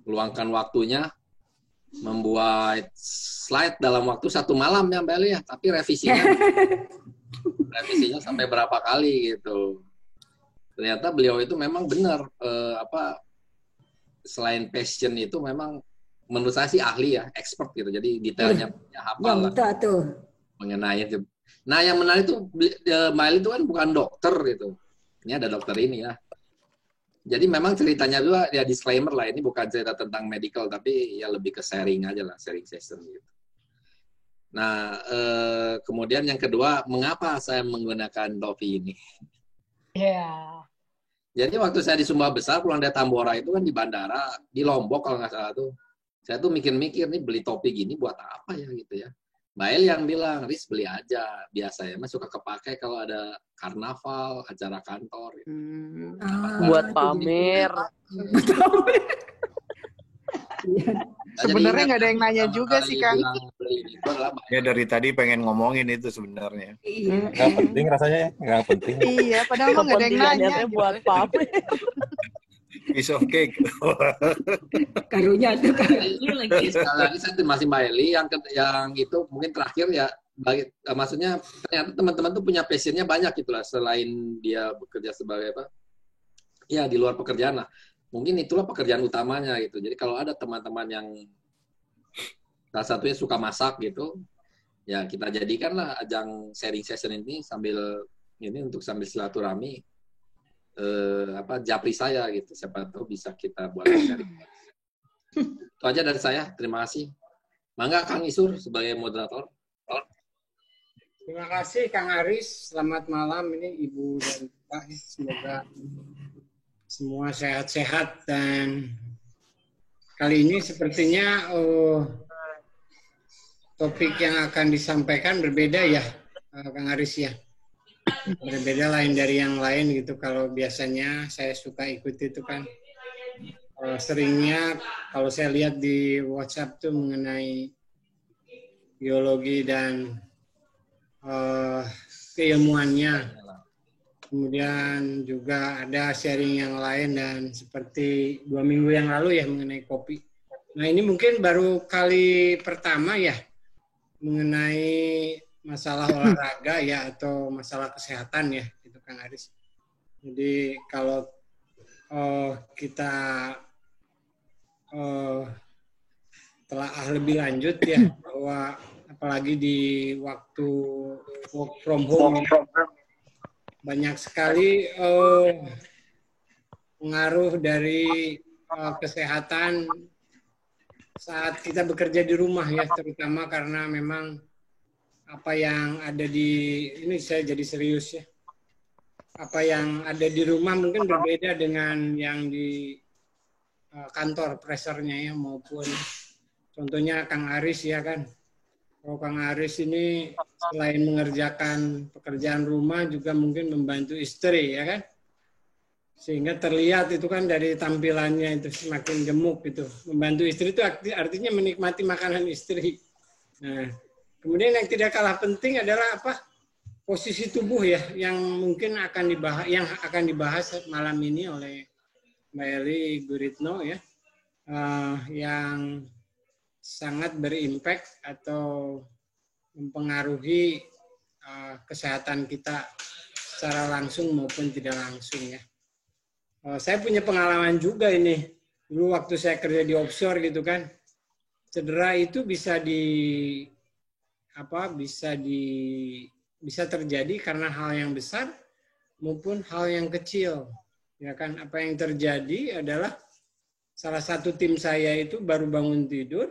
meluangkan waktunya membuat slide dalam waktu 1 malam ya Mbak Eli ya, tapi revisinya sampai berapa kali gitu. Ternyata beliau itu memang benar selain passion itu memang menurut saya sih ahli ya, expert gitu. Jadi detailnya punya hafal lah mengenai itu. Nah yang menarik itu Mbak Eli itu kan bukan dokter gitu. Ini ada dokter ini ya. Jadi memang ceritanya juga ya disclaimer lah, ini bukan cerita tentang medical tapi ya lebih ke sharing aja lah, sharing session gitu. Nah kemudian yang kedua, mengapa saya menggunakan topi ini? Yeah. Jadi waktu saya di Sumba Besar pulang dari Tambora itu kan di bandara di Lombok kalau nggak salah tuh, saya tuh mikir-mikir nih beli topi gini buat apa ya gitu ya. Mbak El yang bilang, Riz beli aja. Biasanya mah suka kepake kalau ada karnaval, acara kantor. Gitu. Buat pamer. Sebenarnya nggak ada yang nanya juga sih, Kang. Ya dari tadi pengen ngomongin itu sebenarnya. Iya. Nggak penting rasanya ya, nggak penting. Iya, padahal mah nggak ada yang nanya. Buat pamer. Piece of cake. Karunya tuh kan. Sekali lagi saya masih Mbak Eli yang itu mungkin terakhir ya, maksudnya ternyata teman-teman tuh punya passionnya banyak gitu lah, selain dia bekerja sebagai apa? Ya di luar pekerjaan lah. Mungkin itulah pekerjaan utamanya gitu. Jadi kalau ada teman-teman yang salah satunya suka masak gitu, ya kita jadikanlah ajang sharing session ini untuk sambil silaturahmi. Japri saya gitu, siapa tahu bisa kita buat sharing. Itu aja dari saya, terima kasih. Mangga Kang Isur sebagai moderator. Terima kasih Kang Aris, selamat malam ini Ibu dan Pak, semoga semua sehat-sehat dan kali ini sepertinya topik yang akan disampaikan berbeda ya Kang Aris ya. Berbeda lain dari yang lain gitu. Kalau biasanya saya suka ikut itu kan seringnya kalau saya lihat di WhatsApp tuh mengenai biologi dan keilmuannya. Kemudian juga ada sharing yang lain dan seperti 2 minggu yang lalu ya mengenai kopi. Nah ini mungkin baru kali pertama ya mengenai masalah olahraga ya atau masalah kesehatan ya gitu Kang Aris. Jadi kalau kita telah lebih lanjut ya bahwa apalagi di waktu work from home ya, banyak sekali pengaruh dari kesehatan saat kita bekerja di rumah ya, terutama karena memang apa yang ada ini saya jadi serius ya. Apa yang ada di rumah mungkin berbeda dengan yang di kantor pressernya ya, maupun contohnya Kang Aris ya kan. Kalau Kang Aris ini selain mengerjakan pekerjaan rumah juga mungkin membantu istri ya kan. Sehingga terlihat itu kan dari tampilannya itu semakin gemuk gitu. Membantu istri itu artinya menikmati makanan istri. Nah, kemudian yang tidak kalah penting adalah posisi tubuh ya yang mungkin akan dibahas malam ini oleh Mbak Eli Guritno ya, yang sangat berimpact atau mempengaruhi kesehatan kita secara langsung maupun tidak langsung ya. Saya punya pengalaman juga ini. Dulu waktu saya kerja di offshore gitu kan, cedera itu bisa terjadi karena hal yang besar maupun hal yang kecil. Ya kan, apa yang terjadi adalah salah satu tim saya itu baru bangun tidur,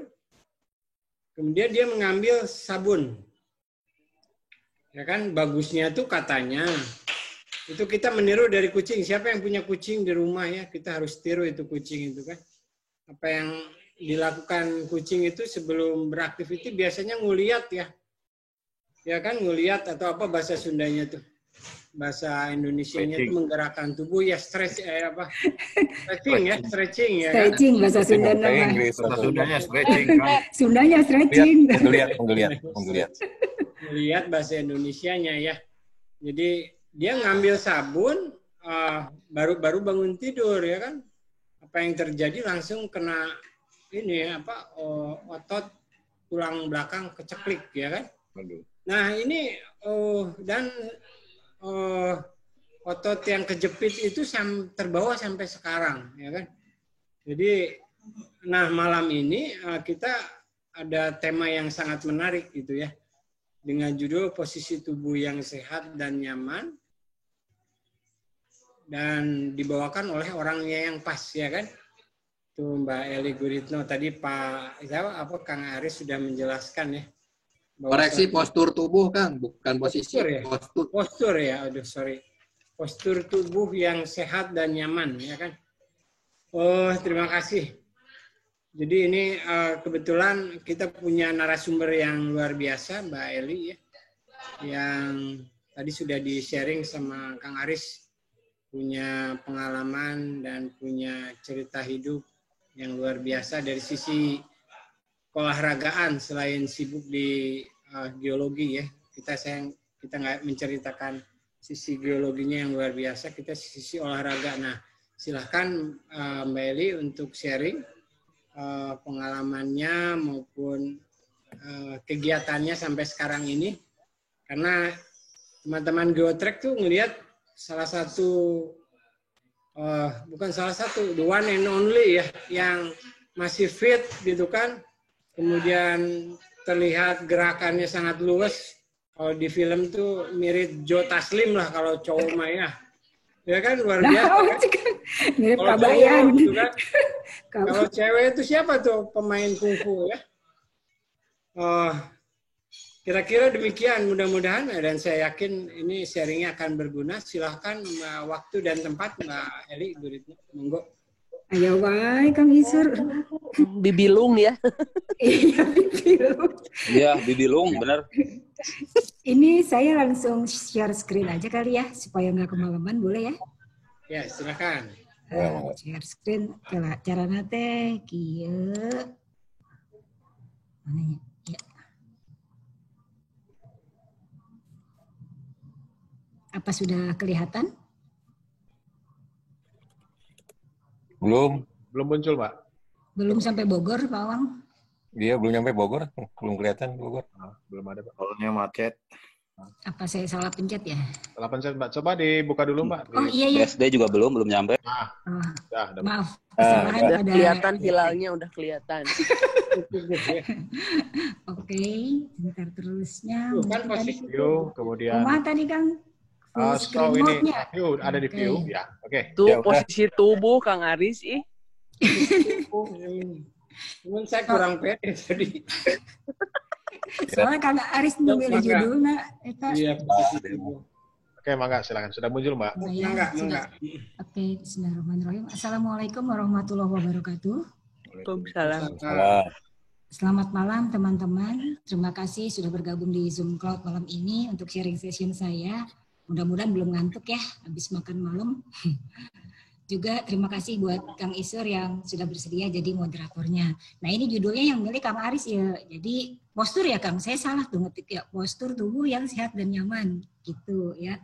kemudian dia mengambil sabun. Ya kan, bagusnya tuh katanya itu kita meniru dari kucing. Siapa yang punya kucing di rumah ya, kita harus tiru itu kucing itu kan. Apa yang dilakukan kucing itu sebelum beraktivitas biasanya nguliat ya. Ya kan, nguliat atau apa bahasa Sundanya tuh. Bahasa Indonesianya itu menggerakkan tubuh ya, stretching ya. Stretching ya kan? Stretching bahasa Sunda namanya. Sundanya stretching kan. Sundanya stretching. Menggeliat. Melihat bahasa Indonesianya ya. Jadi dia ngambil sabun baru bangun tidur ya kan. apa yang terjadi langsung kena ini apa otot tulang belakang keceklik ya kan. Nah ini dan otot yang kejepit itu terbawa sampai sekarang ya kan. Jadi nah malam ini kita ada tema yang sangat menarik gitu ya, dengan judul posisi tubuh yang sehat dan nyaman, dan dibawakan oleh orangnya yang pas ya kan. Tuh Mbak Eli Guritno tadi Kang Aris sudah menjelaskan ya. Koreksi postur tubuh Kang, bukan posisi. Postur ya. Postur ya, aduh sorry. Postur tubuh yang sehat dan nyaman ya kan. Oh terima kasih. Jadi ini kebetulan kita punya narasumber yang luar biasa, Mbak Eli ya, yang tadi sudah di-sharing sama Kang Aris, punya pengalaman dan punya cerita hidup yang luar biasa dari sisi keolahragaan selain sibuk di geologi ya. Kita nggak menceritakan sisi geologinya yang luar biasa, kita sisi olahraga. Nah, silahkan Mbak Eli untuk sharing pengalamannya maupun kegiatannya sampai sekarang ini, karena teman-teman Geotrek tuh ngelihat salah satu the one and only ya yang masih fit gitu kan, kemudian terlihat gerakannya sangat luas. Kalau di film tuh mirip Joe Taslim lah kalau cowok mah ya kan, luar biasa kan? Mirip Kalau Kabayan gitu kan. Kalau cewek itu siapa tuh pemain kungfu ya? Kira-kira demikian, mudah-mudahan, dan saya yakin ini sharingnya akan berguna. Silahkan waktu dan tempat Mbak Eli Guritno, monggo. Ayo wae Kang Isur. Bibilung ya. Iya Bibilung. Iya, Bibilung, benar. Ini saya langsung share screen aja kali ya, supaya nggak kemalaman, boleh ya? Ya, silakan. Share screen, cara nate, kieu. Mana ya? Apa sudah kelihatan? Belum. Belum muncul, Pak. Belum sampai Bogor, Pak Wang? Dia belum nyampe Bogor, belum kelihatan Bogor. Belum ada, Pak. Soalnya macet. Apa saya salah pencet ya? Salah pencet, Mbak. Coba dibuka dulu, Mbak. Oh iya, iya. BSD juga belum nyampe. Maaf, kesalahan Udah pada... kelihatan hilalnya, udah kelihatan. Oke, bentar terusnya. Kan posisi view, kemudian... Tadi Kang? So ini view, ada di view, ya. Oke. Tuh posisi tubuh Kang Aris, ih. Cuman saya kurang pede tadi. Soalnya Kang Aris memilih judulnya. Iya. Oke, mangga silakan. Sudah muncul, Mbak. Mangga. Oke, bismillahirrahmanirrahim. Assalamualaikum warahmatullahi wabarakatuh. Waalaikumsalam. Selamat malam teman-teman. Terima kasih sudah bergabung di Zoom Cloud malam ini untuk sharing session saya. Mudah-mudahan belum ngantuk ya habis makan malam. Juga terima kasih buat Kang Isur yang sudah bersedia jadi moderatornya. Nah ini judulnya yang milik Kang Aris ya. Jadi postur ya Kang, saya salah tuh ngetik ya. Postur tubuh yang sehat dan nyaman gitu ya.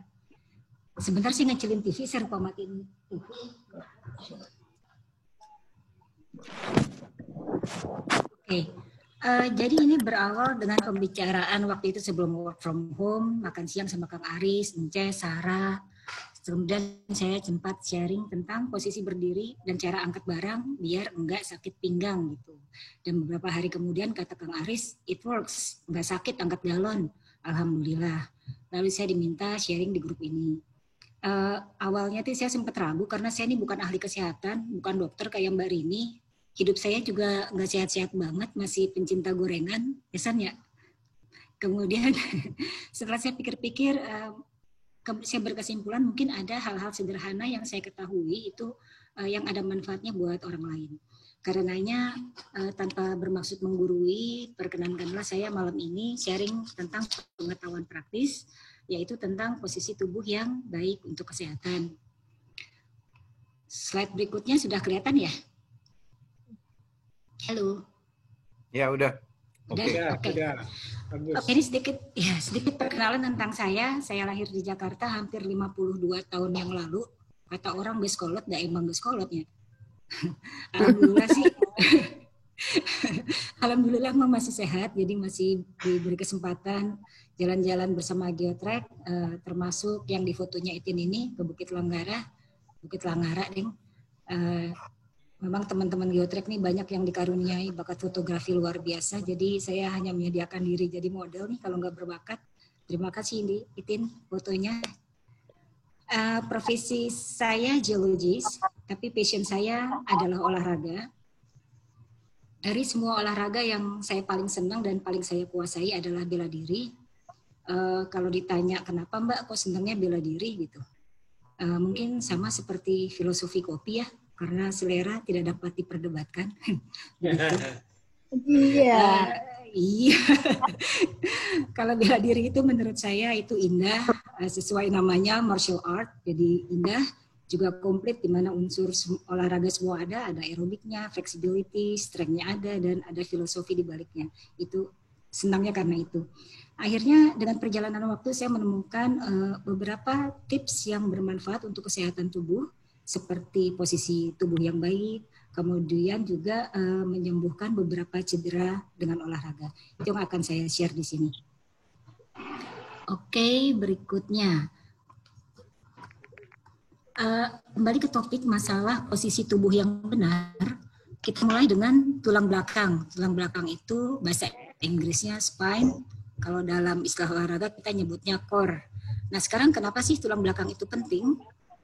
Sebentar sih ngecilin TV, saya lupa matiin TV. Oke. Jadi ini berawal dengan pembicaraan waktu itu sebelum work from home, makan siang sama Kang Aris, Ence, Sarah. Kemudian saya sempat sharing tentang posisi berdiri dan cara angkat barang biar enggak sakit pinggang gitu. Dan beberapa hari kemudian kata Kang Aris, it works, enggak sakit angkat galon. Alhamdulillah. Lalu saya diminta sharing di grup ini. Awalnya tuh saya sempat ragu karena saya ini bukan ahli kesehatan, bukan dokter kayak Mbak Rini. Hidup saya juga nggak sehat-sehat banget, masih pencinta gorengan, kesan ya. Kemudian setelah saya pikir-pikir, saya berkesimpulan mungkin ada hal-hal sederhana yang saya ketahui itu yang ada manfaatnya buat orang lain. Karenanya tanpa bermaksud menggurui, perkenankanlah saya malam ini sharing tentang pengetahuan praktis, yaitu tentang posisi tubuh yang baik untuk kesehatan. Slide berikutnya sudah kelihatan ya? Halo. Ya udah. Oke. Ini sedikit perkenalan tentang saya. Saya lahir di Jakarta hampir 52 tahun yang lalu. Kata orang geskolot, da emang geskolotnya. Alhamdulillah sih. Alhamdulillah masih sehat, jadi masih diberi kesempatan jalan-jalan bersama Geotrek, termasuk yang di fotonya Itin ini ke Bukit Langgara, Deng. Memang teman-teman Geotrek nih banyak yang dikaruniai bakat fotografi luar biasa, jadi saya hanya menyediakan diri jadi model nih kalau nggak berbakat. Terima kasih Itin fotonya. Profesi saya geologis, tapi passion saya adalah olahraga. Dari semua olahraga yang saya paling senang dan paling saya kuasai adalah bela diri. Kalau ditanya kenapa Mbak kok senangnya bela diri gitu, mungkin sama seperti filosofi kopi ya, karena selera tidak dapat diperdebatkan. Iya. Iya. Kalau bela diri itu menurut saya itu indah, sesuai namanya martial art, jadi indah. Juga komplit di mana unsur olahraga semua ada aerobiknya, flexibility, strength-nya ada, dan ada filosofi di baliknya. Itu senangnya karena itu. Akhirnya dengan perjalanan waktu saya menemukan beberapa tips yang bermanfaat untuk kesehatan tubuh, seperti posisi tubuh yang baik, kemudian juga menyembuhkan beberapa cedera dengan olahraga. Itu yang akan saya share di sini. Oke, berikutnya. Kembali ke topik masalah posisi tubuh yang benar, kita mulai dengan tulang belakang. Tulang belakang itu bahasa Inggrisnya spine, kalau dalam istilah olahraga kita nyebutnya core. Nah sekarang kenapa sih tulang belakang itu penting?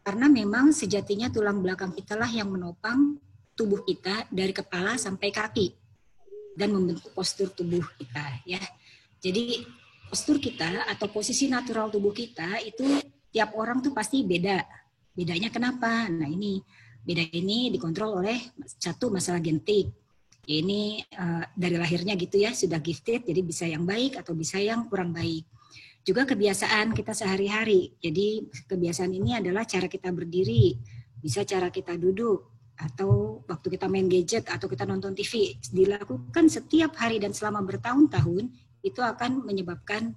Karena memang sejatinya tulang belakang italah yang menopang tubuh kita dari kepala sampai kaki dan membentuk postur tubuh kita ya. Jadi postur kita atau posisi natural tubuh kita itu tiap orang tuh pasti beda. Bedanya kenapa? Nah beda ini dikontrol oleh satu masalah genetik. Ini dari lahirnya gitu ya, sudah gifted, jadi bisa yang baik atau bisa yang kurang baik. Juga kebiasaan kita sehari-hari. Jadi kebiasaan ini adalah cara kita berdiri, bisa cara kita duduk, atau waktu kita main gadget atau kita nonton TV. Dilakukan setiap hari dan selama bertahun-tahun, itu akan menyebabkan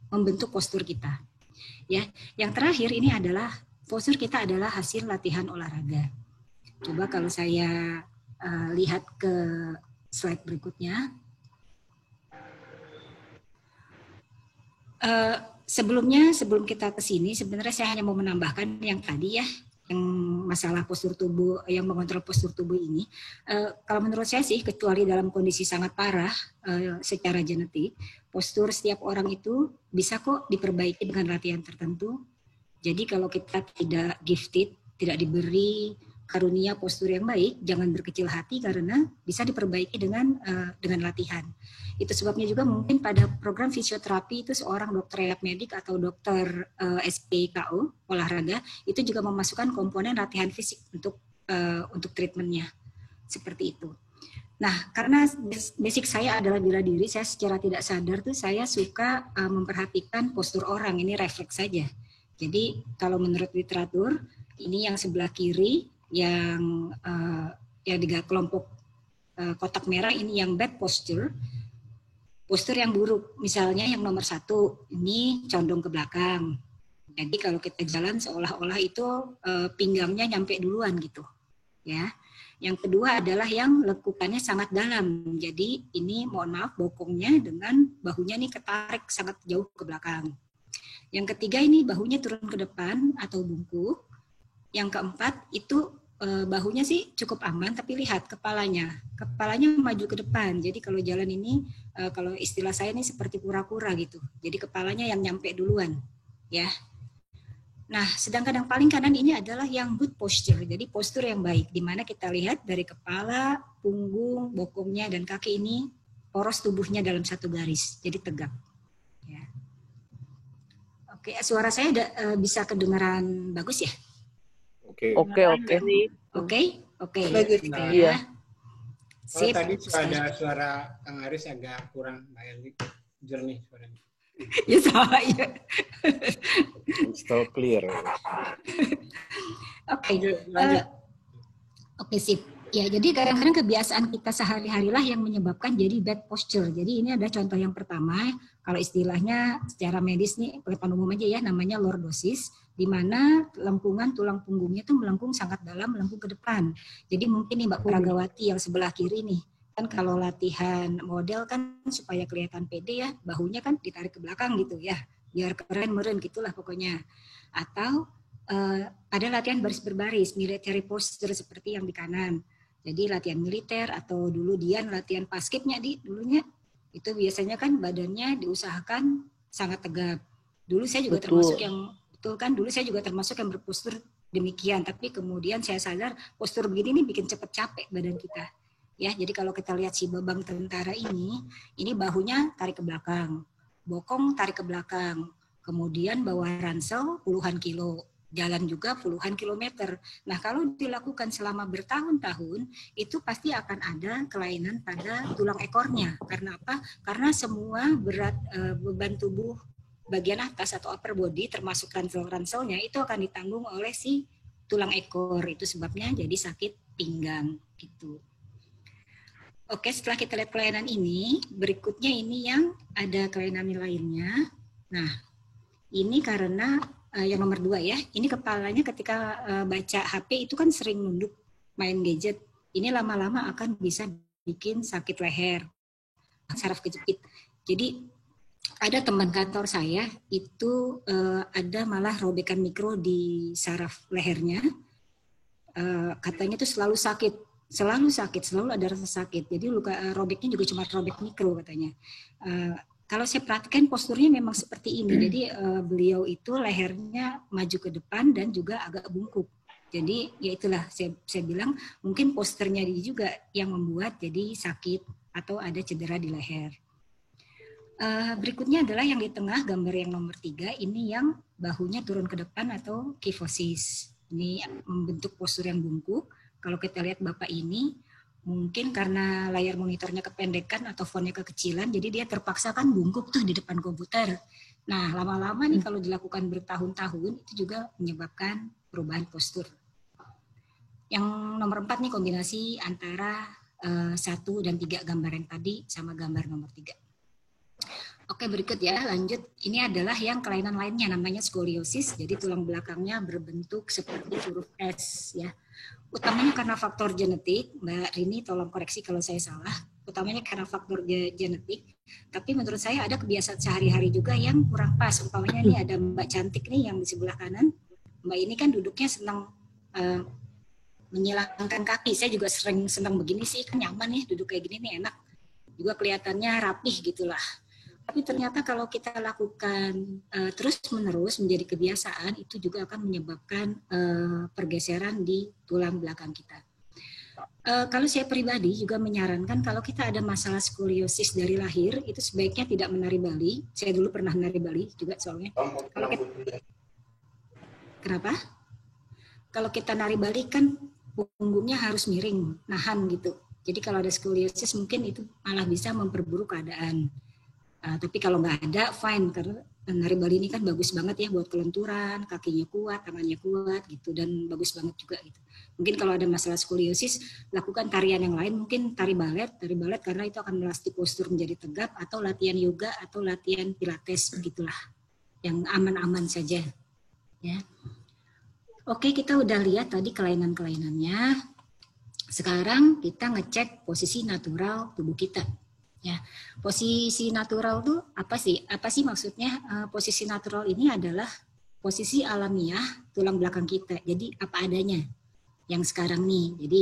membentuk postur kita. Ya, yang terakhir ini adalah postur kita adalah hasil latihan olahraga. Coba kalau saya lihat ke slide berikutnya. Sebelum kita ke sini, sebenarnya saya hanya mau menambahkan yang tadi ya, yang masalah postur tubuh, yang mengontrol postur tubuh ini. Kalau menurut saya sih, kecuali dalam kondisi sangat parah secara genetik, postur setiap orang itu bisa kok diperbaiki dengan latihan tertentu. Jadi kalau kita tidak gifted, tidak diberi karunia postur yang baik, jangan berkecil hati karena bisa diperbaiki dengan latihan. Itu sebabnya juga mungkin pada program fisioterapi itu seorang dokter rehab medik atau dokter SPKO olahraga itu juga memasukkan komponen latihan fisik untuk treatmentnya seperti itu. Nah, karena basic saya adalah bela diri, saya secara tidak sadar tuh saya suka memperhatikan postur orang, ini refleks saja. Jadi kalau menurut literatur ini yang sebelah kiri yang di kelompok kotak merah ini yang bad posture, postur yang buruk. Misalnya yang nomor 1 ini condong ke belakang. Jadi kalau kita jalan seolah-olah itu pinggangnya nyampe duluan gitu, ya. Yang kedua adalah yang lekukannya sangat dalam. Jadi ini mohon maaf bokongnya dengan bahunya nih ketarik sangat jauh ke belakang. Yang ketiga ini bahunya turun ke depan atau bungkuk. Yang keempat itu bahunya sih cukup aman, tapi lihat kepalanya maju ke depan. Jadi kalau jalan ini, kalau istilah saya ini seperti kura-kura gitu. Jadi kepalanya yang nyampe duluan, ya. Nah, sedangkan yang paling kanan ini adalah yang good posture. Jadi postur yang baik, di mana kita lihat dari kepala, punggung, bokongnya dan kaki ini poros tubuhnya dalam satu garis, jadi tegak. Ya. Oke, suara saya bisa kedengaran bagus ya? Oke. Iya. Kalau tadi ada suara Kang Aris agak kurang jernih suaranya. Ya sama ya. Still clear. Oke, sip. Ya, jadi kadang-kadang kebiasaan kita sehari-harilah yang menyebabkan jadi bad posture. Jadi ini ada contoh yang pertama, kalau istilahnya secara medis nih, pengetahuan umum aja ya, namanya lordosis. di mana lengkungan tulang punggungnya itu melengkung sangat dalam, melengkung ke depan. Jadi mungkin nih Mbak Pragawati yang sebelah kiri nih, kan kalau latihan model kan supaya kelihatan pede ya, bahunya kan ditarik ke belakang gitu ya, biar keren meren gitulah pokoknya. Atau ada latihan baris berbaris, military posture seperti yang di kanan. Jadi latihan militer atau dulu Dian latihan paskibnya dulunya, itu biasanya kan badannya diusahakan sangat tegap. Dulu saya juga termasuk yang betul kan, dulu saya juga termasuk yang berpostur demikian, tapi kemudian saya sadar postur begini nih bikin cepet capek badan kita. Ya, jadi kalau kita lihat si Babang tentara ini bahunya tarik ke belakang, bokong tarik ke belakang, kemudian bawa ransel puluhan kilo, jalan juga puluhan kilometer. Nah, kalau dilakukan selama bertahun-tahun, itu pasti akan ada kelainan pada tulang ekornya. Karena apa? Karena semua berat beban tubuh bagian atas atau upper body termasuk ransel-ranselnya itu akan ditanggung oleh si tulang ekor. Itu sebabnya jadi sakit pinggang gitu. Oke, setelah kita lihat kelainan ini, berikutnya ini yang ada kelainan lainnya. Nah, ini karena yang nomor 2 ya, ini kepalanya ketika baca HP itu kan sering nunduk main gadget. Ini lama-lama akan bisa bikin sakit leher, saraf kejepit. Jadi ada teman kantor saya itu ada malah robekan mikro di saraf lehernya. Katanya itu selalu sakit, selalu ada rasa sakit. Jadi luka robeknya juga cuma robek mikro katanya. Kalau saya perhatikan posturnya memang seperti ini. Jadi beliau itu lehernya maju ke depan dan juga agak bungkuk. Jadi ya itulah saya bilang mungkin posturnya dia juga yang membuat jadi sakit atau ada cedera di leher. Berikutnya adalah yang di tengah, gambar yang nomor 3, ini yang bahunya turun ke depan atau kyphosis. Ini membentuk postur yang bungkuk. Kalau kita lihat Bapak ini, mungkin karena layar monitornya kependekan atau fontnya kekecilan, jadi dia terpaksa kan bungkuk tuh di depan komputer. Nah, lama-lama nih kalau dilakukan bertahun-tahun, itu juga menyebabkan perubahan postur. Yang nomor 4 nih kombinasi antara 1 dan 3 gambar yang tadi sama gambar nomor 3. Oke, berikut ya, lanjut. Ini adalah yang kelainan lainnya, namanya skoliosis. Jadi tulang belakangnya berbentuk seperti huruf S ya. Utamanya karena faktor genetik, Mbak Rini tolong koreksi kalau saya salah. Utamanya karena faktor genetik. Tapi menurut saya ada kebiasaan sehari-hari juga yang kurang pas. Umpamanya nih ada Mbak cantik nih yang di sebelah kanan. Mbak ini kan duduknya senang menyilangkan kaki. Saya juga sering senang begini sih, kan nyaman ya duduk kayak gini nih, enak. Juga kelihatannya rapih gitulah. Tapi ternyata kalau kita lakukan terus-menerus menjadi kebiasaan, itu juga akan menyebabkan pergeseran di tulang belakang kita. Kalau saya pribadi juga menyarankan kalau kita ada masalah skoliosis dari lahir, itu sebaiknya tidak menari Bali. Saya dulu pernah menari Bali juga soalnya. Kalau kita, kenapa? Kalau kita nari Bali kan punggungnya harus miring, nahan gitu. Jadi kalau ada skoliosis mungkin itu malah bisa memperburuk keadaan. Tapi kalau nggak ada, fine. Karena nari Bali ini kan bagus banget ya buat kelenturan, kakinya kuat, tangannya kuat gitu, dan bagus banget juga gitu. Mungkin kalau ada masalah skoliosis, lakukan tarian yang lain, mungkin tari balet karena itu akan melatih postur menjadi tegap, atau latihan yoga atau latihan pilates begitulah, yang aman-aman saja. Ya. Oke, kita udah lihat tadi kelainan-kelainannya. Sekarang kita ngecek posisi natural tubuh kita. Ya, posisi natural itu apa sih? Apa sih maksudnya? Posisi natural ini adalah posisi alamiah tulang belakang kita. Jadi apa adanya yang sekarang nih. Jadi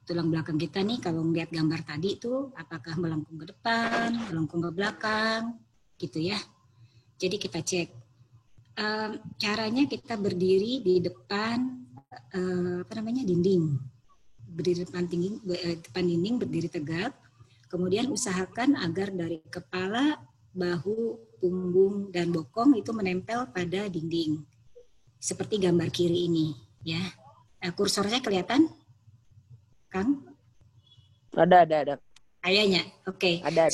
tulang belakang kita nih kalau ngeliat gambar tadi itu apakah melengkung ke depan, melengkung ke belakang, gitu ya. Jadi kita cek. Caranya kita berdiri di depan dinding. Berdiri depan dinding, berdiri tegak. Kemudian usahakan agar dari kepala, bahu, punggung, dan bokong itu menempel pada dinding. Seperti gambar kiri ini. Ya. Kursornya kelihatan? Kang? Ada. Kayaknya, oke. Ada.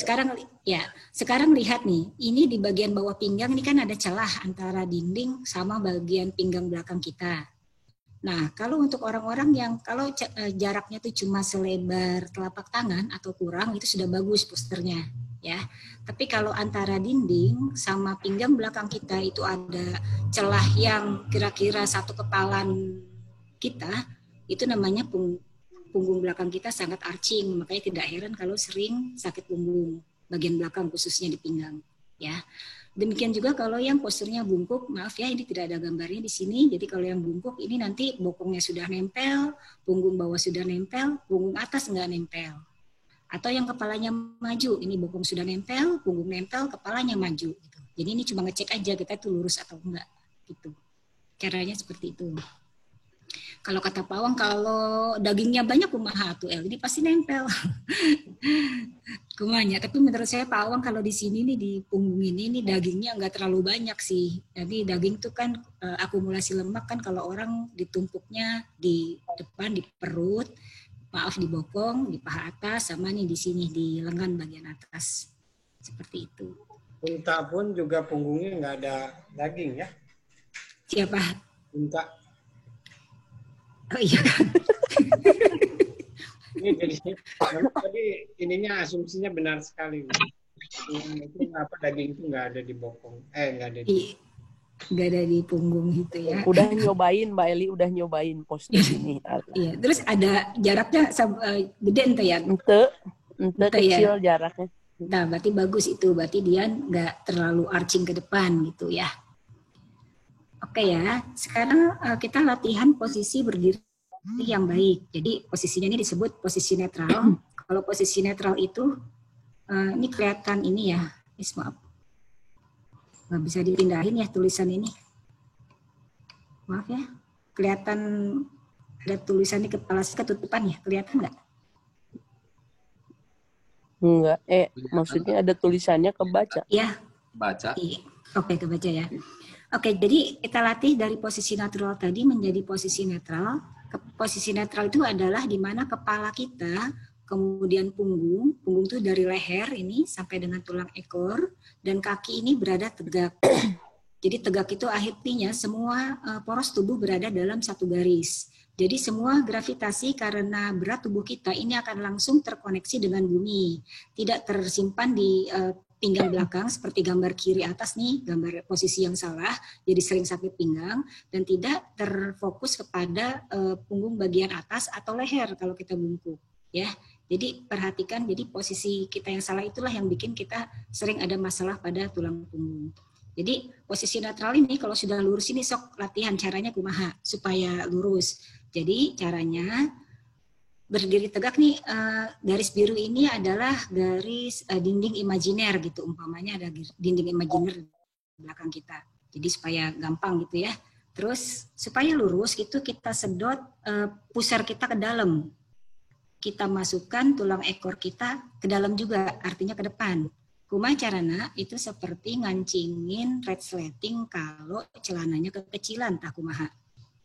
Sekarang lihat nih, ini di bagian bawah pinggang ini kan ada celah antara dinding sama bagian pinggang belakang kita. Nah, kalau untuk orang-orang yang kalau jaraknya itu cuma selebar telapak tangan atau kurang, itu sudah bagus posternya, ya. Tapi kalau antara dinding sama pinggang belakang kita itu ada celah yang kira-kira satu kepalan kita, itu namanya punggung belakang kita sangat arching, makanya tidak heran kalau sering sakit punggung bagian belakang khususnya di pinggang, ya. Demikian juga kalau yang posturnya bungkuk, maaf ya ini tidak ada gambarnya di sini. Jadi kalau yang bungkuk ini nanti bokongnya sudah nempel, punggung bawah sudah nempel, punggung atas nggak nempel. Atau yang kepalanya maju, ini bokong sudah nempel, punggung nempel, kepalanya maju. Gitu. Jadi ini cuma ngecek aja kita itu lurus atau enggak. Gitu. Caranya seperti itu. Kalau kata Pawang, kalau dagingnya banyak kumaha tuh ini pasti nempel. Kumanya. Tapi menurut saya Pawang kalau di sini nih di punggung ini dagingnya nggak terlalu banyak sih. Jadi daging tuh kan akumulasi lemak kan kalau orang ditumpuknya di depan di perut, maaf di bokong, di paha atas, sama nih di sini di lengan bagian atas. Seperti itu. Unta pun juga punggungnya nggak ada daging ya? Siapa? Unta. Oh iya. Ini jadi ininya asumsinya benar sekali. Itu apa daging itu nggak ada di bokong? Nggak ada di. Nggak ada di punggung itu ya. Udah nyobain Mbak Eli, udah nyobain postur ini. Iya. Terus ada jaraknya gede ente ya? Ente kecil ya? Jaraknya. Nah, berarti bagus itu. Berarti dia nggak terlalu arching ke depan gitu ya. Oke ya, sekarang kita latihan posisi berdiri yang baik. Jadi posisinya ini disebut posisi netral. Kalau posisi netral itu, ini kelihatan ini ya, maaf. Nggak bisa dipindahin ya tulisan ini. Maaf ya, kelihatan ada tulisan di kepala saya ketutupan ya, kelihatan nggak? Enggak, maksudnya ada tulisannya kebaca. Iya. Baca. Iya. Oke, kebaca ya. Oke, jadi kita latih dari posisi natural tadi menjadi posisi netral. Posisi netral itu adalah di mana kepala kita, kemudian punggung itu dari leher ini sampai dengan tulang ekor, dan kaki ini berada tegak. Jadi tegak itu artinya semua poros tubuh berada dalam satu garis. Jadi semua gravitasi karena berat tubuh kita ini akan langsung terkoneksi dengan bumi. Tidak tersimpan di pinggang belakang seperti gambar kiri atas nih, gambar posisi yang salah, jadi sering sakit pinggang, dan tidak terfokus kepada punggung bagian atas atau leher kalau kita bungkuk, ya. Jadi perhatikan, jadi posisi kita yang salah itulah yang bikin kita sering ada masalah pada tulang punggung. Jadi posisi netral ini kalau sudah lurus ini sok latihan caranya kumaha supaya lurus. Jadi caranya berdiri tegak nih, garis biru ini adalah garis dinding imajiner gitu, umpamanya ada dinding imajiner di belakang kita. Jadi supaya gampang gitu ya. Terus supaya lurus gitu kita sedot pusar kita ke dalam. Kita masukkan tulang ekor kita ke dalam juga, artinya ke depan. Kumaha carana itu seperti ngancingin resleting kalau celananya kekecilan tah kumaha.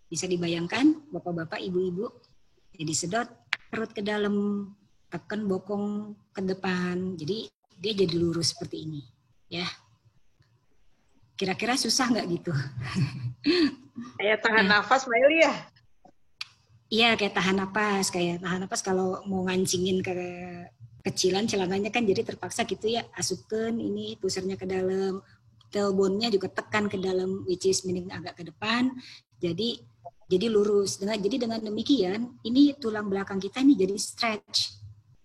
Bisa dibayangkan Bapak-bapak, Ibu-ibu. Jadi sedot perut ke dalam, tekan bokong ke depan. Jadi dia jadi lurus seperti ini, ya. Kira-kira susah nggak gitu? Kayak tahan nafas, Mbak Eli ya? Iya, kayak tahan napas kalau mau ngancingin ke kecilan celananya kan jadi terpaksa gitu ya, asupkan ini pusarnya ke dalam, tailbone-nya juga tekan ke dalam, which is meaning agak ke depan. Jadi lurus. Jadi dengan demikian, ini tulang belakang kita ini jadi stretch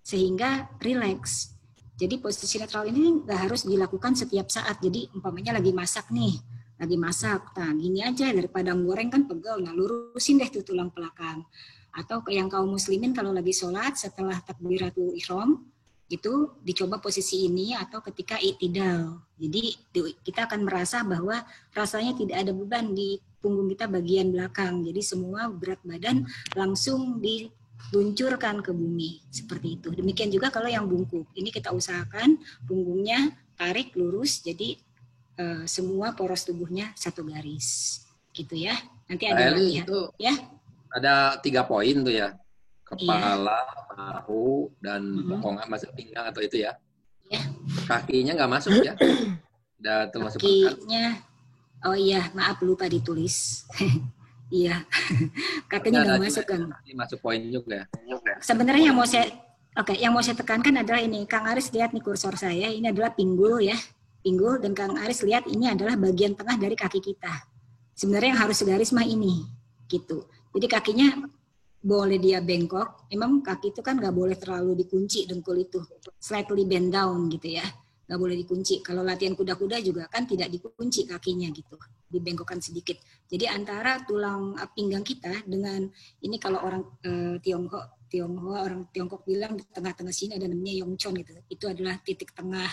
sehingga relax. Jadi posisi netral ini nggak harus dilakukan setiap saat. Jadi umpamanya lagi masak nih, nah gini aja daripada goreng kan pegel, nah lurusin deh tuh tulang belakang. Atau yang kaum muslimin kalau lagi sholat setelah takbiratul ihram itu dicoba posisi ini atau ketika i'tidal. Jadi kita akan merasa bahwa rasanya tidak ada beban di punggung kita bagian belakang. Jadi semua berat badan langsung diluncurkan ke bumi seperti itu. Demikian juga kalau yang bungkuk. Ini kita usahakan punggungnya tarik lurus jadi semua poros tubuhnya satu garis. Gitu ya. Nanti ada latihan itu ya. Ada 3 poin tuh ya. Kepala, bahu, dan bokong, masuk pinggang atau itu ya. Iya. Kakinya nggak masuk ya. Udah termasuk kakinya. Oh iya, maaf lupa ditulis. Iya. Kakinya nggak masuk kan. Masuk poin juga. Sebenarnya yang mau saya Oke, yang mau saya tekankan adalah ini. Kang Aris lihat nih kursor saya, ini adalah pinggul ya. Pinggul, dan Kang Aris lihat ini adalah bagian tengah dari kaki kita. Sebenarnya yang harus segaris mah ini, gitu. Jadi kakinya boleh dia bengkok, emang kaki itu kan nggak boleh terlalu dikunci dengkul itu. Slightly bend down gitu ya. Nggak boleh dikunci. Kalau latihan kuda-kuda juga kan tidak dikunci kakinya gitu. Dibengkokkan sedikit. Jadi antara tulang pinggang kita dengan, ini kalau orang Tionghoa, orang Tiongkok bilang di tengah-tengah sini ada namanya Yongchon gitu. Itu adalah titik tengah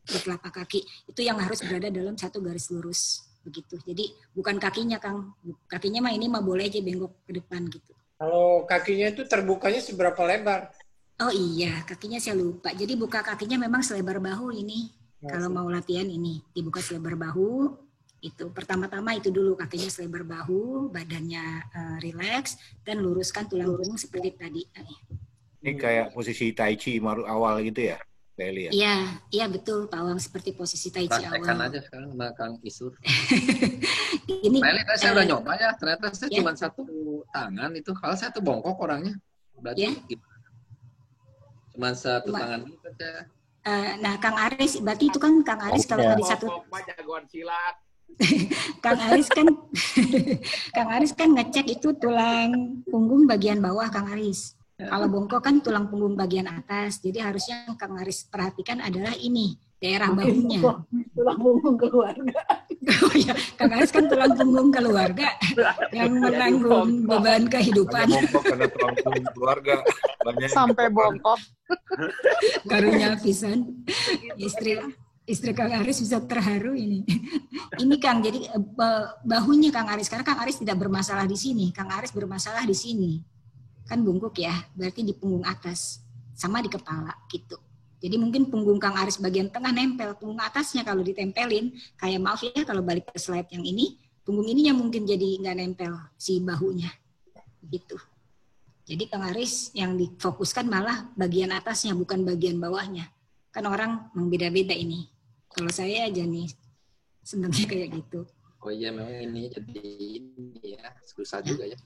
di telapak kaki. Itu yang harus berada dalam satu garis lurus begitu. Jadi bukan kakinya, Kang. Kakinya mah ini mah boleh aja bengkok ke depan gitu. Kalau kakinya itu terbukanya seberapa lebar? Oh iya, kakinya saya lupa. Jadi buka kakinya memang selebar bahu ini. Kalau mau latihan ini dibuka selebar bahu. Itu pertama-tama itu dulu, kakinya selebar bahu, badannya rileks, dan luruskan tulang punggung seperti tadi. Ini kayak posisi Tai Chi awal gitu ya, Eli ya? Iya, iya betul, Pak Wang, seperti posisi Tai Chi awal. Praktekkan aja sekarang sama Kang Isur. Ini Eli, saya udah nyoba ya, ternyata saya cuma satu tangan itu. Kalau saya tuh bongkok orangnya, berarti cuma satu tangan itu aja. Nah, Kang Aris, berarti itu kan Kang Aris kalau tadi satu. Jagoan silat. Kang Aris kan ngecek itu tulang punggung bagian bawah, Kang Aris. Kalau bongkok kan tulang punggung bagian atas. Jadi harusnya yang Kang Aris perhatikan adalah ini, daerah bahunya. Tulang punggung keluarga. Oh ya, Kang Aris kan tulang punggung keluarga yang menanggung beban kehidupan. Bongkok karena tulang punggung keluarga. Sampai bongkok. Karunya pisan. Istri Kang Aris bisa terharu ini. Ini Kang, jadi bahunya Kang Aris, karena Kang Aris tidak bermasalah di sini. Kang Aris bermasalah di sini. Kan bungkuk ya, berarti di punggung atas. Sama di kepala gitu. Jadi mungkin punggung Kang Aris bagian tengah nempel. Punggung atasnya kalau ditempelin, kayak maaf ya kalau balik ke slide yang ini, punggung ininya mungkin jadi nggak nempel si bahunya. Gitu. Jadi Kang Aris yang difokuskan malah bagian atasnya, bukan bagian bawahnya. Kan orang beda-beda ini. Kalau saya aja nih, senangnya kayak gitu. Oh iya, memang ini jadi ini ya, susah juga ya.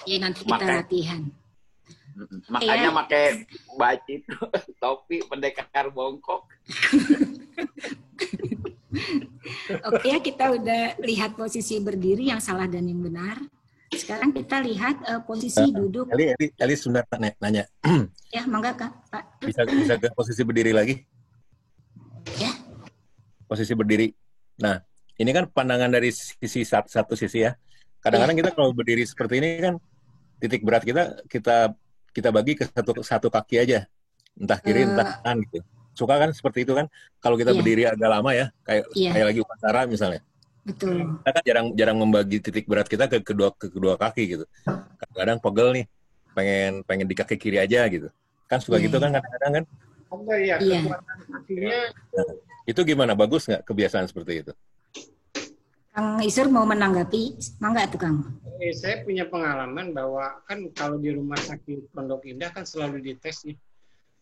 Ya nanti kita latihan. Makanya pakai baju itu, topi pendekar bongkok. Oke, kita udah lihat posisi berdiri yang salah dan yang benar. Sekarang kita lihat posisi duduk. Eli sebenarnya nanya. Ya, mangga Kak, Pak. Bisa ke posisi berdiri lagi? Ya. Posisi berdiri. Nah, ini kan pandangan dari sisi satu sisi ya. Kadang-kadang kita kalau berdiri seperti ini kan titik berat kita bagi ke satu kaki aja. Entah kiri, entah kanan gitu. Suka kan seperti itu kan? Kalau kita berdiri agak lama ya, kayak lagi upacara misalnya. Betul. Kita kan jarang membagi titik berat kita ke kedua kaki gitu. Kadang-kadang pegel nih, pengen di kaki kiri aja gitu. Kan suka gitu kan kadang-kadang kan? Kekuatan kakinya. Nah, itu gimana? Bagus nggak kebiasaan seperti itu? Kang Isur mau menanggapi? Mangga tuh Kang. Saya punya pengalaman bahwa kan kalau di rumah sakit Pondok Indah kan selalu dites nih.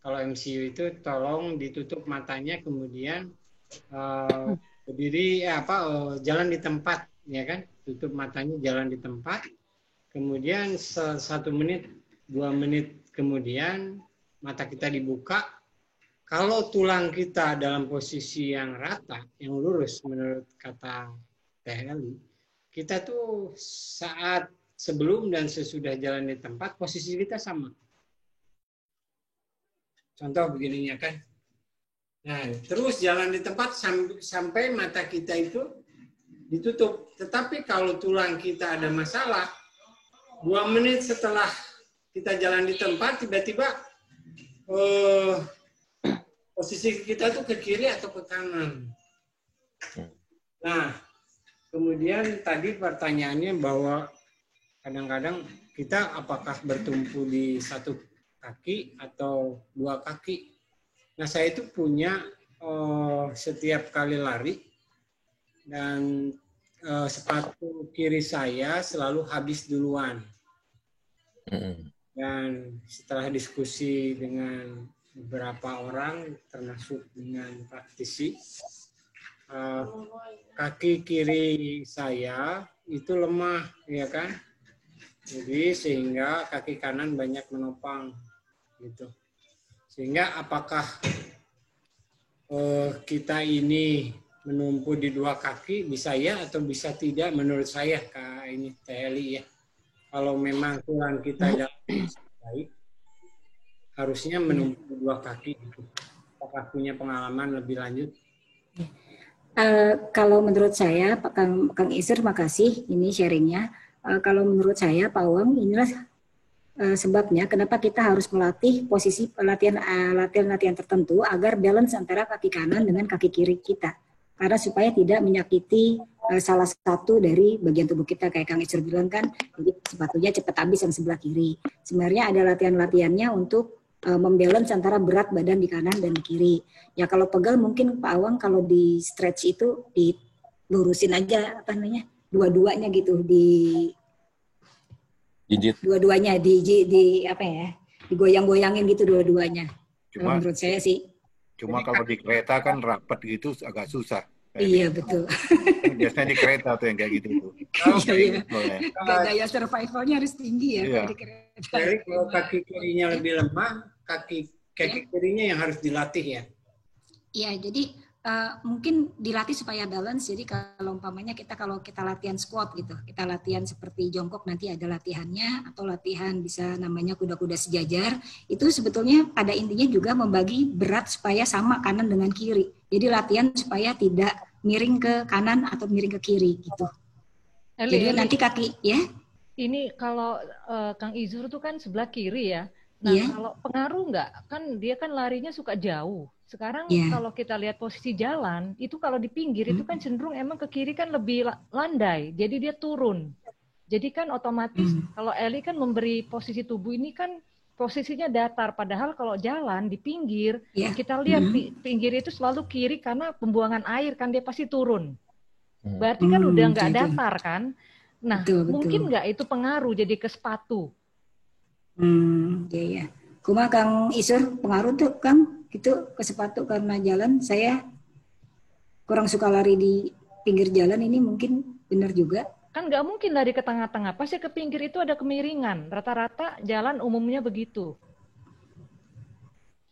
Kalau MCU itu tolong ditutup matanya, kemudian berdiri jalan di tempat, ya kan? Tutup matanya, jalan di tempat. Kemudian 1 menit, 2 menit kemudian mata kita dibuka. Kalau tulang kita dalam posisi yang rata, yang lurus menurut kata Teh Eli, kita tuh saat sebelum dan sesudah jalan di tempat posisi kita sama. Contoh begininya kan. Nah, terus jalan di tempat sampai mata kita itu ditutup. Tetapi kalau tulang kita ada masalah, 2 menit setelah kita jalan di tempat, tiba-tiba posisi kita tuh ke kiri atau ke kanan. Nah, kemudian tadi pertanyaannya bahwa kadang-kadang kita apakah bertumpu di satu kaki atau 2 kaki. Nah, saya itu punya setiap kali lari dan sepatu kiri saya selalu habis duluan. Dan setelah diskusi dengan beberapa orang, termasuk dengan praktisi, kaki kiri saya itu lemah, ya kan? Jadi sehingga kaki kanan banyak menopang. gitu. Sehingga apakah kita ini menumpu di dua kaki bisa ya atau bisa tidak, menurut saya Kak ini Teli ya. Kalau memang tulang kita dalam baik, harusnya menumpu di dua kaki gitu. Apakah punya pengalaman lebih lanjut? Kalau menurut saya, Kang Isir, makasih ini sharingnya. Kalau menurut saya, Pak Wang, inilah sebabnya kenapa kita harus melatih posisi latihan tertentu agar balance antara kaki kanan dengan kaki kiri kita. Karena supaya tidak menyakiti salah satu dari bagian tubuh kita, kayak Kang Isir bilang kan, jadi sepatunya cepat habis yang sebelah kiri. Sebenarnya ada latihan-latihannya untuk membalance antara berat badan di kanan dan di kiri. Ya kalau pegal mungkin Pak Awang kalau di stretch itu dilurusin aja apa namanya, dua-duanya gitu, dua-duanya di apa ya, digoyang-goyangin gitu dua-duanya. Cuma menurut saya sih. Cuma kalau di kereta kan rapat gitu agak susah. Iya betul. Biasanya di kereta tuh yang kayak gitu tuh. Iya. Daya survivalnya harus tinggi ya kalau di kereta. Jadi kalau kaki kirinya lebih lemah, kaki kirinya yang harus dilatih ya. Iya, jadi mungkin dilatih supaya balance. Jadi kalau umpamanya kalau kita latihan squat gitu, kita latihan seperti jongkok nanti ada latihannya, atau latihan bisa namanya kuda-kuda sejajar, itu sebetulnya pada intinya juga membagi berat supaya sama kanan dengan kiri. Jadi latihan supaya tidak miring ke kanan atau miring ke kiri gitu. Jadi nanti kaki ya. Ini kalau Kang Izur tuh kan sebelah kiri ya. Nah kalau pengaruh nggak? Kan dia kan larinya suka jauh. Sekarang kalau kita lihat posisi jalan, itu kalau di pinggir itu kan cenderung emang ke kiri kan lebih landai, jadi dia turun. Jadi kan otomatis kalau Eli kan memberi posisi tubuh ini kan posisinya datar, padahal kalau jalan di pinggir, kita lihat pinggir itu selalu kiri karena pembuangan air kan dia pasti turun. Berarti kan udah nggak datar kan? Nah mungkin nggak itu pengaruh jadi ke sepatu? Iya. Kuma Kang Isur pengaruh tuh Kang itu ke sepatu karena jalan saya kurang suka lari di pinggir jalan, ini mungkin benar juga. Kan nggak mungkin lari ke tengah-tengah, pasti ke pinggir itu ada kemiringan. Rata-rata jalan umumnya begitu.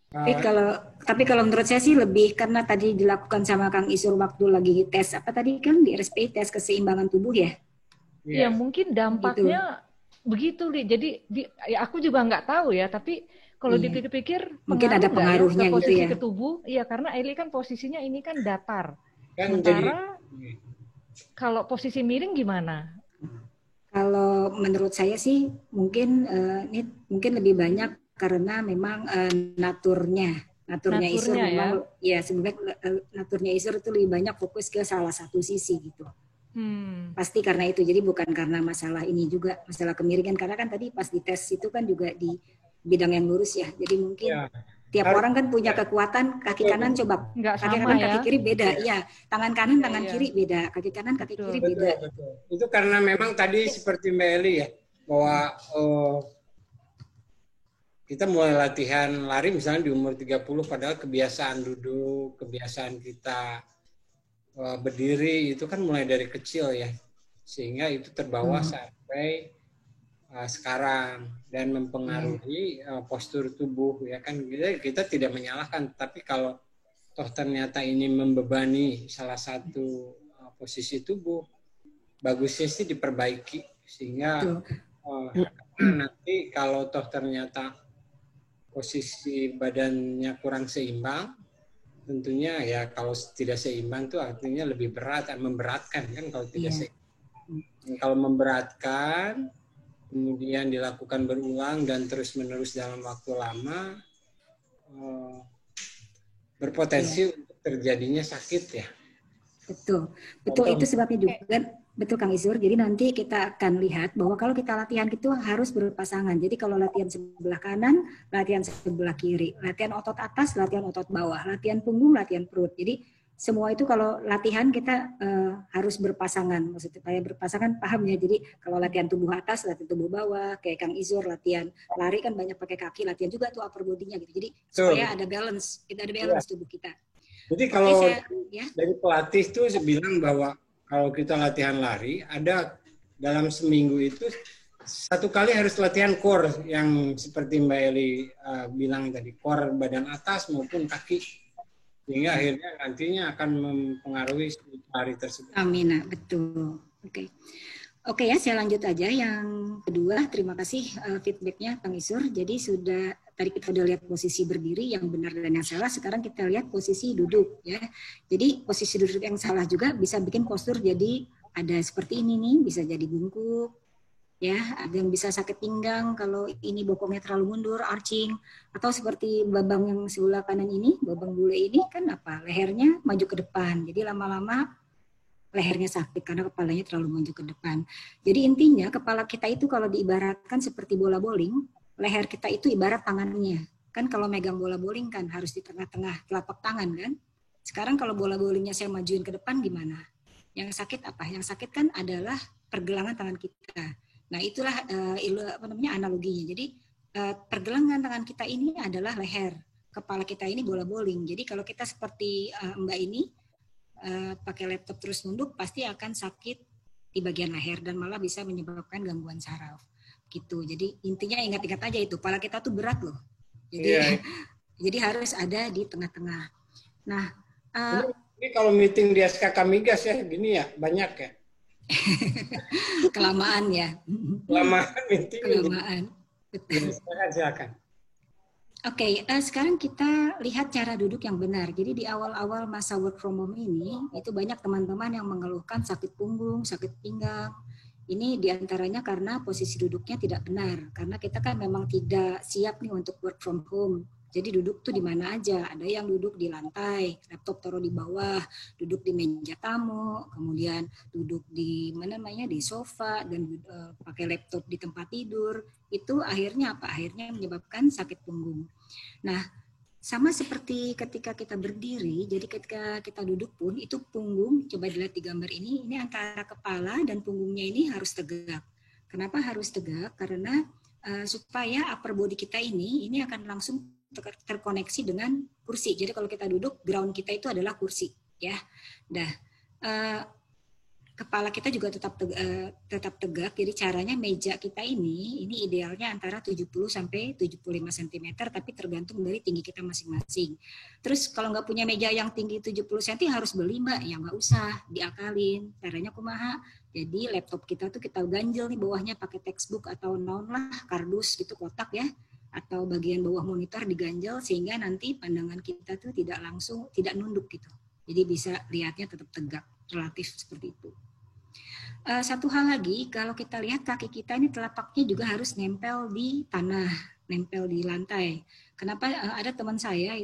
Tapi kalau menurut saya sih lebih karena tadi dilakukan sama Kang Isur waktu lagi tes apa tadi kan di RSPI, tes keseimbangan tubuh ya. Ya mungkin dampaknya begitu. Jadi ya aku juga nggak tahu ya, tapi kalau dipikir-pikir mungkin ada pengaruhnya ya, ke posisi gitu ya. Ke tubuh, iya karena Eli kan posisinya ini kan datar. Sementara kalau posisi miring gimana? Kalau menurut saya sih mungkin ini mungkin lebih banyak karena memang naturnya Isur memang ya sebenarnya naturnya Isur itu lebih banyak fokus ke salah satu sisi gitu. Pasti karena itu, jadi bukan karena masalah ini juga, masalah kemiringan, karena kan tadi pas di tes itu kan juga di bidang yang lurus ya, jadi mungkin tiap orang kan punya kekuatan, kaki kanan coba, kaki kanan kaki kiri beda, ya tangan kanan tangan kiri beda, kaki kanan kaki kiri beda. Betul. Itu karena memang tadi seperti Mbak Eli ya, bahwa kita mulai latihan lari misalnya di umur 30, padahal kebiasaan duduk, kebiasaan kita berdiri itu kan mulai dari kecil ya, sehingga itu terbawa sampai sekarang dan mempengaruhi postur tubuh ya kan. Kita tidak menyalahkan, tapi kalau toh ternyata ini membebani salah satu posisi tubuh, bagusnya sih diperbaiki sehingga nanti kalau toh ternyata posisi badannya kurang seimbang, tentunya ya kalau tidak seimbang itu artinya lebih berat, memberatkan kan kalau tidak seimbang. Kalau memberatkan kemudian dilakukan berulang dan terus-menerus dalam waktu lama, berpotensi untuk terjadinya sakit ya. Betul itu sebabnya juga, betul Kang Isur. Jadi nanti kita akan lihat bahwa kalau kita latihan itu harus berpasangan. Jadi kalau latihan sebelah kanan, latihan sebelah kiri, latihan otot atas, latihan otot bawah, latihan punggung, latihan perut. Jadi semua itu kalau latihan kita harus berpasangan, maksudnya supaya berpasangan, paham ya. Jadi kalau latihan tubuh atas, latihan tubuh bawah, kayak Kang Izur latihan lari kan banyak pakai kaki, latihan juga tuh upper body-nya gitu. Jadi supaya ada balance, kita ada balance tubuh kita. Jadi kalau dari pelatih tuh bilang bahwa kalau kita latihan lari, ada dalam seminggu itu satu kali harus latihan core yang seperti Mbak Eli bilang tadi, core badan atas maupun kaki, sehingga akhirnya nantinya akan mempengaruhi hari tersebut. Amin, betul. Oke. Oke ya, saya lanjut aja. Yang kedua, terima kasih feedbacknya Kang Isur. Jadi tadi kita udah lihat posisi berdiri yang benar dan yang salah. Sekarang kita lihat posisi duduk ya. Jadi posisi duduk yang salah juga bisa bikin postur jadi ada seperti ini nih, bisa jadi bungkuk ya. Ada yang bisa sakit pinggang kalau ini bokongnya terlalu mundur, arching, atau seperti babang yang sebelah kanan ini, babang bule ini kan apa? Lehernya maju ke depan. Jadi lama-lama lehernya sakit karena kepalanya terlalu maju ke depan. Jadi intinya kepala kita itu kalau diibaratkan seperti bola bowling, leher kita itu ibarat tangannya. Kan kalau megang bola bowling kan harus di tengah-tengah telapak tangan kan. Sekarang kalau bola bowlingnya saya majuin ke depan gimana? Yang sakit apa? Yang sakit kan adalah pergelangan tangan kita. Nah itulah analoginya. Jadi pergelangan tangan kita ini adalah leher. Kepala kita ini bola bowling. Jadi kalau kita seperti Mbak ini, pakai laptop terus nunduk pasti akan sakit di bagian leher dan malah bisa menyebabkan gangguan saraf gitu. Jadi intinya ingat-ingat aja itu, kepala kita tuh berat loh. Jadi jadi harus ada di tengah-tengah. Nah, ini kalau meeting di SKK Migas ya gini ya, banyak ya. Kelamaan ya. Kelamaan meeting. Kelamaan. Betul. Silakan. Oke, sekarang kita lihat cara duduk yang benar. Jadi di awal-awal masa work from home ini, itu banyak teman-teman yang mengeluhkan sakit punggung, sakit pinggang. Ini diantaranya karena posisi duduknya tidak benar. Karena kita kan memang tidak siap nih untuk work from home. Jadi duduk tuh di mana aja. Ada yang duduk di lantai, laptop taruh di bawah, duduk di meja tamu, kemudian duduk di di sofa dan pakai laptop di tempat tidur. Itu akhirnya apa? Akhirnya menyebabkan sakit punggung. Nah, sama seperti ketika kita berdiri, jadi ketika kita duduk pun itu punggung, coba dilihat di gambar ini antara kepala dan punggungnya ini harus tegak. Kenapa harus tegak? Karena supaya upper body kita ini akan langsung terkoneksi dengan kursi. Jadi kalau kita duduk, ground kita itu adalah kursi, ya. Nah, kepala kita juga tetap tegak. Jadi caranya meja kita ini idealnya antara 70 sampai 75 cm, tapi tergantung dari tinggi kita masing-masing. Terus kalau nggak punya meja yang tinggi 70 cm harus beli Mbak, ya nggak usah, diakalin. Caranya kumaha? Jadi laptop kita tuh kita ganjel nih bawahnya pakai textbook atau naon lah, kardus gitu, kotak ya, atau bagian bawah monitor diganjel sehingga nanti pandangan kita tuh tidak nunduk gitu. Jadi bisa lihatnya tetap tegak, relatif seperti itu. Satu hal lagi, kalau kita lihat kaki kita ini telapaknya juga harus nempel di tanah, nempel di lantai. Kenapa? Ada teman saya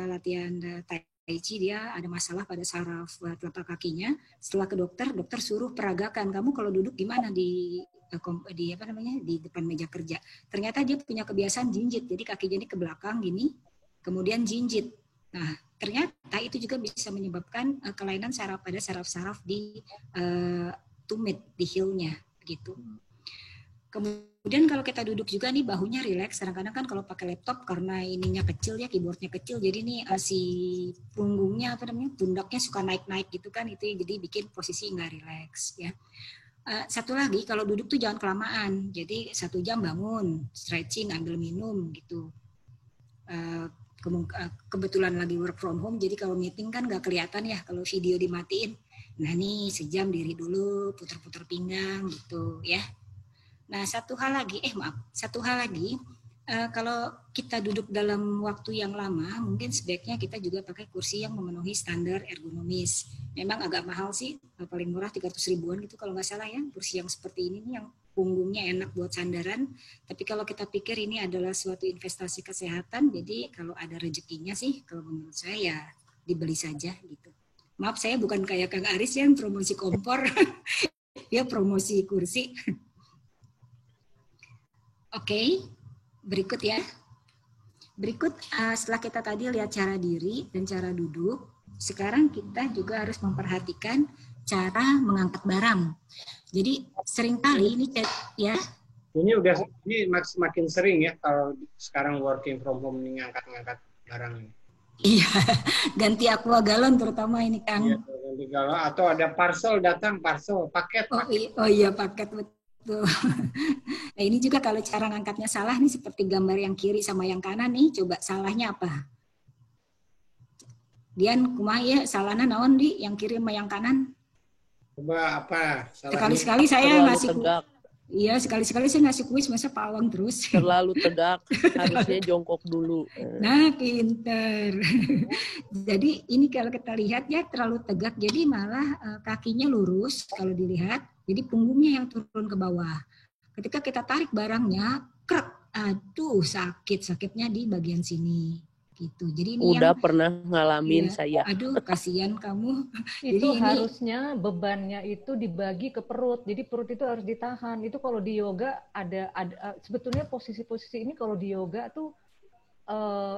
latihan Tai Chi, dia ada masalah pada saraf telapak kakinya. Setelah ke dokter suruh peragakan. Kamu kalau duduk gimana di depan meja kerja. Ternyata dia punya kebiasaan jinjit. Jadi kakinya ini ke belakang gini, kemudian jinjit. Nah, ternyata itu juga bisa menyebabkan kelainan saraf pada saraf-saraf di tumit, di heel-nya gitu. Kemudian kalau kita duduk juga nih bahunya rileks. Kadang-kadang kan kalau pakai laptop karena ininya kecil ya, keyboardnya kecil, jadi nih si punggungnya pundaknya suka naik-naik gitu kan, itu jadi bikin posisi nggak rileks ya. Satu lagi, kalau duduk tuh jangan kelamaan. Jadi 1 jam bangun, stretching, ambil minum gitu. Kebetulan lagi work from home, jadi kalau meeting kan nggak kelihatan ya kalau video dimatiin. Nah nih sejam diri dulu, putar-putar pinggang gitu ya. Nah satu hal lagi, kalau kita duduk dalam waktu yang lama, mungkin sebaiknya kita juga pakai kursi yang memenuhi standar ergonomis. Memang agak mahal sih, paling murah 300 ribuan gitu kalau nggak salah ya, kursi yang seperti ini nih, yang punggungnya enak buat sandaran. Tapi kalau kita pikir ini adalah suatu investasi kesehatan, jadi kalau ada rezekinya sih, kalau menurut saya ya dibeli saja gitu. Maaf, saya bukan kayak Kang Aris yang promosi kompor, ya promosi kursi. Oke. Berikut ya. Setelah kita tadi lihat cara diri dan cara duduk, sekarang kita juga harus memperhatikan cara mengangkat barang. Jadi seringkali ini ya. Ini makin sering ya kalau sekarang working from home ini ngangkat-ngangkat barang ini. Iya, ganti aqua galon terutama ini Kang. Iya, ganti galon atau ada parcel datang, paket. Oh iya paket. Tuh. Nah ini juga kalau cara ngangkatnya salah nih seperti gambar yang kiri sama yang kanan nih, coba salahnya apa? Dian kumaha ya salahnya naon di yang kiri sama yang kanan? Coba apa? Sekali-sekali saya ngasih tegak. Iya, sekali-sekali saya ngasih kuis masa pawang terus. Terlalu tegak, harusnya jongkok dulu. Nah, pinter. Jadi ini kalau kita lihat ya terlalu tegak, jadi malah kakinya lurus kalau dilihat. Jadi punggungnya yang turun ke bawah. Ketika kita tarik barangnya, krek, aduh sakitnya di bagian sini. Gitu. Jadi ini udah pernah ngalamin ya, saya. Aduh, kasihan kamu. Itu jadi harusnya bebannya itu dibagi ke perut. Jadi perut itu harus ditahan. Itu kalau di yoga ada sebetulnya posisi-posisi ini kalau di yoga tuh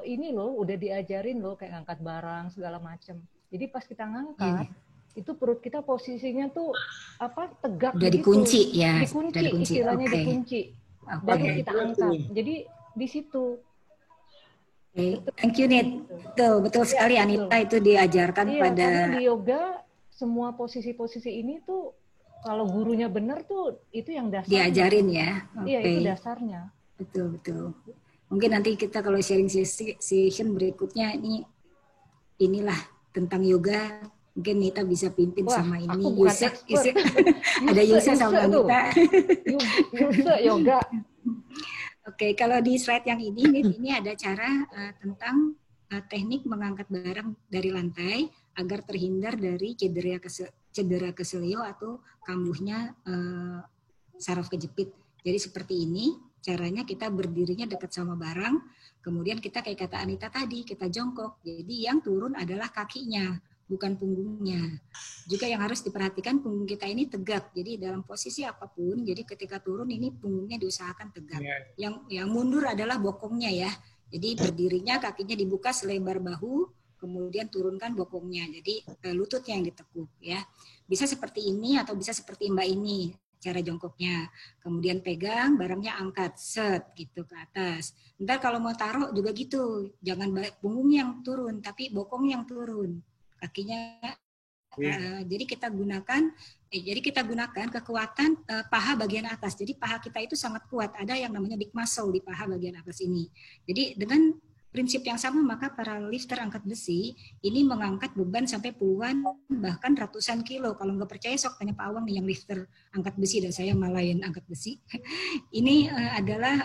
ini loh udah diajarin loh kayak ngangkat barang segala macam. Jadi pas kita ngangkat itu perut kita posisinya tuh apa tegak. Udah dikunci ya. Dikunci. Istilahnya dikunci. Baru kita angkat. Jadi di situ. Thank you, Nit. Betul sekali Anita itu diajarkan pada di yoga semua posisi-posisi ini tuh kalau gurunya benar tuh itu yang dasar. Diajarin ya. Iya, itu dasarnya. Betul. Mungkin nanti kita kalau sharing session berikutnya inilah tentang yoga. Mungkin Nita bisa pimpin sama ini. Yusa. Ada Yusa sama Nita. Yusa yoga. Oke, kalau di slide yang ini ada cara tentang teknik mengangkat barang dari lantai agar terhindar dari cedera keselio atau kambuhnya saraf kejepit. Jadi seperti ini caranya, kita berdirinya dekat sama barang, kemudian kita kayak kata Anita tadi, kita jongkok. Jadi yang turun adalah kakinya, bukan punggungnya. Juga yang harus diperhatikan punggung kita ini tegak. Jadi dalam posisi apapun, jadi ketika turun ini punggungnya diusahakan tegak. Yang mundur adalah bokongnya ya. Jadi berdirinya kakinya dibuka selebar bahu, kemudian turunkan bokongnya. Jadi lututnya yang ditekuk ya. Bisa seperti ini atau bisa seperti Mbak ini cara jongkoknya. Kemudian pegang, barangnya angkat, set gitu ke atas. Ntar kalau mau taruh juga gitu. Jangan punggungnya yang turun, tapi bokong yang turun. Kakinya jadi kita gunakan kekuatan paha bagian atas. Jadi paha kita itu sangat kuat. Ada yang namanya big muscle di paha bagian atas ini. Jadi dengan prinsip yang sama maka para lifter angkat besi ini mengangkat beban sampai puluhan bahkan ratusan kilo. Kalau nggak percaya sok tanya Pak Awang nih yang lifter angkat besi dan saya malah yang angkat besi. Ini adalah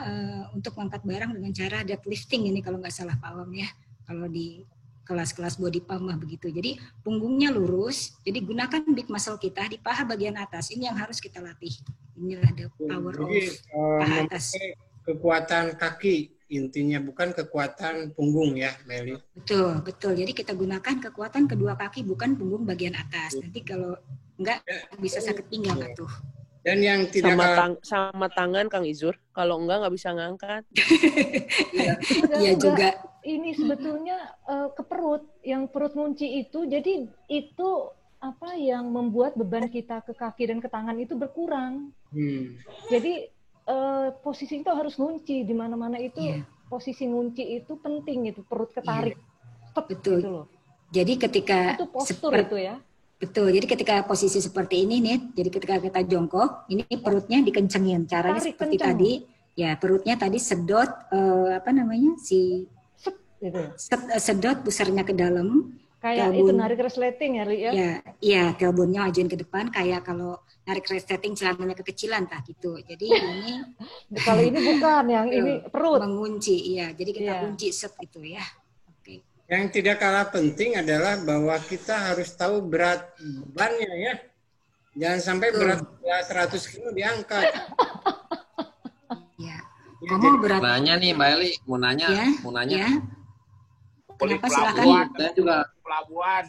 untuk mengangkat barang dengan cara deadlifting ini kalau nggak salah Pak Awang ya. Kalau di kelas-kelas body pump begitu. Jadi punggungnya lurus, jadi gunakan big muscle kita di paha bagian atas. Ini yang harus kita latih. Inilah the power of paha atas. Kekuatan kaki intinya, bukan kekuatan punggung ya, Meli. Betul. Jadi kita gunakan kekuatan kedua kaki, bukan punggung bagian atas. Nanti kalau enggak bisa sakit pinggang tuh. Dan yang tidak sama tangan Kang Izur, kalau enggak bisa ngangkat. Iya juga. Ini sebetulnya ke perut, yang perut ngunci itu, jadi itu apa yang membuat beban kita ke kaki dan ke tangan itu berkurang. Jadi posisi itu harus ngunci di mana-mana itu. Posisi ngunci itu penting, itu perut ketarik. Betul. Gitu loh. Jadi ketika itu postur itu ya. Betul, jadi ketika posisi seperti ini nih, jadi ketika kita jongkok, ini perutnya dikencengin. Caranya tarik seperti kenceng. Tadi, ya perutnya tadi sedot, sedot pusarnya ke dalam. Kayak tailbone, itu narik resleting ya, Ri, ya? Iya, tailbone-nya majuin ke depan, kayak kalau narik resleting celananya kekecilan, gitu. Jadi ini... kalau ini bukan, yang ini perut. Mengunci, iya. Jadi kita kunci set gitu ya. Yang tidak kalah penting adalah bahwa kita harus tahu berat bebannya ya. Jangan sampai berat 100 kilo diangkat. Ya. Kamu berat. Nanya nih Mbak Eli, mau nanya. Ya. Kenapa silakan? Saya juga pelabuhan.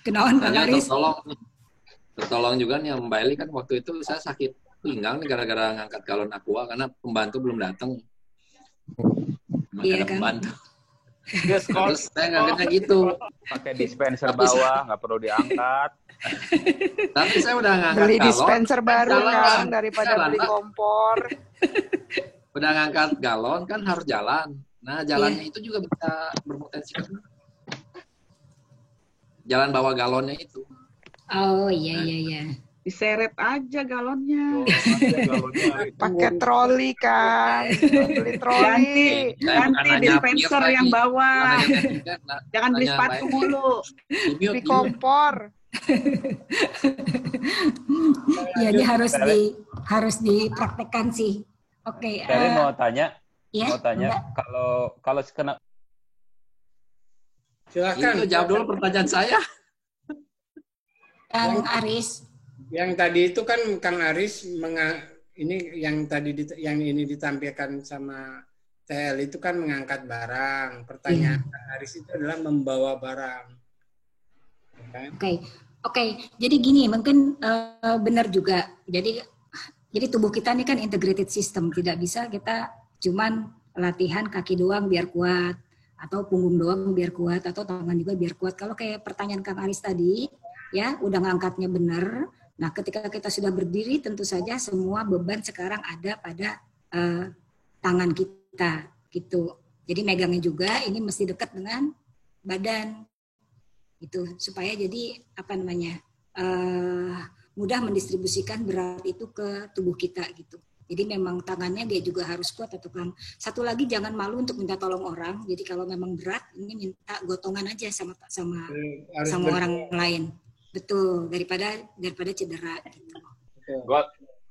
Kenaon Bang Aris? Tertolong juga nih Mbak Eli, kan waktu itu saya sakit pinggang nih gara-gara ngangkat galon aqua karena pembantu belum datang. Iya kan? Pembantu. Terus saya ngangkatnya gitu. Pakai dispenser bawah, nggak perlu diangkat. Tapi saya udah ngangkat beli galon. Dispenser baru kan daripada beli kompor. Udah ngangkat galon kan harus jalan. Nah jalannya itu juga bisa berpotensi kena. Jalan bawa galonnya itu. Oh iya. Diseret aja galonnya. Galonnya. Pakai troli kan. Beli troli. Ganti dispenser yang bawah. Jangan beli sepatu mulu. Beli kompor. Ya, ini harus dipraktekkan sih. Oke. Saya mau tanya. Ya, kalau kena. Silakan. Itu jawab dulu pertanyaan saya. Kang Aris. Yang tadi itu kan Kang Aris ini yang tadi yang ini ditampilkan sama TL itu kan mengangkat barang. Pertanyaan Kang Aris itu adalah membawa barang. Oke. Jadi gini, mungkin benar juga. Jadi tubuh kita ini kan integrated system, tidak bisa kita cuman latihan kaki doang biar kuat, atau punggung doang biar kuat, atau tangan juga biar kuat. Kalau kayak pertanyaan Kang Aris tadi, ya udah ngangkatnya benar. Nah, ketika kita sudah berdiri, tentu saja semua beban sekarang ada pada tangan kita, gitu. Jadi megangnya juga ini mesti dekat dengan badan, gitu, supaya jadi mudah mendistribusikan berat itu ke tubuh kita, gitu. Jadi memang tangannya dia juga harus kuat atau Kang. Satu lagi, jangan malu untuk minta tolong orang. Jadi kalau memang berat, ini minta gotongan aja sama orang lain. Betul, daripada cedera gitu. Gue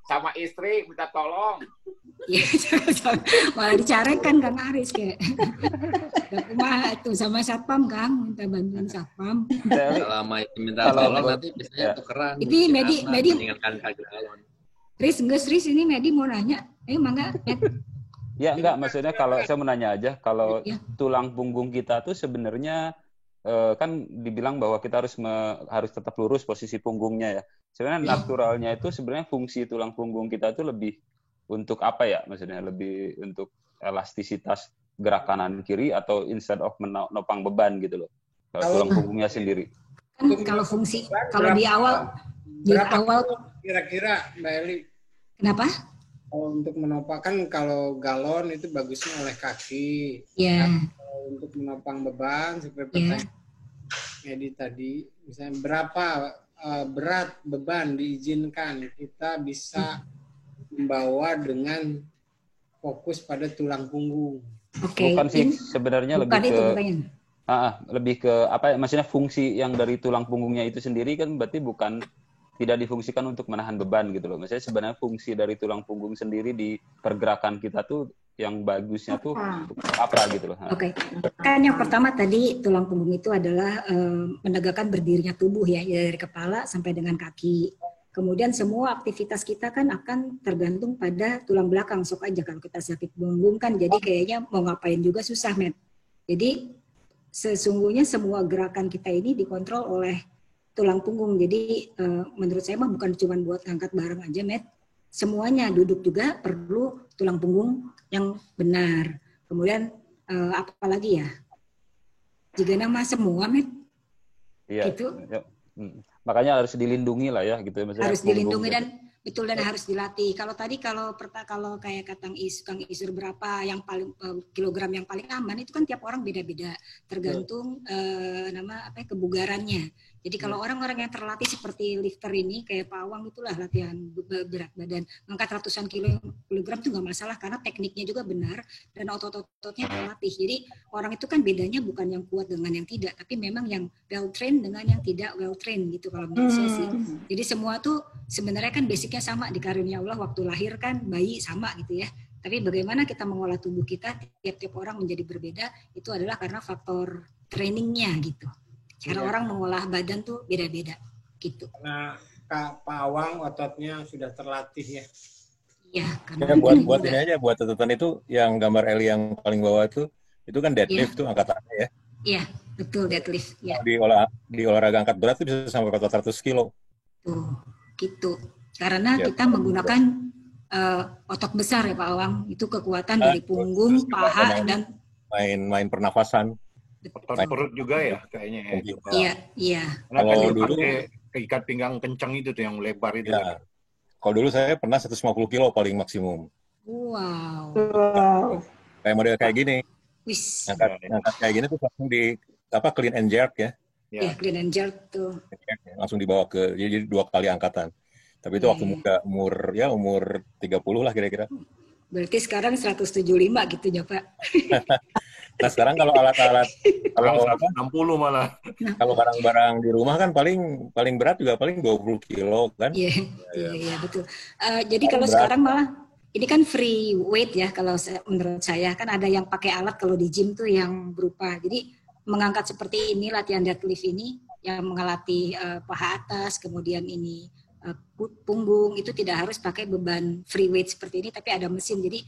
sama istri minta tolong. Ya, malah dicarekan Kang Aris kayak. Udah tuh sama satpam Kang, minta bantuan satpam. Selama minta tolong nanti biasanya tukeran. Ini Medi. Riz ini Medi mau nanya. Mangga. Ya enggak, maksudnya kalau saya mau nanya aja, kalau tulang punggung kita tuh sebenarnya kan dibilang bahwa kita harus tetap lurus posisi punggungnya ya. Sebenarnya naturalnya itu sebenarnya fungsi tulang punggung kita itu lebih untuk apa ya? Maksudnya lebih untuk elastisitas gerak kanan kiri atau instead of menopang beban gitu loh. Kalau tulang punggungnya sendiri. Kan kalau fungsi di awal kira-kira Mbak Eli. Kenapa? Untuk menopang kan kalau galon itu bagusnya oleh kaki. Iya. Untuk menopang beban seperti Edi tadi, misalnya berapa berat beban diizinkan kita bisa membawa dengan fokus pada tulang punggung. Bukan sih sebenarnya lebih ke apa? Maksudnya fungsi yang dari tulang punggungnya itu sendiri kan berarti bukan tidak difungsikan untuk menahan beban gitu loh. Maksudnya sebenarnya fungsi dari tulang punggung sendiri di pergerakan kita tuh yang bagusnya tuh apa gitu loh. Oke. Kan yang pertama tadi tulang punggung itu adalah menegakkan berdirinya tubuh ya, dari kepala sampai dengan kaki. Kemudian semua aktivitas kita kan akan tergantung pada tulang belakang. Sok aja kalau kita sakit punggung kan jadi kayaknya mau ngapain juga susah, Met. Jadi sesungguhnya semua gerakan kita ini dikontrol oleh tulang punggung. Jadi menurut saya mah bukan cuma buat ngangkat barang aja, Met. Semuanya, duduk juga perlu tulang punggung yang benar. Kemudian apa lagi ya? Jika nama semua, Met. Iya. Gitu. Ya. Makanya harus dilindungi lah ya, gitu. Maksudnya harus dilindungi dan betul dan harus dilatih. Kalau kayak Kang Isur berapa yang paling kilogram yang paling aman itu kan tiap orang beda-beda, tergantung kebugarannya. Jadi kalau orang-orang yang terlatih seperti lifter ini kayak Pak Awang itulah latihan berat badan, angkat ratusan kilogram itu nggak masalah karena tekniknya juga benar dan otot-ototnya terlatih. Jadi orang itu kan bedanya bukan yang kuat dengan yang tidak, tapi memang yang well trained dengan yang tidak well trained gitu kalau menurut saya sih. Jadi semua tuh sebenarnya kan basicnya sama, di karunia Allah waktu lahir kan bayi sama gitu ya. Tapi bagaimana kita mengolah tubuh kita tiap-tiap orang menjadi berbeda itu adalah karena faktor trainingnya gitu. Cara orang mengolah badan tuh beda-beda gitu. Karena Pak Awang ototnya sudah terlatih ya. Iya. Ya, buat ini aja, buat catatan itu yang gambar Eli yang paling bawah itu kan deadlift tuh angkatannya ya. Iya, betul deadlift. Ya. Di olahraga angkat berat tuh bisa sampai 400 kilo. Tuh, gitu. Karena kita menggunakan otot besar ya Pak Awang. Itu kekuatan dari punggung, paha dan main pernafasan. Otot perut juga ya kayaknya ya. Iya. Kalau dulu keikat pinggang kencang itu tuh yang lebar itu. Ya. Kalau dulu saya pernah 150 kilo paling maksimum. Wow. Kayak model kayak gini. Angkat kayak gini tuh langsung di clean and jerk ya. Iya, clean and jerk tuh. Langsung dibawa jadi 2 kali angkatan. Tapi itu waktu muda, umur 30 lah kira-kira. Berarti sekarang 175 gitu ya Pak. Nah sekarang kalau alat-alat, kalau 60 malah. Kalau barang-barang di rumah kan paling berat juga paling 20 kilo kan. Iya betul. Jadi kalau berat. Sekarang malah ini kan free weight ya kalau menurut saya, kan ada yang pakai alat kalau di gym tuh yang berupa. Jadi mengangkat seperti ini, latihan deadlift ini yang mengelatih paha atas, kemudian ini punggung, itu tidak harus pakai beban free weight seperti ini, tapi ada mesin, jadi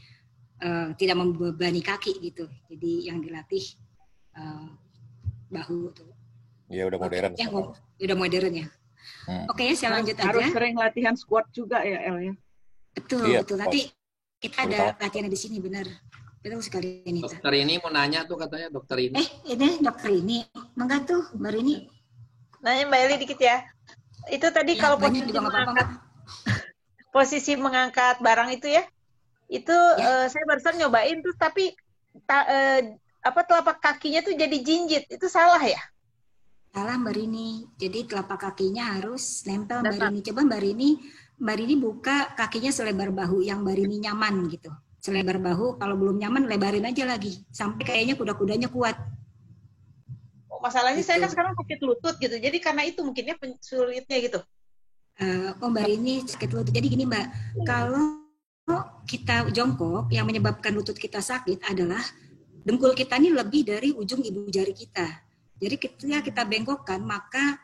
tidak membebani kaki gitu. Jadi yang dilatih bahu tuh. Iya udah modern. Udah modern ya. Oke, saya lanjut aja. Harus sering latihan squat juga ya El ya. Betul. Nanti kita ada latihan di sini, benar. Betul sekali ini. Dokter ini mau nanya tuh katanya dokter ini. Ini dokter ini. Mangga tuh, Mbak Rini. Nanya Mbak Eli dikit ya. Itu tadi ya, kalau posisi mengangkat barang itu ya. Itu saya barusan nyobain tuh, tapi telapak kakinya tuh jadi jinjit. Itu salah ya? Salah Mbak Rini. Jadi telapak kakinya harus nempel Mbak Rini. Coba Mbak Rini buka kakinya selebar bahu yang Mbak Rini nyaman gitu. Selebar bahu, kalau belum nyaman lebarin aja lagi. Sampai kayaknya kuda-kudanya kuat. Masalahnya gitu. Saya kan sekarang sakit lutut gitu. Jadi karena itu mungkinnya sulitnya gitu. Mbak Rini sakit lutut. Jadi gini Mbak, kalau kita jongkok, yang menyebabkan lutut kita sakit adalah dengkul kita ini lebih dari ujung ibu jari kita. Jadi ketika kita bengkokkan, maka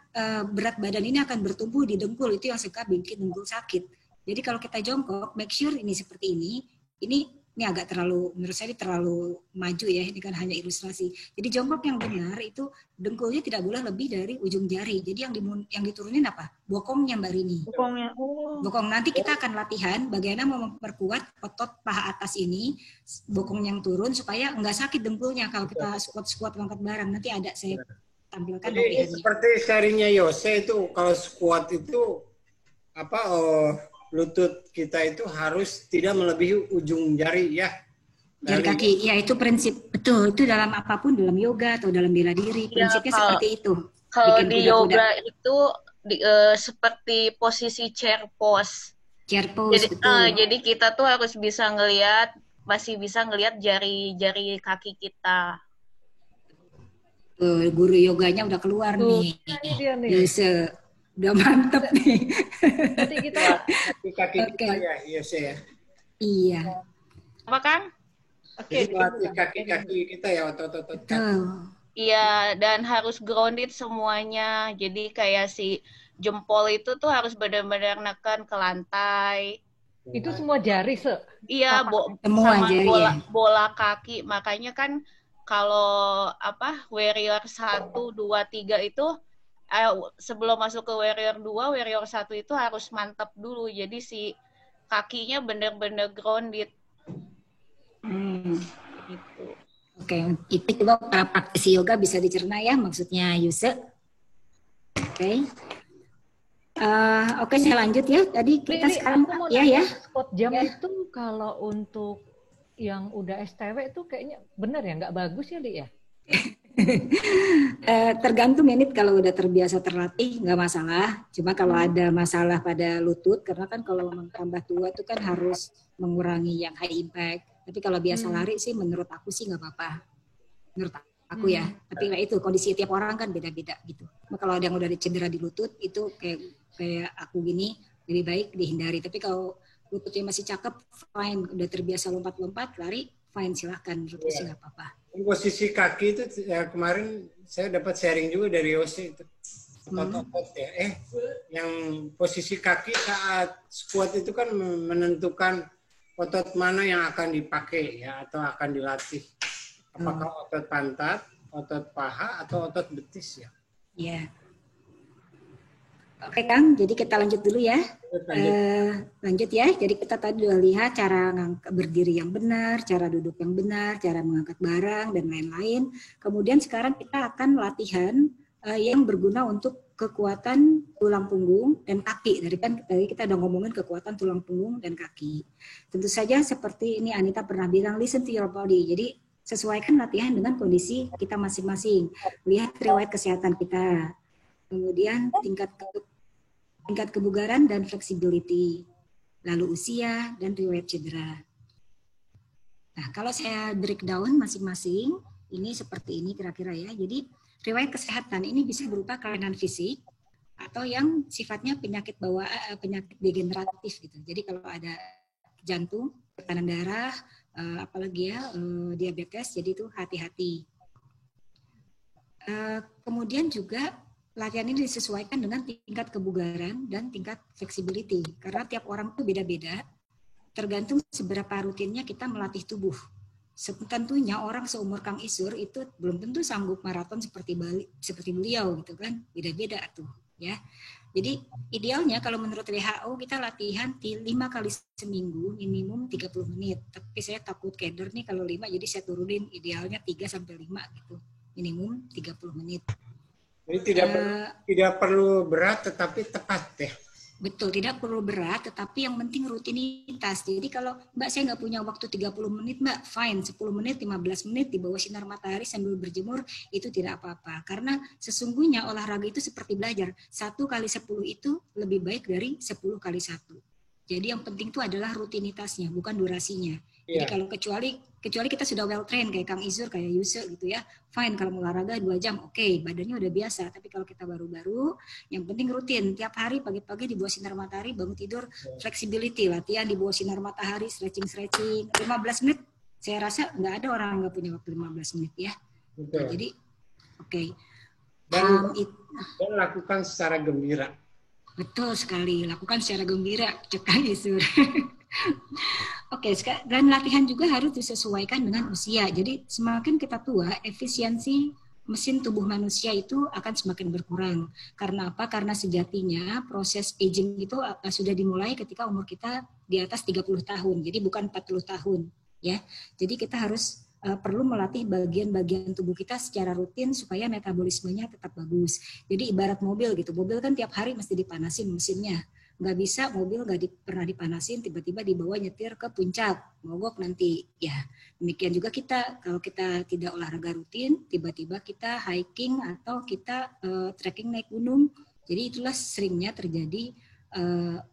berat badan ini akan bertumbuh di dengkul. Itu yang suka bikin dengkul sakit. Jadi kalau kita jongkok, make sure ini seperti ini. Ini agak terlalu, menurut saya terlalu maju ya. Ini kan hanya ilustrasi. Jadi jongkok yang benar itu dengkulnya tidak boleh lebih dari ujung jari. Jadi yang diturunin apa? Bokongnya Mbak Rini. Bokongnya. Bokong. Nanti kita akan latihan bagaimana memperkuat otot paha atas ini, bokong yang turun supaya nggak sakit dengkulnya kalau kita squat ngangkat barang. Nanti ada saya tampilkan. Jadi seperti sharingnya Yose itu, kalau squat itu lutut kita itu harus tidak melebihi ujung jari ya. Jari kaki, ya itu prinsip. Betul, itu dalam apapun, dalam yoga atau dalam bela diri, prinsipnya seperti itu. Kalau di yoga itu seperti posisi chair pose. Chair pose, jadi kita tuh harus bisa masih bisa ngelihat jari-jari kaki kita. Guru yoganya udah keluar nih. Bisa. Udah mantep nih. Nanti kita kaki kita ya, ya. Iya. Apa Kang? Oke. Kaki kita ya, otot-otot. Iya, dan harus grounded semuanya. Jadi kayak si jempol itu tuh harus benar-benar nekan ke lantai. Itu semua jari Iya, semua sama jari. Bola kaki. Makanya kan kalau warrior 1, 2, 3 itu sebelum masuk ke warrior 2, warrior 1 itu harus mantap dulu. Jadi si kakinya benar-benar grounded. Gitu. Oke, itu coba para praktisi yoga bisa dicerna ya, maksudnya Yuse. Oke, saya lanjut ya. Tadi kita sekarang ya. Squat jam itu kalau untuk yang udah STW itu kayaknya benar ya, nggak bagus ya, Li ya? Tergantung ya, kalau udah terbiasa terlatih nggak masalah. Cuma kalau ada masalah pada lutut, karena kan kalau tambah tua itu kan harus mengurangi yang high impact. Tapi kalau biasa lari sih menurut aku sih nggak apa-apa. Menurut aku ya. Tapi itu kondisi tiap orang kan beda-beda gitu. Nah, kalau ada yang udah cedera di lutut itu kayak aku gini lebih baik dihindari. Tapi kalau lututnya masih cakep, fine. Udah terbiasa lompat-lompat, lari, fine, silahkan. Menurutku sih nggak apa-apa. Posisi kaki itu ya, kemarin saya dapat sharing juga dari Yose itu otot-otot ya. Yang posisi kaki saat squat itu kan menentukan otot mana yang akan dipakai ya atau akan dilatih. Apakah otot pantat, otot paha atau otot betis ya? Iya. Oke Kang, jadi kita lanjut dulu ya. Lanjut ya. Jadi kita tadi udah lihat cara berdiri yang benar, cara duduk yang benar, cara mengangkat barang dan lain-lain. Kemudian sekarang kita akan latihan yang berguna untuk kekuatan tulang punggung dan kaki. Tadi kita udah ngomongin kekuatan tulang punggung dan kaki. Tentu saja seperti ini Anita pernah bilang, listen to your body. Jadi sesuaikan latihan dengan kondisi kita masing-masing. Lihat riwayat kesehatan kita. Kemudian tingkat tingkat kebugaran dan flexibility, lalu usia dan riwayat cedera. Nah, kalau saya breakdown masing-masing, ini seperti ini kira-kira ya. Jadi riwayat kesehatan ini bisa berupa kelainan fisik atau yang sifatnya penyakit penyakit degeneratif gitu. Jadi kalau ada jantung, tekanan darah, apalagi ya diabetes, jadi itu hati-hati. Kemudian juga latihan ini disesuaikan dengan tingkat kebugaran dan tingkat flexibility. Karena tiap orang itu beda-beda, tergantung seberapa rutinnya kita melatih tubuh. Tentunya orang seumur Kang Isur itu belum tentu sanggup maraton seperti beliau gitu kan, beda-beda tuh ya. Jadi idealnya kalau menurut WHO kita latihan 5 kali seminggu minimum 30 menit. Tapi saya takut keder nih kalau 5, jadi saya turunin idealnya 3 sampai 5 gitu. Minimum 30 menit. Jadi tidak perlu berat tetapi tepat ya. Betul, tidak perlu berat, tetapi yang penting rutinitas. Jadi kalau Mbak saya nggak punya waktu 30 menit, Mbak, fine, 10 menit, 15 menit di bawah sinar matahari sambil berjemur, itu tidak apa-apa. Karena sesungguhnya olahraga itu seperti belajar. 1 kali 10 itu lebih baik dari 10 kali 1. Jadi yang penting itu adalah rutinitasnya, bukan durasinya. Jadi kalau kecuali kita sudah well trained kayak Kang Izur, kayak Yuse gitu ya, fine kalau olahraga 2 jam, oke, badannya udah biasa. Tapi kalau kita baru-baru, yang penting rutin. Tiap hari pagi-pagi di bawah sinar matahari, bangun tidur, flexibility, latihan di bawah sinar matahari, stretching, 15 menit. Saya rasa nggak ada orang yang nggak punya waktu 15 menit ya. Nah, jadi oke. Dan lakukan secara gembira. Betul sekali, lakukan secara gembira, cek Kang Izur. Oke, dan latihan juga harus disesuaikan dengan usia. Jadi semakin kita tua, efisiensi mesin tubuh manusia itu akan semakin berkurang. Karena apa? Karena sejatinya proses aging itu sudah dimulai ketika umur kita di atas 30 tahun. Jadi bukan 40 tahun. Ya. Jadi kita harus perlu melatih bagian-bagian tubuh kita secara rutin supaya metabolismenya tetap bagus. Jadi ibarat mobil gitu. Mobil kan tiap hari mesti dipanasin mesinnya. Nggak bisa mobil pernah dipanasin tiba-tiba dibawa nyetir ke puncak mogok nanti ya. Demikian juga kita kalau kita tidak olahraga rutin tiba-tiba kita hiking atau kita trekking naik gunung, jadi itulah seringnya terjadi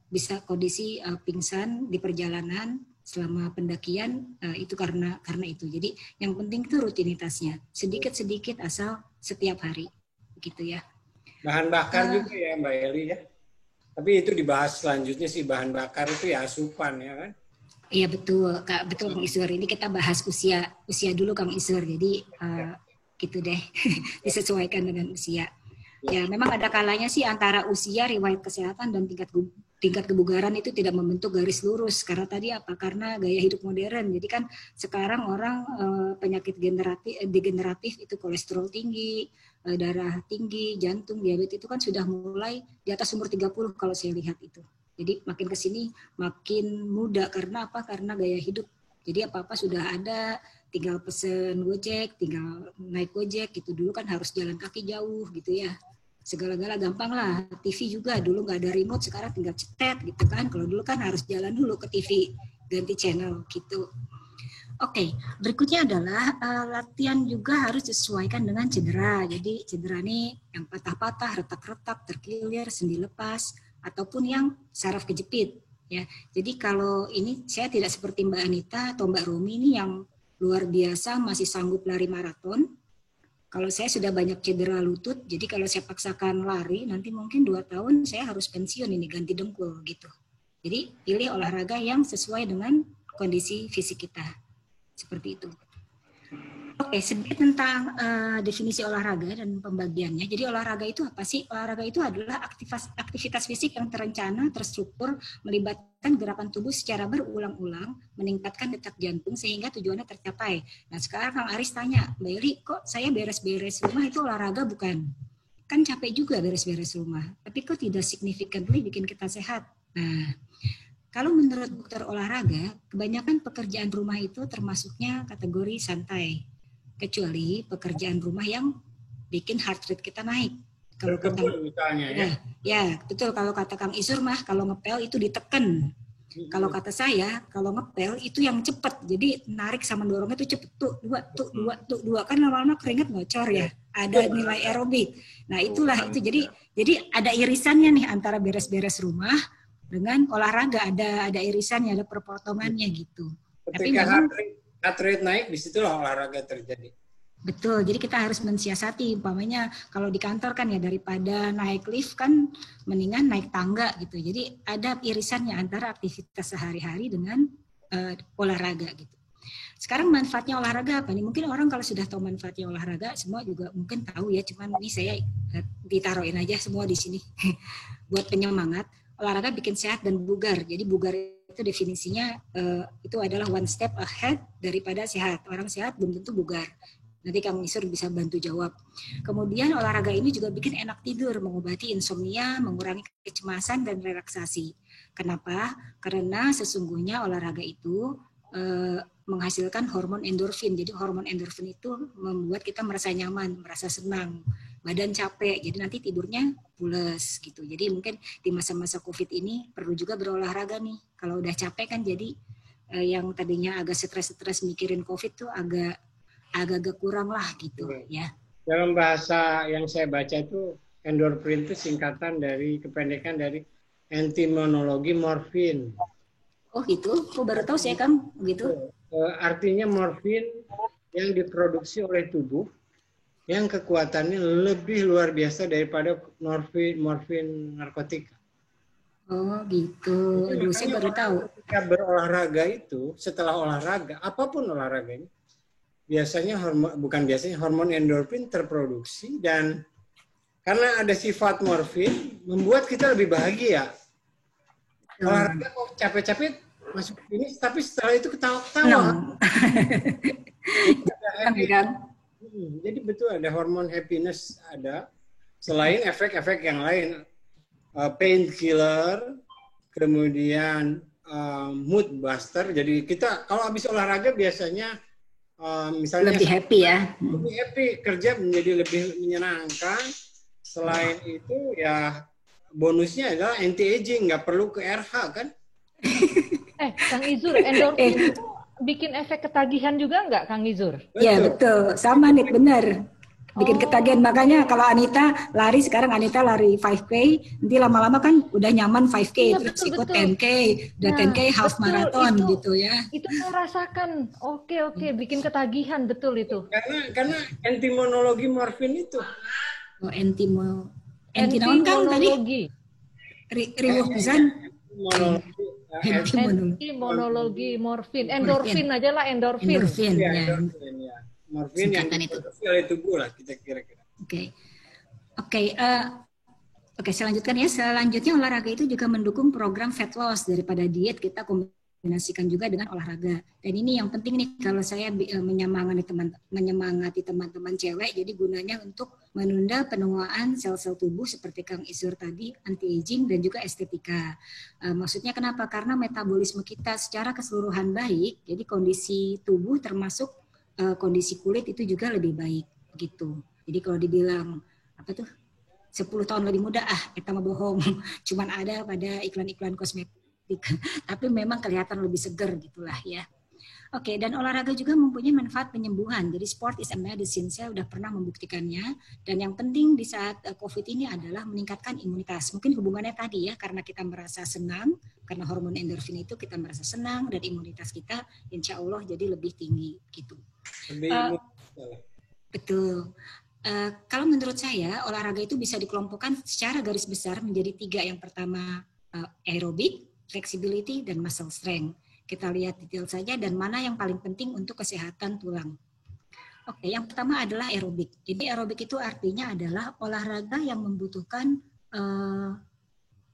bisa kondisi pingsan di perjalanan selama pendakian, itu karena itu. Jadi yang penting itu rutinitasnya sedikit-sedikit asal setiap hari gitu ya. Bahan bakar juga ya Mbak Eli ya. Tapi itu dibahas selanjutnya sih, bahan bakar itu ya asupan ya kan? Iya betul, Kak, betul Kang Isur. Ini kita bahas usia dulu Kang Isur. Jadi gitu deh, disesuaikan dengan usia. Ya memang ada kalanya sih antara usia, riwayat kesehatan dan tingkat kebugaran itu tidak membentuk garis lurus. Karena tadi apa? Karena gaya hidup modern. Jadi kan sekarang orang penyakit degeneratif itu kolesterol tinggi, darah tinggi, jantung, diabetes itu kan sudah mulai di atas umur 30 kalau saya lihat itu. Jadi makin ke sini makin muda. Karena apa? Karena gaya hidup. Jadi apa-apa sudah ada, tinggal pesen Gojek, tinggal naik Gojek gitu. Dulu kan harus jalan kaki jauh gitu ya. Segala-gala gampang lah. TV juga dulu nggak ada remote, sekarang tinggal cetet gitu kan. Kalau dulu kan harus jalan dulu ke TV, ganti channel gitu. Oke, berikutnya adalah latihan juga harus disesuaikan dengan cedera. Jadi cedera ini yang patah-patah, retak-retak, terkilir, sendi lepas, ataupun yang saraf kejepit. Ya, jadi kalau ini saya tidak seperti Mbak Anita atau Mbak Romi ini yang luar biasa masih sanggup lari maraton. Kalau saya sudah banyak cedera lutut, jadi kalau saya paksakan lari, nanti mungkin 2 tahun saya harus pensiun ini, ganti dengkul gitu. Jadi pilih olahraga yang sesuai dengan kondisi fisik kita. Seperti itu. Oke, sedikit tentang definisi olahraga dan pembagiannya. Jadi olahraga itu apa sih? Olahraga itu adalah aktivitas fisik yang terencana, terstruktur, melibatkan gerakan tubuh secara berulang-ulang, meningkatkan detak jantung sehingga tujuannya tercapai. Nah sekarang Kang Aris tanya, Mbak Eli, kok saya beres-beres rumah itu olahraga bukan? Kan capek juga beres-beres rumah, tapi kok tidak significantly bikin kita sehat? Nah, kalau menurut dokter olahraga, kebanyakan pekerjaan rumah itu termasuknya kategori santai. Kecuali pekerjaan rumah yang bikin heart rate kita naik. Kalau misalnya ya. Ya, betul. Kalau kata Kang Isur mah, kalau ngepel itu diteken. Kalau kata saya, kalau ngepel itu yang cepet. Jadi narik sama dorongnya itu cepet tuh, dua. Kan lama-lama keringet ngocor ya. Ada nilai aerobik. Nah itulah itu. Jadi ada irisannya nih antara beres-beres rumah dengan olahraga. Ada irisannya, ada perpotongannya gitu. Tapi memang heart rate naik, disitulah olahraga terjadi. Betul, jadi kita harus mensiasati, umpamanya kalau di kantor kan ya daripada naik lift kan mendingan naik tangga gitu. Jadi ada irisannya antara aktivitas sehari-hari dengan olahraga gitu. Sekarang manfaatnya olahraga apa nih? Mungkin orang kalau sudah tahu manfaatnya olahraga, semua juga mungkin tahu ya. Cuman ini saya ditaruhin aja semua di sini buat penyemangat. Olahraga bikin sehat dan bugar. Jadi bugar itu definisinya itu adalah one step ahead daripada sehat. Orang sehat belum tentu bugar. Nanti Kang Isur bisa bantu jawab. Kemudian olahraga ini juga bikin enak tidur, mengobati insomnia, mengurangi kecemasan dan relaksasi. Kenapa? Karena sesungguhnya olahraga itu menghasilkan hormon endorfin. Jadi hormon endorfin itu membuat kita merasa nyaman, merasa senang, badan capek. Jadi nanti tidurnya pules gitu. Jadi mungkin di masa-masa COVID ini perlu juga berolahraga nih. Kalau udah capek kan jadi yang tadinya agak stres-stres mikirin COVID tuh agak kurang lah gitu ya. Dalam bahasa yang saya baca itu endorfin itu singkatan dari kependekan dari entimonologi morfin. Oh gitu, kok baru tahu saya Kang gitu. Artinya morfin yang diproduksi oleh tubuh yang kekuatannya lebih luar biasa daripada morfin narkotika. Oh gitu, aduh saya baru tahu. Ketika berolahraga itu, setelah olahraga, apapun olahraganya, biasanya hormon endorfin terproduksi dan karena ada sifat morfin membuat kita lebih bahagia. Olahraga kok capek-capek masuk ini, tapi setelah itu ketawa-ketawa. Jadi betul ada hormon happiness ada. Selain efek-efek yang lain, painkiller, kemudian mood buster. Jadi kita kalau habis olahraga biasanya misalnya lebih happy ya. Lebih happy, kerja menjadi lebih menyenangkan. Selain itu ya bonusnya adalah anti aging, nggak perlu ke RH kan? Kang Izur, endorfin itu bikin efek ketagihan juga nggak, Kang Izur? Iya betul, sama nih benar. Bikin ketagihan, makanya kalau Anita lari, sekarang Anita lari 5K, nanti lama-lama kan udah nyaman 5K, ya, terus betul, ikut 10K, udah 10K half marathon gitu ya. Itu saya rasakan, oke, bikin ketagihan, betul itu. Karena entimonologi morfin itu. Oh, entimonologi. Riwuh pisan. Entimonologi morfin, endorfin aja lah, endorfin. Endorfin, ya. Morfin yang diproduksi oleh tubuh lah kita kira-kira. Oke, saya lanjutkan ya. Selanjutnya olahraga itu juga mendukung program fat loss. Daripada diet kita kombinasikan juga dengan olahraga. Dan ini yang penting nih kalau saya menyemangati teman-teman cewek. Jadi gunanya untuk menunda penuaan sel-sel tubuh seperti Kang Isur tadi, anti-aging dan juga estetika. Maksudnya kenapa? Karena metabolisme kita secara keseluruhan baik. Jadi kondisi tubuh termasuk kondisi kulit itu juga lebih baik gitu. Jadi kalau dibilang 10 tahun lebih muda, kita mah bohong. Cuman ada pada iklan-iklan kosmetik. Tapi memang kelihatan lebih seger gitulah ya. Oke, dan olahraga juga mempunyai manfaat penyembuhan. Jadi sport is a medicine, saya udah pernah membuktikannya. Dan yang penting di saat COVID ini adalah meningkatkan imunitas. Mungkin hubungannya tadi ya, karena kita merasa senang, karena hormon endorfin itu kita merasa senang, dan imunitas kita insya Allah jadi lebih tinggi gitu. Betul. Kalau menurut saya, olahraga itu bisa dikelompokkan secara garis besar menjadi 3. Yang pertama aerobik, flexibility, dan muscle strength. Kita lihat detail saja dan mana yang paling penting untuk kesehatan tulang. Oke, yang pertama adalah aerobik. Jadi aerobik itu artinya adalah olahraga yang membutuhkan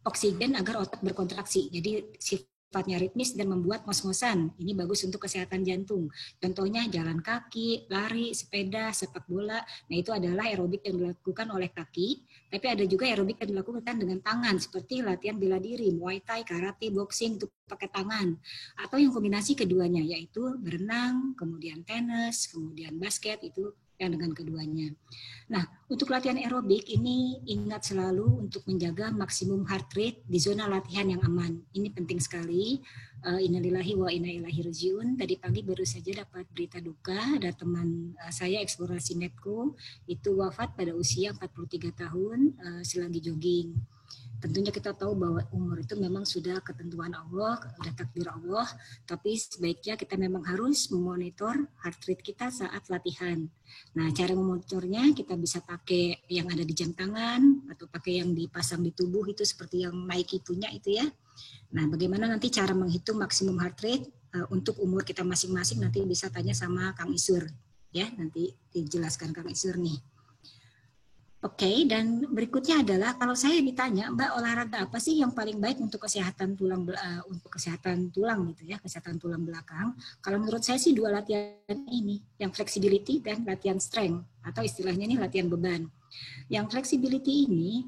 oksigen agar otot berkontraksi. Jadi sifatnya ritmis dan membuat ngos-ngosan. Ini bagus untuk kesehatan jantung. Contohnya jalan kaki, lari, sepeda, sepak bola. Nah itu adalah aerobik yang dilakukan oleh kaki. Tapi ada juga aerobik yang dilakukan dengan tangan. Seperti latihan bela diri, muay thai, karate, boxing itu pakai tangan. Atau yang kombinasi keduanya yaitu berenang, kemudian tenis, kemudian basket itu yang dengan keduanya. Nah, untuk latihan aerobik ini ingat selalu untuk menjaga maksimum heart rate di zona latihan yang aman. Ini penting sekali. Innalillahi wa inna ilaihi rajiun. Tadi pagi baru saja dapat berita duka, ada teman saya eksplorasi Netco itu wafat pada usia 43 tahun selagi jogging. Tentunya kita tahu bahwa umur itu memang sudah ketentuan Allah, sudah takdir Allah, tapi sebaiknya kita memang harus memonitor heart rate kita saat latihan. Nah, cara memonitornya kita bisa pakai yang ada di jam tangan atau pakai yang dipasang di tubuh itu seperti yang Nike punya itu ya. Nah, bagaimana nanti cara menghitung maksimum heart rate untuk umur kita masing-masing nanti bisa tanya sama Kang Isur ya, nanti dijelaskan Kang Isur nih. Oke, dan berikutnya adalah kalau saya ditanya, Mbak, olahraga apa sih yang paling baik untuk kesehatan tulang gitu ya, kesehatan tulang belakang? Kalau menurut saya sih dua latihan ini, yang flexibility dan latihan strength atau istilahnya ini latihan beban. Yang flexibility ini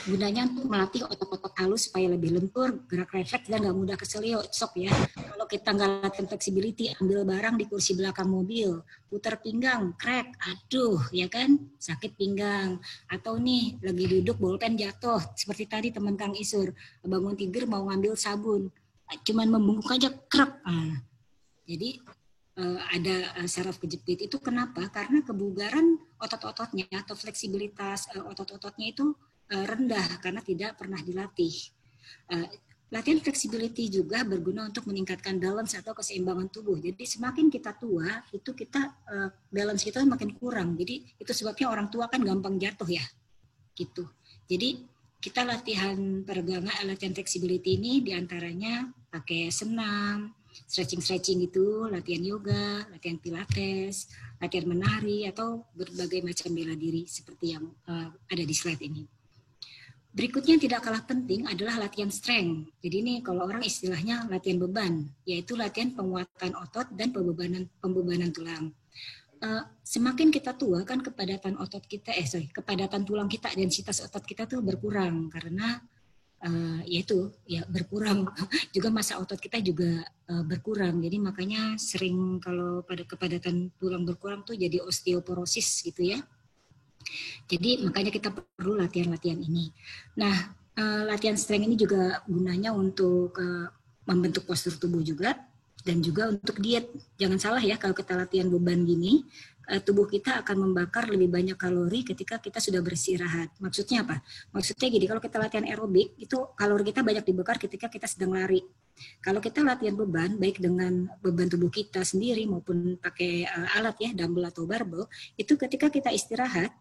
gunanya untuk melatih otot-otot halus supaya lebih lentur, gerak refleks dan nggak mudah keseliok ya. Kalau kita nggak latihan flexibility, ambil barang di kursi belakang mobil, putar pinggang, crack, aduh, ya kan, sakit pinggang. Atau nih lagi duduk bolpen jatuh, seperti tadi teman Kang Isur, bangun tidur mau ngambil sabun, cuman membungkuk aja, krek. Jadi ada saraf kejepit itu kenapa? Karena kebugaran otot-ototnya atau fleksibilitas otot-ototnya itu rendah karena tidak pernah dilatih. Latihan flexibility juga berguna untuk meningkatkan balance atau keseimbangan tubuh. Jadi semakin kita tua, itu kita balance kita makin kurang. Jadi itu sebabnya orang tua kan gampang jatuh ya, gitu. Jadi kita latihan peregangan, latihan flexibility ini diantaranya pakai senam, stretching gitu, latihan yoga, latihan pilates, latihan menari atau berbagai macam bela diri seperti yang ada di slide ini. Berikutnya yang tidak kalah penting adalah latihan strength. Jadi ini kalau orang istilahnya latihan beban, yaitu latihan penguatan otot dan pembebanan tulang. Semakin kita tua kan kepadatan otot kita, kepadatan tulang kita, densitas otot kita tuh berkurang karena berkurang juga massa otot kita juga berkurang. Jadi makanya sering kalau pada kepadatan tulang berkurang tuh jadi osteoporosis gitu ya. Jadi makanya kita perlu latihan-latihan ini. Nah, latihan strength ini juga gunanya untuk membentuk postur tubuh juga dan juga untuk diet. Jangan salah ya, kalau kita latihan beban gini, tubuh kita akan membakar lebih banyak kalori ketika kita sudah beristirahat. Maksudnya apa? Maksudnya gini, kalau kita latihan aerobik, itu kalori kita banyak dibakar ketika kita sedang lari. Kalau kita latihan beban, baik dengan beban tubuh kita sendiri maupun pakai alat ya, dumbbell atau barbell, itu ketika kita istirahat,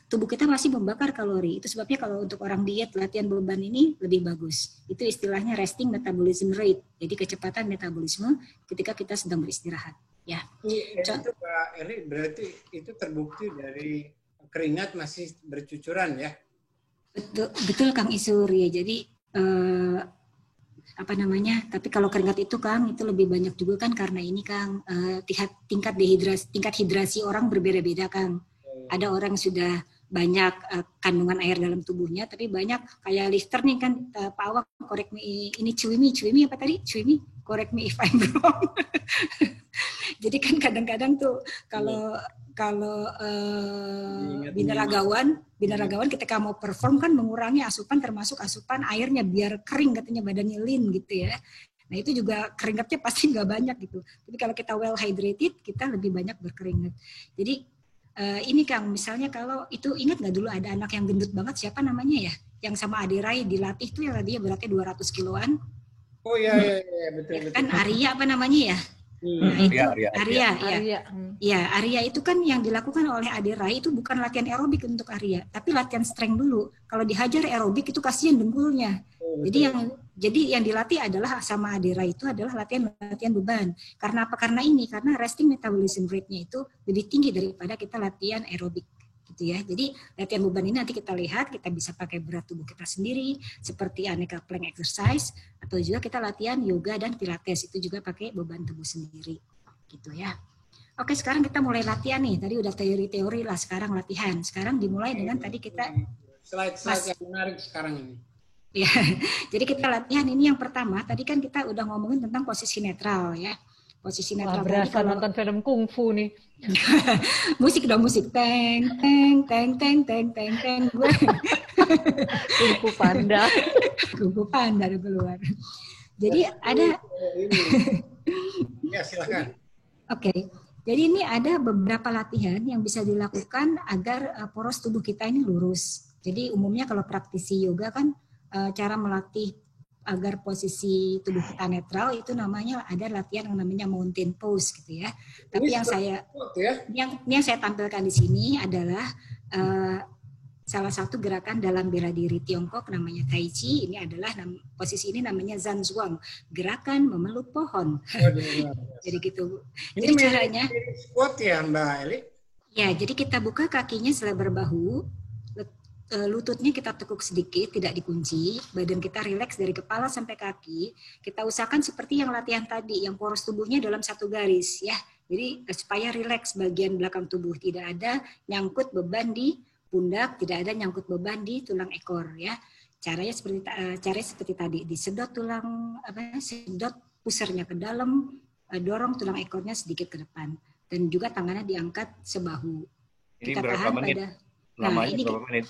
tubuh kita masih membakar kalori. Itu sebabnya kalau untuk orang diet latihan beban ini lebih bagus. Itu istilahnya resting metabolism rate. Jadi kecepatan metabolisme ketika kita sedang beristirahat. Ya. Itu Pak Eri berarti itu terbukti dari keringat masih bercucuran ya? Betul Kang Isur ya. Jadi tapi kalau keringat itu Kang itu lebih banyak juga kan karena ini Kang tingkat hidrasi orang berbeda-beda Kang. Ada orang sudah banyak kandungan air dalam tubuhnya, tapi banyak kayak lifter nih kan, Pak Awak, correct me, ini Cuimi apa tadi? Cuimi, correct me if I'm wrong. Jadi kan kadang-kadang tuh kalau binaragawan ketika mau perform kan mengurangi asupan termasuk asupan airnya biar kering katanya badannya lean gitu ya. Nah itu juga keringatnya pasti nggak banyak gitu. Tapi kalau kita well hydrated kita lebih banyak berkeringat. Jadi ini Kang, misalnya kalau itu ingat nggak dulu ada anak yang gendut banget, siapa namanya ya? Yang sama Ade Rai dilatih tuh yang dia beratnya 200 kiloan. Oh iya betul. Kan Arya apa namanya ya? Nah, itu Arya. Ya, Arya itu kan yang dilakukan oleh Ade Rai itu bukan latihan aerobik untuk Arya, tapi latihan strength dulu. Kalau dihajar aerobik itu kasihan dengkulnya. Jadi yang dilatih adalah sama Ade Rai itu adalah latihan beban. Karena apa? Karena resting metabolism rate-nya itu lebih tinggi daripada kita latihan aerobik gitu ya. Jadi latihan beban ini nanti kita lihat, kita bisa pakai berat tubuh kita sendiri seperti aneka plank exercise atau juga kita latihan yoga dan pilates itu juga pakai beban tubuh sendiri gitu ya. Oke, sekarang kita mulai latihan nih. Tadi udah teori-teori lah, sekarang latihan. Sekarang dimulai dengan tadi kita slide yang menarik sekarang ini. Ya, jadi kita latihan ini yang pertama, tadi kan kita udah ngomongin tentang posisi netral ya. Posisi netral. Berasa nonton film kungfu nih. Musik dong, musik. Teng, teng, teng, teng, teng, teng, teng. Kungfu panda. Kungfu panda keluar. Jadi ada... Ya, silakan. Oke. Jadi ini ada beberapa latihan yang bisa dilakukan agar poros tubuh kita ini lurus. Jadi umumnya kalau praktisi yoga kan cara melatih agar posisi tubuh kita netral itu namanya ada latihan yang namanya mountain pose gitu ya. Tapi yang saya tampilkan di sini adalah salah satu gerakan dalam bela diri Tiongkok namanya Tai Chi. Ini adalah posisi ini namanya Zanzhuang, gerakan memeluk pohon. Jadi gitu. Ini jadi caranya squat ya Mbak Eli? Ya, jadi kita buka kakinya selebar bahu. Lututnya kita tekuk sedikit, tidak dikunci, badan kita rileks dari kepala sampai kaki. Kita usahakan seperti yang latihan tadi, yang poros tubuhnya dalam satu garis ya. Jadi supaya rileks bagian belakang tubuh, tidak ada nyangkut beban di pundak, tidak ada nyangkut beban di tulang ekor ya. Caranya seperti tadi, disedot tulang sedot pusernya ke dalam, dorong tulang ekornya sedikit ke depan dan juga tangannya diangkat sebahu. Ini Kita berapa tahan menit? pada Lamanya berapa menit?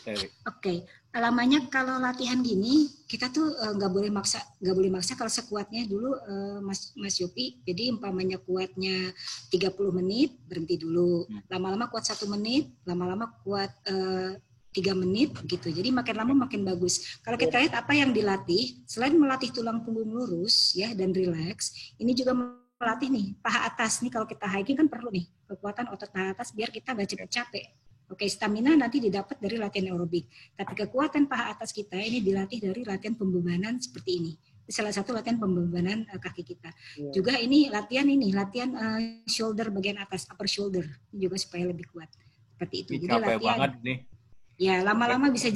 Oke. Lamanya kalau latihan gini kita tuh nggak boleh maksa kalau sekuatnya dulu Mas Yopi. Jadi umpamanya kuatnya 30 menit berhenti dulu. Lama-lama kuat 1 menit, lama-lama kuat 3 menit gitu. Jadi makin lama makin bagus. Kalau kita lihat apa yang dilatih, selain melatih tulang punggung lurus ya dan rileks, ini juga melatih nih paha atas nih. Kalau kita hiking kan perlu nih kekuatan otot paha atas biar kita nggak cepet capek. Oke, stamina nanti didapat dari latihan aerobik. Tapi kekuatan paha atas kita ini dilatih dari latihan pembebanan seperti ini. Salah satu latihan pembebanan kaki kita. Juga ini latihan shoulder bagian atas, upper shoulder juga supaya lebih kuat. Seperti itu. Jadi capek latihan. banget nih. Ya, lama-lama bisa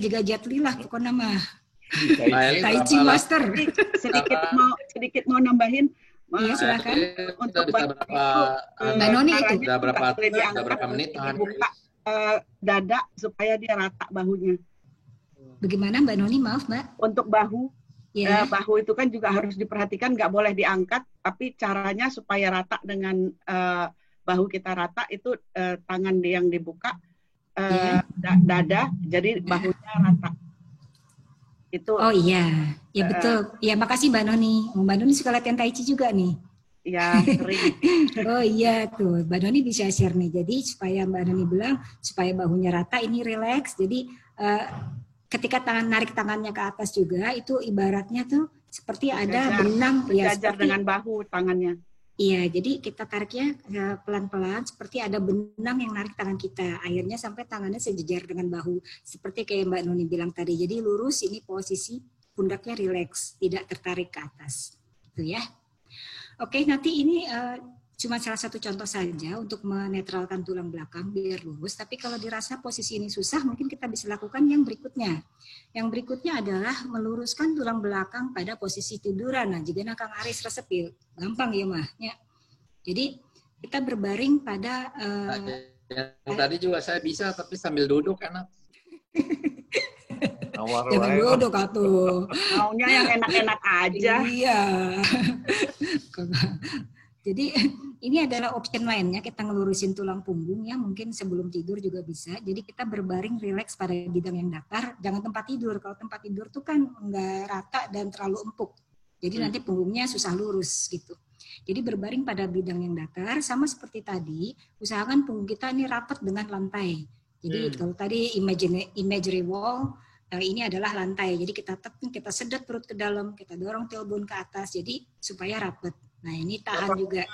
jaga jet li lah pokoknya mah. Tai Chi Master. Sedikit mau nambahin. Iya, silakan. Untuk Mbak Noni itu. Udah berapa menit? Buka dada supaya dia rata bahunya. Bagaimana Mbak Noni? Maaf Mbak. Untuk bahu, bahu itu kan juga harus diperhatikan, nggak boleh diangkat. Tapi caranya supaya rata dengan bahu kita rata itu tangan yang dibuka, dada, jadi bahunya rata. Itu. Oh iya, ya betul. Ya makasih Mbak Noni. Mbak Noni suka latihan Tai Chi juga nih. Ya sering. Oh iya tuh, Mbak Noni bisa share nih. Jadi supaya Mbak Noni bilang supaya bahunya rata, ini rileks. Jadi ketika narik tangannya ke atas juga itu ibaratnya tuh seperti ada benang ya. Sejajar dengan bahu tangannya. Iya, jadi kita tariknya pelan-pelan seperti ada benang yang narik tangan kita. Akhirnya sampai tangannya sejajar dengan bahu. Seperti kayak Mbak Noni bilang tadi. Jadi lurus, ini posisi pundaknya rileks, tidak tertarik ke atas. Itu ya. Oke, nanti ini cuma salah satu contoh saja untuk menetralkan tulang belakang biar lurus. Tapi kalau dirasa posisi ini susah, mungkin kita bisa lakukan yang berikutnya. Yang berikutnya adalah meluruskan tulang belakang pada posisi tiduran. Nah, jika Kang Aris resep ya, gampang ya mah. Ya. Jadi kita berbaring pada. Tadi juga saya bisa, tapi sambil duduk enak. Jangan duduk atuh. Maunya yang enak-enak aja. Iya. Jadi ini adalah option lainnya, kita ngelurusin tulang punggung ya, mungkin sebelum tidur juga bisa. Jadi kita berbaring rileks pada bidang yang datar, jangan tempat tidur. Kalau tempat tidur tuh kan nggak rata dan terlalu empuk. Jadi nanti punggungnya susah lurus gitu. Jadi berbaring pada bidang yang datar, sama seperti tadi, usahakan punggung kita ini rapat dengan lantai. Jadi kalau tadi imaginary wall, ini adalah lantai. Jadi kita tepung, kita sedot perut ke dalam, kita dorong tailbone ke atas, jadi supaya rapat. Nah ini tahan juga.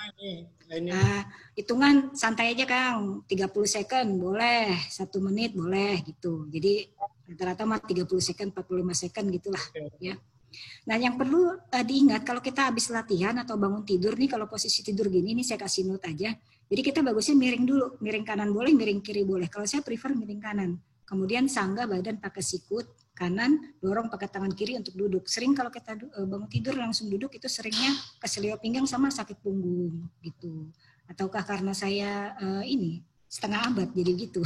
Nah, hitungan santai aja Kang, 30 second boleh, 1 menit boleh gitu. Jadi rata-rata mah 30 second, 45 second gitulah ya. Nah yang perlu diingat kalau kita habis latihan atau bangun tidur nih, kalau posisi tidur gini, ini saya kasih note aja. Jadi kita bagusnya miring dulu, miring kanan boleh, miring kiri boleh. Kalau saya prefer miring kanan. Kemudian sanggah badan pakai sikut kanan, dorong pakai tangan kiri untuk duduk. Sering kalau kita bangun tidur langsung duduk itu seringnya keselio pinggang sama sakit punggung gitu. Ataukah karena saya ini setengah abad jadi gitu.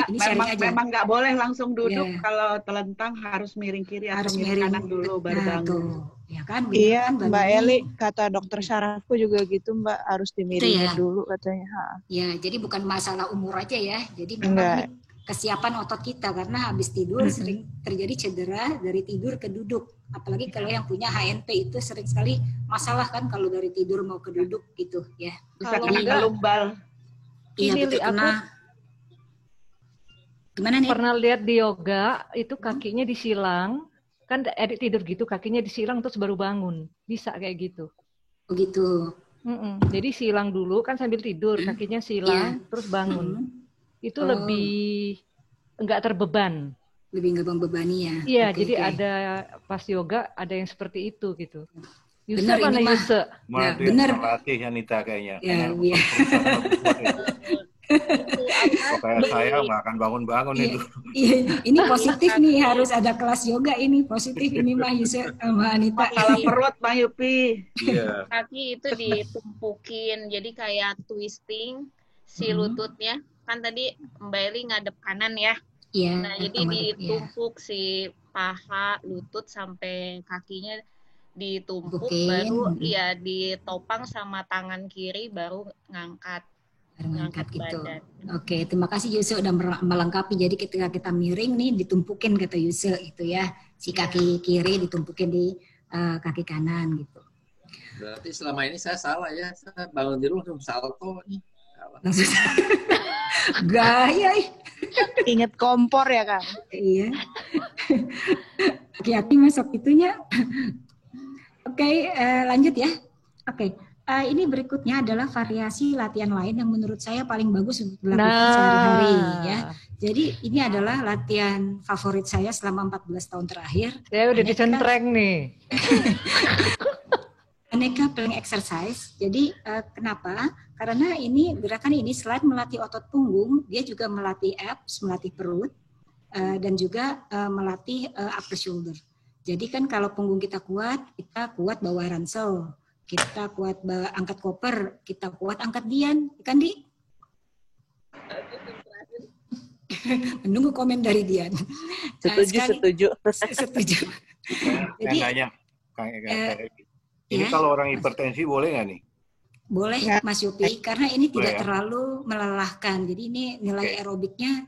Ini memang nggak boleh langsung duduk, kalau telentang harus miring kiri atau miring kanan dulu baru bangun. Ya kan? Iya, Kan, Mbak Eli, kata dokter syarafku juga gitu, Mbak, harus dimiringin dulu katanya. Ya, jadi bukan masalah umur aja ya. Jadi memang kesiapan otot kita karena habis tidur sering terjadi cedera dari tidur ke duduk. Apalagi kalau yang punya HNP itu sering sekali masalah kan kalau dari tidur mau ke duduk gitu ya. Bisa kena lumbal. Iya, betul, kena. Gimana nih? Pernah lihat di yoga itu kakinya disilang. Kan edit tidur gitu, kakinya disilang terus baru bangun. Bisa kayak gitu. Begitu. Jadi silang dulu kan sambil tidur, kakinya silang, terus bangun. Itu lebih enggak terbeban. Lebih enggak membebani ya. Iya, jadi ada pas yoga ada yang seperti itu gitu. Yuse benar, mana Yuse? Nah, benar. Melatih Anita kayaknya. Ya, iya. Kayak saya nggak akan bangun-bangun itu. Iya, ini positif nih, harus ada kelas yoga ini positif ini Mbak Yuse sama Anita. Masalah perut Mbak Yupi. Iya. Kaki itu ditumpukin, jadi kayak twisting si lututnya. Kan tadi Mbak Eli ngadep kanan ya. Iya. Nah jadi ditumpuk si paha, lutut sampai kakinya ditumpuk, baru ya ditopang sama tangan kiri baru ngangkat gitu. Oke, terima kasih Yuse udah melengkapi. Jadi ketika kita miring nih ditumpukin kata Yuse gitu ya. Si kaki kiri ditumpukin di kaki kanan gitu. Berarti selama ini saya salah ya. Saya bangun tidur langsung salto nih. Langsung gaya. Ingat kompor ya Kang? Iya. Hati-hati masuk itunya. Oke, lanjut ya. Oke. Ini berikutnya adalah variasi latihan lain yang menurut saya paling bagus untuk dilakukan sehari-hari ya. Jadi ini adalah latihan favorit saya selama 14 tahun terakhir. Saya udah dicentreng nih. Aneka plank exercise. Jadi kenapa? Karena ini gerakan ini selain melatih otot punggung, dia juga melatih abs, melatih perut, dan juga melatih upper shoulder. Jadi kan kalau punggung kita kuat bawa ransel. Kita kuat angkat koper, kita kuat angkat dian, kan Di? Menunggu komen dari Dian. Setuju. Jadi, nanya, ini kalau orang hipertensi boleh nggak nih? Boleh Mas Yupi, karena ini tidak terlalu melelahkan. Jadi ini nilai aerobiknya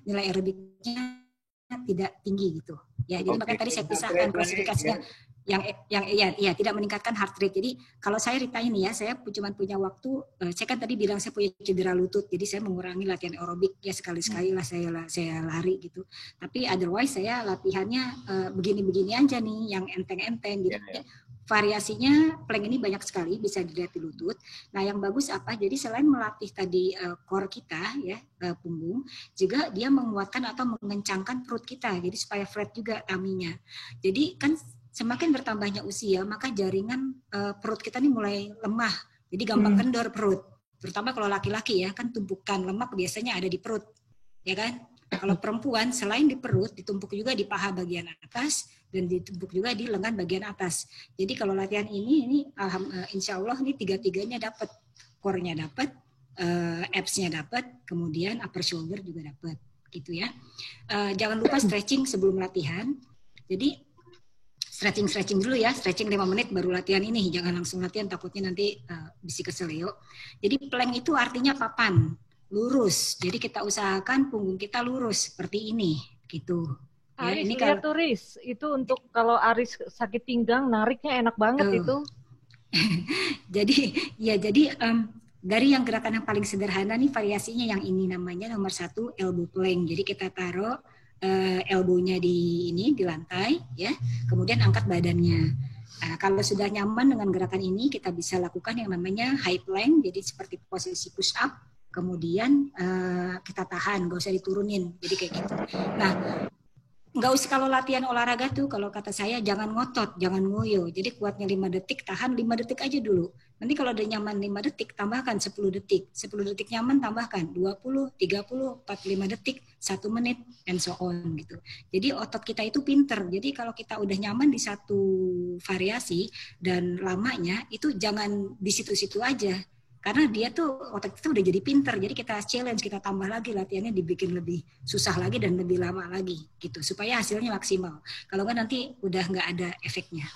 tidak tinggi gitu. Ya, jadi makanya tadi saya pisahkan klasifikasinya. Yang tidak meningkatkan heart rate. Jadi kalau saya ditanya nih ya, saya cuma punya waktu, saya kan tadi bilang saya punya cedera lutut, jadi saya mengurangi latihan aerobik ya sekali-sekali lah saya lari gitu. Tapi otherwise saya latihannya begini-begini aja nih, yang enteng-enteng gitu. Variasinya plank ini banyak sekali, bisa dilihat di lutut. Nah yang bagus apa? Jadi selain melatih tadi core kita ya, punggung, juga dia menguatkan atau mengencangkan perut kita, jadi supaya flat juga tummy-nya. Jadi kan semakin bertambahnya usia, maka jaringan perut kita nih mulai lemah. Jadi gampang kendor perut. Terutama kalau laki-laki ya, kan tumpukan lemak biasanya ada di perut. Ya kan? Kalau perempuan, selain di perut, ditumpuk juga di paha bagian atas, dan ditumpuk juga di lengan bagian atas. Jadi kalau latihan ini insya Allah ini tiga-tiganya dapat. Core-nya dapat, abs-nya dapat, kemudian upper shoulder juga dapat. Gitu ya. Jangan lupa stretching sebelum latihan. Jadi stretching dulu ya, stretching 5 menit baru latihan ini, jangan langsung latihan takutnya nanti bisi keseleo. Jadi plank itu artinya papan, lurus. Jadi kita usahakan punggung kita lurus seperti ini, gitu. Ya, Aris, ini lihat turis, itu untuk kalau Aris sakit pinggang nariknya enak banget itu. jadi dari yang gerakan yang paling sederhana nih variasinya yang ini namanya nomor 1 elbow plank. Jadi kita taruh elbow-nya di lantai ya, kemudian angkat badannya. Kalau sudah nyaman dengan gerakan ini, kita bisa lakukan yang namanya high plank, jadi seperti posisi push up, kemudian kita tahan, nggak usah diturunin, jadi kayak gitu. Nah, nggak usah kalau latihan olahraga tuh, kalau kata saya jangan ngotot, jangan ngoyo. Jadi kuatnya 5 detik, tahan 5 detik aja dulu. Nanti kalau udah nyaman 5 detik, tambahkan 10 detik. 10 detik nyaman, tambahkan 20, 30, 45 detik, 1 menit, and so on gitu. Jadi otot kita itu pinter. Jadi kalau kita udah nyaman di satu variasi dan lamanya, itu jangan di situ-situ aja. Karena dia tuh otak kita udah jadi pinter, jadi kita challenge, kita tambah lagi latihannya dibikin lebih susah lagi dan lebih lama lagi gitu, supaya hasilnya maksimal. Kalau nggak nanti udah nggak ada efeknya.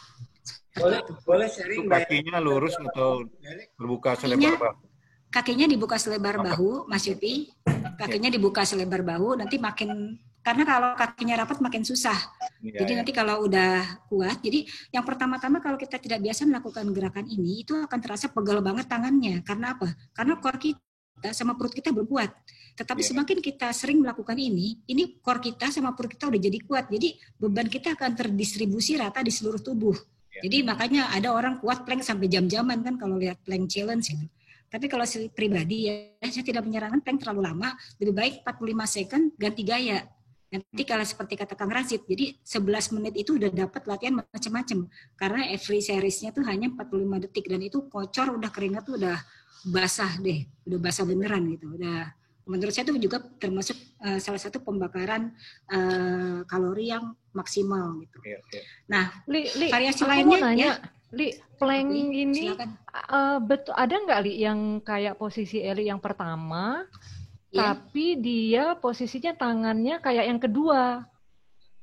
Boleh sharing. Kakinya lurus atau terbuka selebar bahu? Kakinya dibuka selebar bahu, Mas Yopi. Kakinya dibuka selebar bahu, nanti makin, karena kalau kakinya rapat makin susah. Jadi nanti kalau udah kuat, jadi yang pertama-tama kalau kita tidak biasa melakukan gerakan ini, itu akan terasa pegel banget tangannya. Karena apa? Karena core kita sama perut kita belum kuat. Tetapi semakin kita sering melakukan ini core kita sama perut kita udah jadi kuat. Jadi beban kita akan terdistribusi rata di seluruh tubuh. Jadi makanya ada orang kuat plank sampai jam-jaman kan kalau lihat plank challenge itu. Tapi kalau pribadi ya, saya tidak menyarankan plank terlalu lama, lebih baik 45 second ganti gaya. Nanti kalau seperti kata Kang Rashid, jadi 11 menit itu udah dapat latihan macam-macam. Karena every series-nya tuh hanya 45 detik dan itu kocor, udah keringat tuh udah basah deh, udah basah beneran gitu. Udah, menurut saya itu juga termasuk salah satu pembakaran kalori yang maksimal gitu. Nah, variasi lainnya ya. Li, plank ini betul ada nggak Li yang kayak posisi Eli yang pertama, tapi dia posisinya tangannya kayak yang kedua.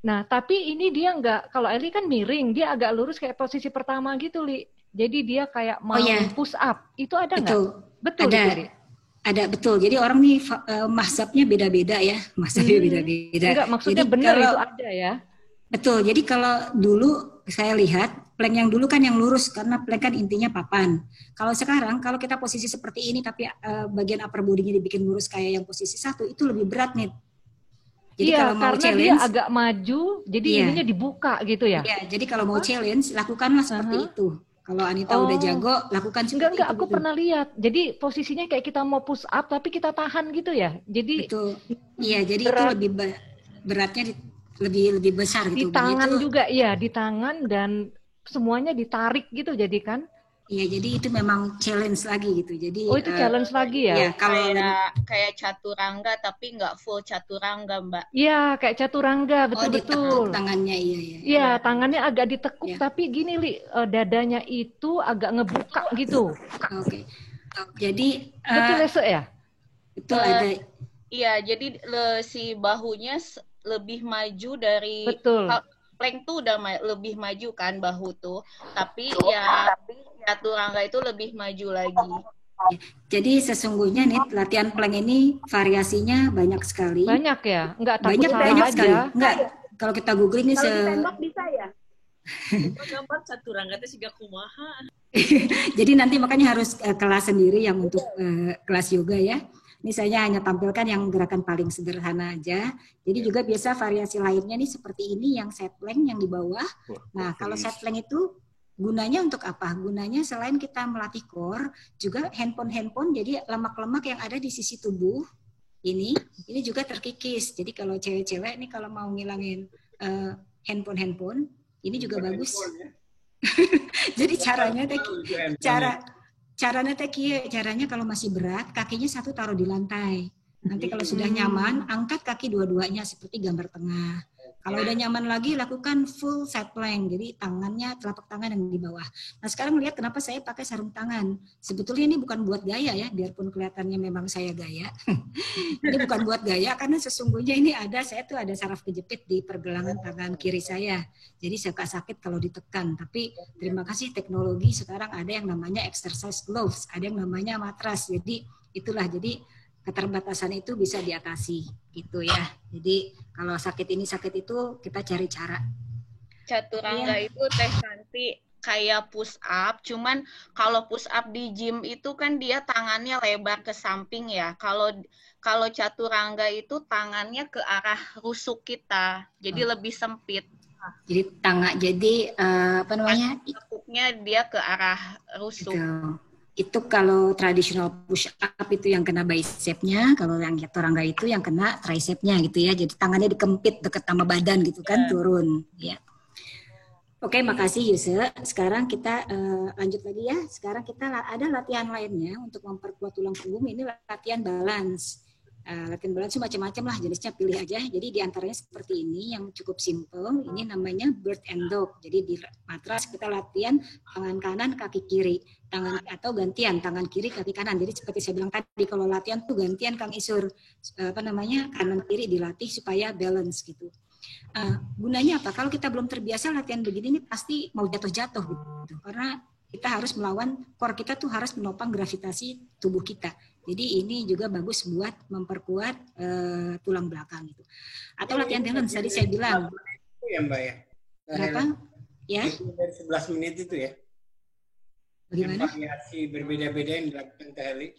Nah, tapi ini dia nggak, kalau Eli kan miring, dia agak lurus kayak posisi pertama gitu Li. Jadi dia kayak mau push up. Itu ada nggak? Betul. Ada betul. Jadi orang nih mazhabnya beda-beda ya, mazhabnya beda-beda. Enggak, maksudnya jadi benar itu ada ya. Betul. Jadi kalau dulu saya lihat plank yang dulu kan yang lurus karena plank kan intinya papan. Kalau sekarang kalau kita posisi seperti ini tapi bagian upper body-nya dibikin lurus kayak yang posisi 1 itu lebih berat nih. Jadi kalau mau karena challenge, dia agak maju, jadi ininya dibuka gitu ya. Iya, jadi kalau mau challenge lakukanlah seperti itu. Kalau Anita udah jago, lakukan seperti itu. Aku pernah lihat. Jadi posisinya kayak kita mau push up tapi kita tahan gitu ya. Jadi betul. Iya, jadi itu lebih beratnya lebih besar gitu. Di tangan juga, iya, di tangan dan semuanya ditarik gitu jadi kan? Iya, jadi itu memang challenge lagi gitu. Jadi itu challenge lagi ya? Iya, kalau kayak caturangga tapi nggak full caturangga, Mbak. Iya, kayak caturangga, betul-betul. Tangannya, iya. Iya, tangannya agak ditekuk tapi gini Li, dadanya itu agak ngebuka gitu. Oke. Jadi betul ya? Betul ada. Iya, jadi si bahunya lebih maju dari plank tuh udah lebih maju kan bahu tuh, tapi caturangga itu lebih maju lagi. Jadi sesungguhnya nih latihan plank ini variasinya banyak sekali. Banyak ya? Enggak takut banyak sekali. Enggak. Kalau kita googling nih ditembak bisa ya? Gambar caturangga itu siga kumaha. Jadi nanti makanya harus kelas sendiri yang untuk kelas yoga ya. Ini saya hanya tampilkan yang gerakan paling sederhana aja. Jadi juga biasa variasi lainnya nih seperti ini yang set plank yang di bawah. Nah, kalau set plank itu gunanya untuk apa? Gunanya selain kita melatih core, juga handphone jadi lemak-lemak yang ada di sisi tubuh ini juga terkikis. Jadi kalau cewek-cewek nih kalau mau ngilangin handphone ini juga bagus. Jadi caranya kalau masih berat, kakinya satu taruh di lantai. Nanti kalau sudah nyaman, angkat kaki dua-duanya seperti gambar tengah. Kalau udah nyaman lagi, lakukan full side plank. Jadi tangannya, telapak tangan yang di bawah. Nah sekarang lihat kenapa saya pakai sarung tangan. Sebetulnya ini bukan buat gaya ya, biarpun kelihatannya memang saya gaya. Ini bukan buat gaya, karena sesungguhnya ini saya tuh ada saraf kejepit di pergelangan tangan kiri saya. Jadi suka sakit kalau ditekan. Tapi terima kasih teknologi sekarang ada yang namanya exercise gloves, ada yang namanya matras. Jadi itulah, jadi keterbatasan itu bisa diatasi gitu ya. Jadi kalau sakit ini sakit itu kita cari cara. Caturangga itu Teh Santi kayak push up, cuman kalau push up di gym itu kan dia tangannya lebar ke samping ya. Kalau caturangga itu tangannya ke arah rusuk kita, jadi lebih sempit. Jadi apa namanya? Tekuknya dia ke arah rusuk. Itu kalau tradisional push up itu yang kena bicepnya, kalau yang caturangga itu yang kena tricepnya gitu ya. Jadi tangannya dikempit dekat sama badan gitu kan, turun ya. Oke, makasih Yuse. Sekarang kita lanjut lagi ya. Sekarang kita ada latihan lainnya untuk memperkuat tulang punggung. Ini latihan balance. Latihan balance macam-macam lah jenisnya, pilih aja. Jadi diantaranya seperti ini yang cukup simple. Ini namanya bird and dog. Jadi di matras kita latihan tangan kanan kaki kiri, atau gantian tangan kiri kaki kanan. Jadi seperti saya bilang tadi, kalau latihan tuh gantian Kang Isur, kanan kiri dilatih supaya balance gitu. Gunanya apa? Kalau kita belum terbiasa latihan begini ini pasti mau jatuh-jatuh gitu. Karena kita harus melawan core kita tuh harus menopang gravitasi tubuh kita. Jadi ini juga bagus buat memperkuat tulang belakang gitu. Atau latihan balance tadi saya bilang. Itu ya Mbak ya. Berapa? Ya. Dari 11 menit itu ya. Bagaimana? Variasi berbeda-beda yang dilakukan Teh Heli.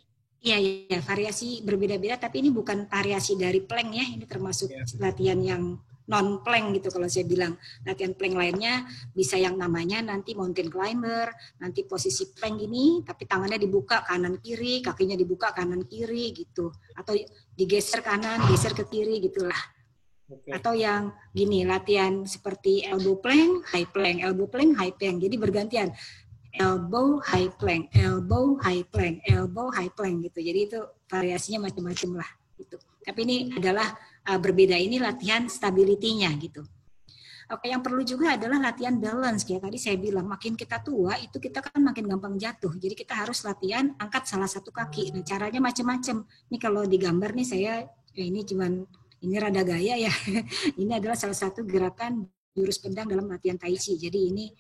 Iya, variasi berbeda-beda, tapi ini bukan variasi dari plank ya, ini termasuk latihan yang non plank gitu kalau saya bilang. Latihan plank lainnya bisa yang namanya nanti mountain climber, nanti posisi plank ini, tapi tangannya dibuka kanan kiri, kakinya dibuka kanan kiri gitu, atau digeser kanan, geser ke kiri gitulah. Atau yang gini, latihan seperti elbow plank, high plank, elbow plank, high plank, jadi bergantian. Elbow high plank, elbow high plank, elbow high plank gitu. Jadi itu variasinya macam-macam lah gitu. Tapi ini adalah berbeda, ini latihan stability-nya gitu. Oke, yang perlu juga adalah latihan balance. Kayak tadi saya bilang, makin kita tua itu kita kan makin gampang jatuh. Jadi kita harus latihan angkat salah satu kaki. Nah, caranya macam-macam. Ini kalau digambar nih saya ini rada gaya ya. Ini adalah salah satu gerakan jurus pedang dalam latihan Tai Chi. Jadi ini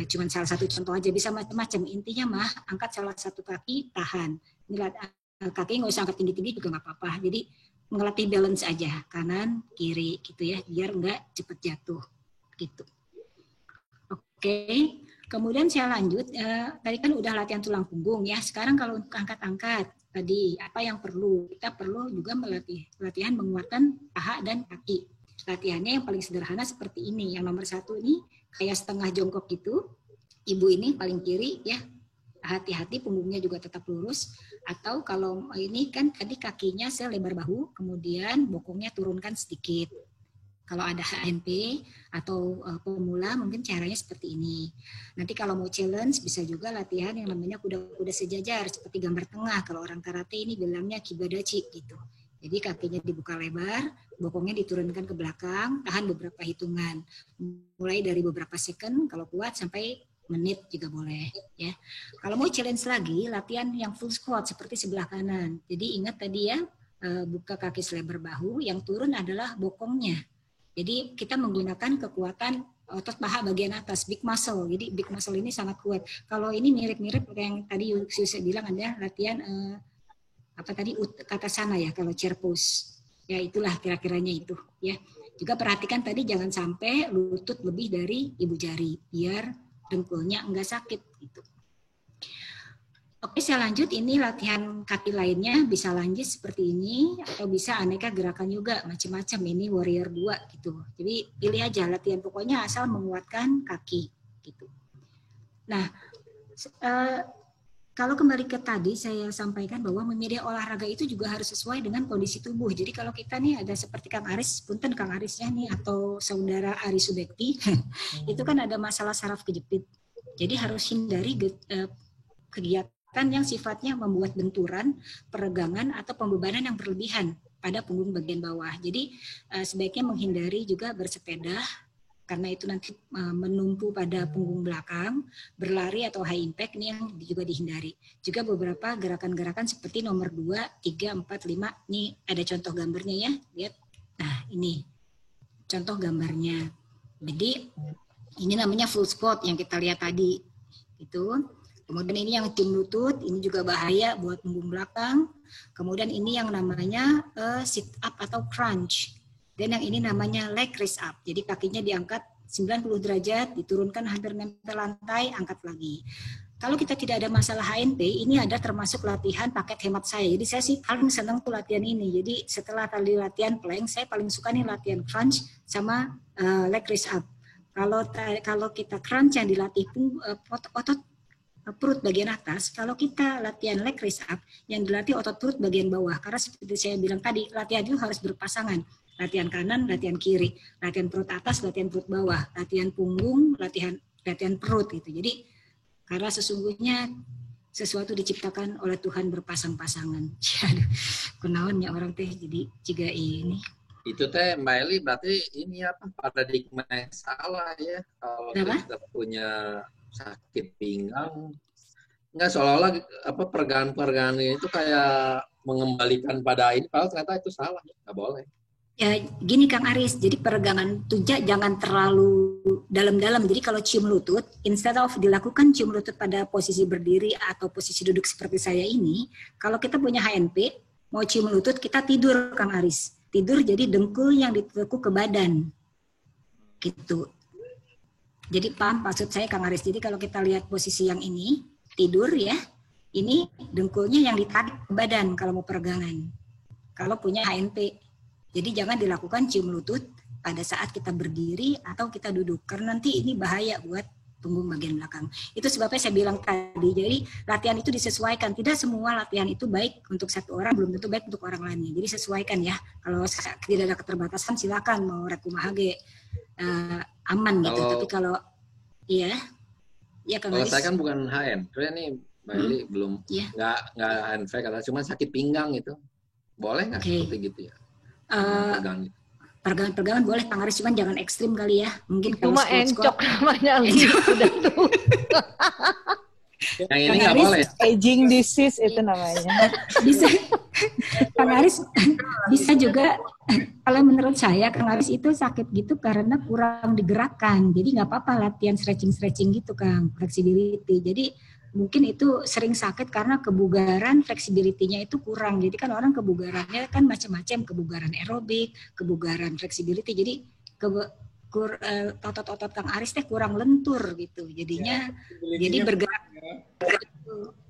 cuma salah satu contoh aja, bisa macam-macam. Intinya mah angkat salah satu kaki, tahan. Ini kaki nggak usah angkat tinggi-tinggi juga nggak apa-apa. Jadi ngelatih balance aja, kanan, kiri gitu ya, biar nggak cepet jatuh gitu. Oke, kemudian saya lanjut. Tadi kan udah latihan tulang punggung ya. Sekarang kalau untuk angkat-angkat tadi apa yang perlu? Kita perlu juga latihan menguatkan paha dan kaki. Latihannya yang paling sederhana seperti ini. Yang nomor 1 ini kayak setengah jongkok gitu. Ibu ini paling kiri ya. Hati-hati punggungnya juga tetap lurus. Atau kalau ini kan tadi kakinya selebar bahu, kemudian bokongnya turunkan sedikit. Kalau ada HNP atau pemula mungkin caranya seperti ini. Nanti kalau mau challenge bisa juga latihan yang namanya kuda-kuda sejajar seperti gambar tengah. Kalau orang karate ini bilangnya kibadachi gitu. Jadi kakinya dibuka lebar, bokongnya diturunkan ke belakang, tahan beberapa hitungan. Mulai dari beberapa second, kalau kuat sampai menit juga boleh. Ya. Kalau mau challenge lagi, latihan yang full squat seperti sebelah kanan. Jadi ingat tadi ya, buka kaki selebar bahu, yang turun adalah bokongnya. Jadi kita menggunakan kekuatan otot paha bagian atas, big muscle. Jadi big muscle ini sangat kuat. Kalau ini mirip-mirip yang tadi saya bilang ada latihan kata sana ya kalau chair pose. Ya itulah kira-kiranya itu ya. Juga perhatikan tadi jangan sampai lutut lebih dari ibu jari biar dengkulnya enggak sakit gitu. Oke, saya lanjut. Ini latihan kaki lainnya bisa lanjut seperti ini atau bisa aneka gerakan juga macam-macam. Ini warrior 2 gitu. Jadi pilih aja latihan, pokoknya asal menguatkan kaki gitu. Nah, kalau kembali ke tadi saya sampaikan bahwa memilih olahraga itu juga harus sesuai dengan kondisi tubuh. Jadi kalau kita nih ada seperti Kang Aris, punten Kang Arisnya nih atau saudara Aris Subekti, itu kan ada masalah saraf kejepit. Jadi harus hindari kegiatan yang sifatnya membuat benturan, peregangan atau pembebanan yang berlebihan pada punggung bagian bawah. Jadi sebaiknya menghindari juga bersepeda karena itu nanti menumpu pada punggung belakang, berlari atau high impact ini yang juga dihindari. Juga beberapa gerakan-gerakan seperti nomor 2, 3, 4, 5. Ini ada contoh gambarnya ya, lihat. Nah ini contoh gambarnya. Jadi ini namanya full squat yang kita lihat tadi. Itu. Kemudian ini yang tim lutut, ini juga bahaya buat punggung belakang. Kemudian ini yang namanya sit up atau crunch. Dan yang ini namanya leg raise up. Jadi kakinya diangkat 90 derajat, diturunkan hampir nempel lantai, angkat lagi. Kalau kita tidak ada masalah HNP, ini ada termasuk latihan paket hemat saya. Jadi saya sih paling senang tuh latihan ini. Jadi setelah tadi latihan plank, saya paling suka nih latihan crunch sama leg raise up. Kalau kita crunch yang dilatih otot perut bagian atas, kalau kita latihan leg raise up yang dilatih otot perut bagian bawah. Karena seperti saya bilang tadi, latihan itu harus berpasangan. Latihan kanan, latihan kiri, latihan perut atas, latihan perut bawah, latihan punggung, latihan perut gitu. Jadi karena sesungguhnya sesuatu diciptakan oleh Tuhan berpasang-pasangan. Kenaonnya orang teh jadi juga ini. Itu teh Mbak Eli berarti ini apa paradigma yang salah ya kalau kita punya sakit pinggang, nggak seolah-olah apa pergaan itu kayak mengembalikan pada ini, padahal ternyata itu salah, nggak boleh. Ya, gini Kang Aris, jadi peregangan tuja jangan terlalu dalam-dalam. Jadi kalau cium lutut, instead of dilakukan cium lutut pada posisi berdiri atau posisi duduk seperti saya ini, kalau kita punya HNP, mau cium lutut, kita tidur Kang Aris. Tidur jadi dengkul yang ditekuk ke badan. Gitu. Jadi paham maksud saya Kang Aris. Jadi kalau kita lihat posisi yang ini, tidur ya, ini dengkulnya yang ditarik ke badan kalau mau peregangan. Kalau punya HNP. Jadi jangan dilakukan cium lutut pada saat kita berdiri atau kita duduk. Karena nanti ini bahaya buat punggung bagian belakang. Itu sebabnya saya bilang tadi. Jadi latihan itu disesuaikan. Tidak semua latihan itu baik untuk satu orang, belum tentu baik untuk orang lainnya. Jadi sesuaikan ya. Kalau tidak ada keterbatasan silakan mau rekumahage aman gitu. Tapi kalau iya, ya Kang Kalau Aris. saya kan bukan HN. Terus ini Mbak Eli belum nggak HNV karena cuma sakit pinggang itu. Boleh nggak seperti gitu ya? Peregangan boleh Kang Aris, cuman jangan ekstrim kali ya. Mungkin kalau cuma encok namanya sudah tuh. Yang ini nggak boleh. Aging disease itu namanya. Bisa Kang Aris bisa juga kalau menurut saya Kang Aris itu sakit gitu karena kurang digerakkan. Jadi nggak apa-apa latihan stretching gitu Kang, flexibility. Jadi mungkin itu sering sakit karena kebugaran fleksibilitinya itu kurang. Jadi kan orang kebugarannya kan macam-macam, kebugaran aerobik, kebugaran fleksibility. Jadi otot-otot Kang Aris teh kurang lentur gitu. Jadinya jadi bergerak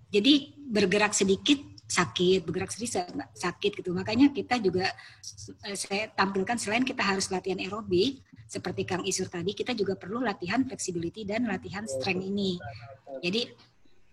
jadi bergerak sedikit sakit, bergerak sedikit sakit gitu. Makanya kita juga saya tampilkan selain kita harus latihan aerobik seperti Kang Isur tadi, kita juga perlu latihan flexibility dan latihan strength ini. Jadi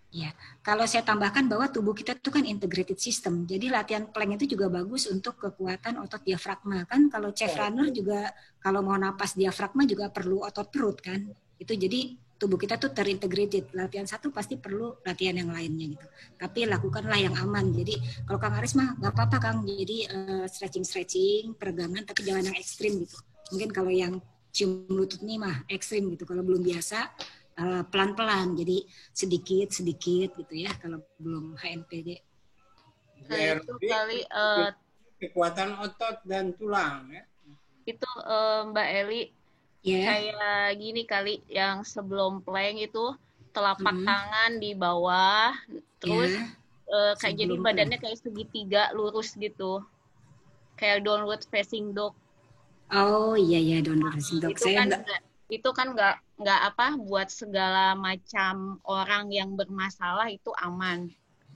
ya, kalau saya tambahkan bahwa tubuh kita itu kan integrated system. Jadi latihan plank itu juga bagus untuk kekuatan otot diafragma. Kan kalau chest runner juga kalau mau napas diafragma juga perlu otot perut kan. Itu jadi tubuh kita tuh terintegrated. Latihan satu pasti perlu latihan yang lainnya gitu. Tapi lakukanlah yang aman. Jadi kalau Kang Aris mah nggak apa-apa Kang. Jadi stretching, peregangan tapi jangan yang ekstrim gitu. Mungkin kalau yang cium lutut nih mah ekstrim gitu. Kalau belum biasa pelan-pelan, jadi sedikit gitu ya kalau belum HNPD. Nah, itu kali kekuatan otot dan tulang ya. Itu Mbak Eli, kayak gini kali yang sebelum plank itu telapak tangan di bawah, terus kayak jadi badannya kayak segitiga lurus gitu, kayak downward facing dog. Oh iya downward facing dog. Itu kan nggak apa buat segala macam orang yang bermasalah itu aman.